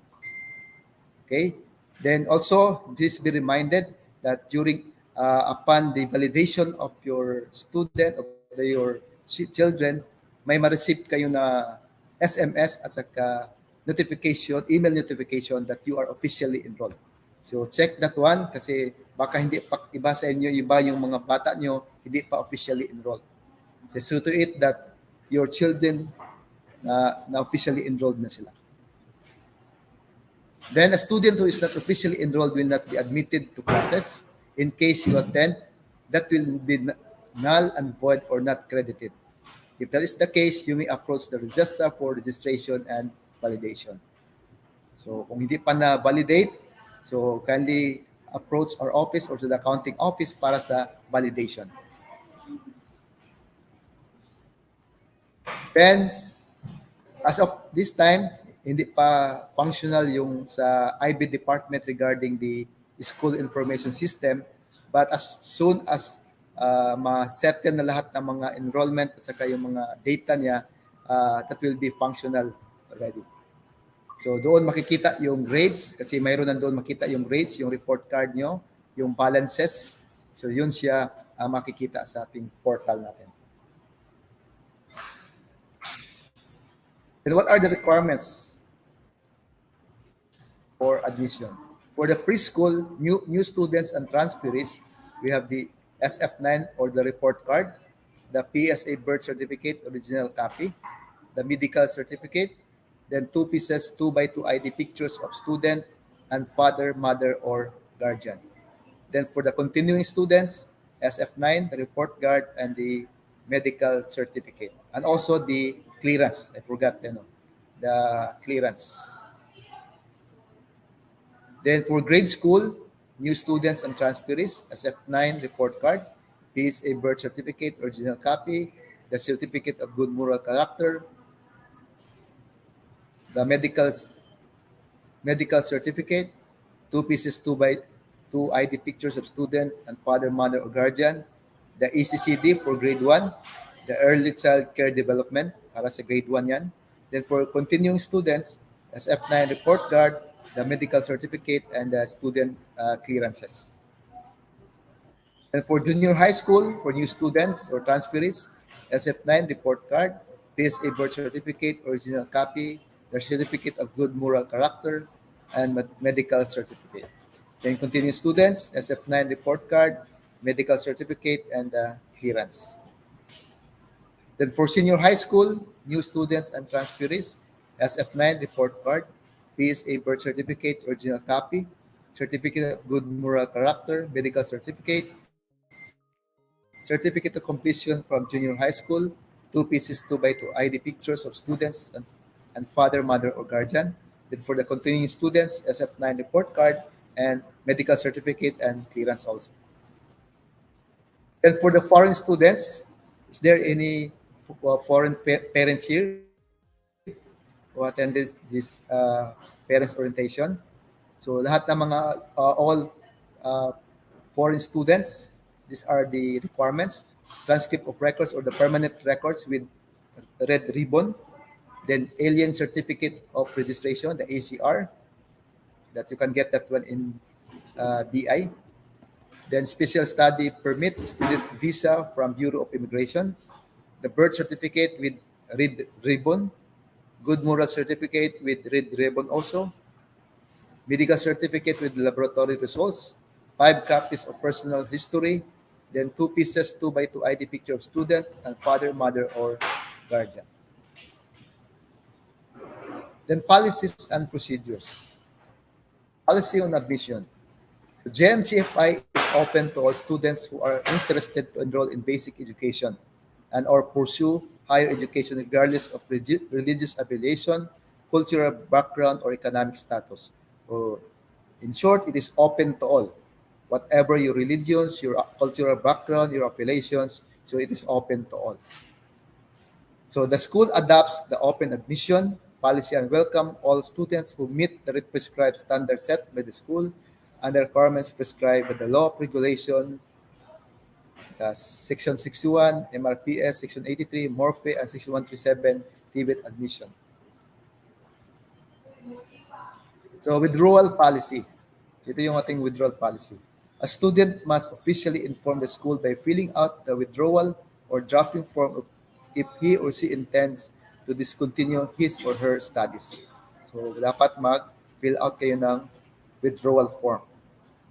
Okay? Then also, please be reminded that during, upon the validation of your student, of your children, may ma-receive kayo na SMS at saka notification, email notification that you are officially enrolled. So check that one kasi baka hindi pa iba sa inyo, iba yung mga bata nyo, hindi pa officially enrolled. So see to it that your children na officially enrolled na sila. Then a student who is not officially enrolled will not be admitted to classes. In case you attend, that will be null and void or not credited. If that is the case, you may approach the registrar for registration and validation. So kung hindi pa na-validate, so kindly approach our office or to the accounting office para sa validation. Then, as of this time, hindi pa functional yung sa IBED department regarding the school information system, but as soon as ma-settle na lahat ng mga enrollment at saka yung mga data niya, that will be functional already. So doon makikita yung grades kasi mayroon nandoon makita yung grades, yung report card nyo, yung balances. So yun siya makikita sa ating portal natin. And what are the requirements for admission? For the preschool, new students and transferees, we have the SF9 or the report card, the PSA birth certificate, original copy, the medical certificate, then 2 pieces, 2x2 ID pictures of student and father, mother, or guardian. Then for the continuing students, SF9, the report card, and the medical certificate. And also the clearance. I forgot, the clearance. Then for grade school, new students and transferees, SF9 report card, is a birth certificate, original copy, the certificate of good moral character, the medical certificate, two pieces, two ID pictures of student and father, mother, or guardian, the ECCD for grade 1, the early child care development, para sa grade 1 yan. Then for continuing students, SF9 report card, the medical certificate, and the student clearances. And for junior high school, for new students or transferees, SF9 report card, this a birth certificate, original copy, the certificate of good moral character, and medical certificate. Then continuing students, SF9 report card, medical certificate, and clearance. Then for senior high school, new students and transferees, SF9 report card, PSA birth certificate, original copy, certificate of good moral character, medical certificate, certificate of completion from junior high school, two pieces, 2x2 ID pictures of students and father, mother, or guardian. Then for the continuing students, SF9 report card and medical certificate and clearance also. And for the foreign students, is there any foreign parents here who attended this parents orientation? So lahat ng mga all foreign students, these are the requirements: transcript of records or the permanent records with red ribbon, then alien certificate of registration, the ACR, that you can get that one in BI. Then special study permit, student visa from Bureau of Immigration, the birth certificate with red ribbon, good moral certificate with red ribbon also, medical certificate with laboratory results, 5 copies of personal history, then 2 pieces, 2x2 ID picture of student and father, mother, or guardian. Then policies and procedures. Policy on admission. The JMCFI is open to all students who are interested to enroll in basic education and or pursue higher education regardless of religious affiliation, cultural background, or economic status. So, in short, it is open to all. Whatever your religions, your cultural background, your affiliations, so it is open to all. So the school adopts the open admission policy and welcome all students who meet the prescribed standards set by the school and the requirements prescribed by the law of regulation, Section 61, MRPS, Section 83, MORPHE, and Section 137, TVET admission. So withdrawal policy. Ito yung ating withdrawal policy. A student must officially inform the school by filling out the withdrawal or drafting form if he or she intends to discontinue his or her studies. So dapat mag-fill out kayo ng withdrawal form.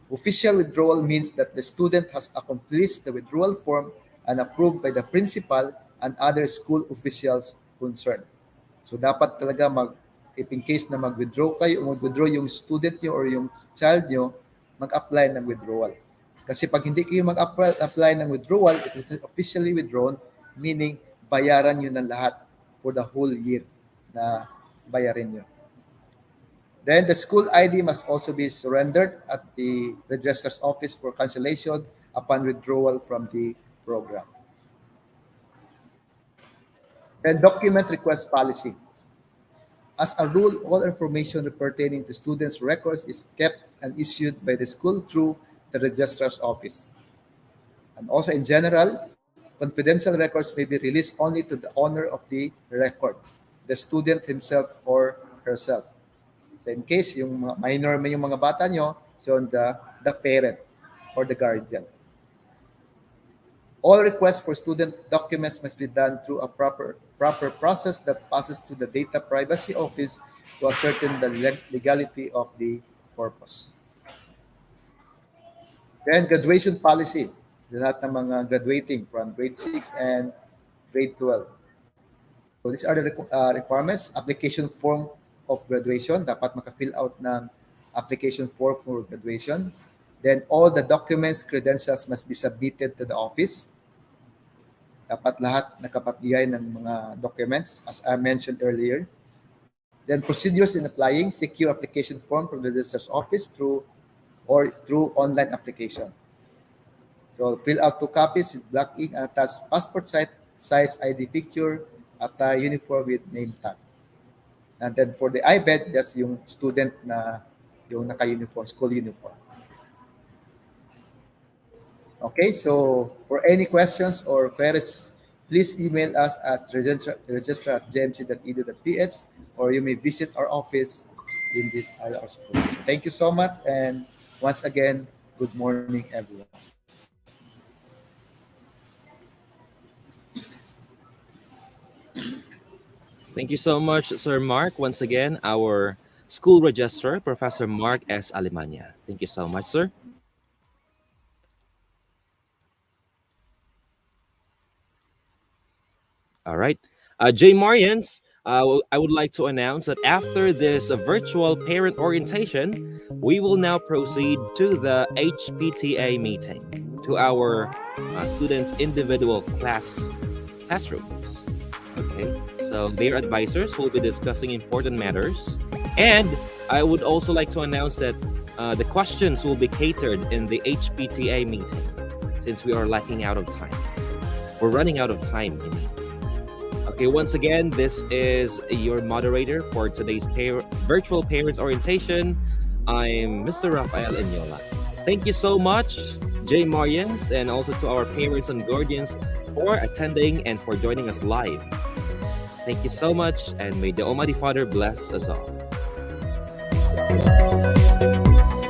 Official withdrawal means that the student has accomplished the withdrawal form and approved by the principal and other school officials concerned. So dapat talaga if in case na mag-withdraw kayo, mag-withdraw yung student nyo or yung child nyo, mag-apply ng withdrawal. Kasi pag hindi kayo mag-apply ng withdrawal, it is officially withdrawn, meaning bayaran nyo ng lahat for the whole year na bayarin nyo. Then the school ID must also be surrendered at the registrar's office for cancellation upon withdrawal from the program. Then document request policy. As a rule, all information pertaining to students' records is kept and issued by the school through the registrar's office. And also in general, confidential records may be released only to the owner of the record, the student himself or herself. So in case yung minor may yung mga bata nyo, so the parent or the guardian. All requests for student documents must be done through a proper process that passes to the Data Privacy Office to ascertain the legality of the purpose. Then graduation policy. Lahat ng mga graduating from grade 6 and grade 12. So these are the requirements. Application form of graduation. Dapat maka-fill out ng application form for graduation. Then all the documents, credentials must be submitted to the office. Dapat lahat nakapagigay ng mga documents as I mentioned earlier. Then procedures in applying, secure application form from the registrar's office through online application. So fill out 2 copies with black ink and attach passport size ID picture, attire uniform with name tag. And then for the IBED, just yung student na yung naka-uniform, school uniform. Okay, so for any questions or queries, please email us at registrar@jmc.edu.ph, or you may visit our office in this area. Thank you so much, and once again, good morning, everyone. Thank you so much, Sir Mark. Once again, our school registrar, Professor Mark S. Alemania. Thank you so much, sir. All right. Jay Marians, I would like to announce that after this virtual parent orientation, we will now proceed to the HPTA meeting, to our students' individual classrooms. Okay, so their advisors will be discussing important matters. And I would also like to announce that the questions will be catered in the HPTA meeting, since we are lacking out of time. We're running out of time. Okay, once again, this is your moderator for today's virtual parents orientation. I'm Mr. Rafael Enyola. Thank you so much, Jay Marians, and also to our parents and guardians for attending and for joining us live. Thank you so much, and may the Almighty Father bless us all.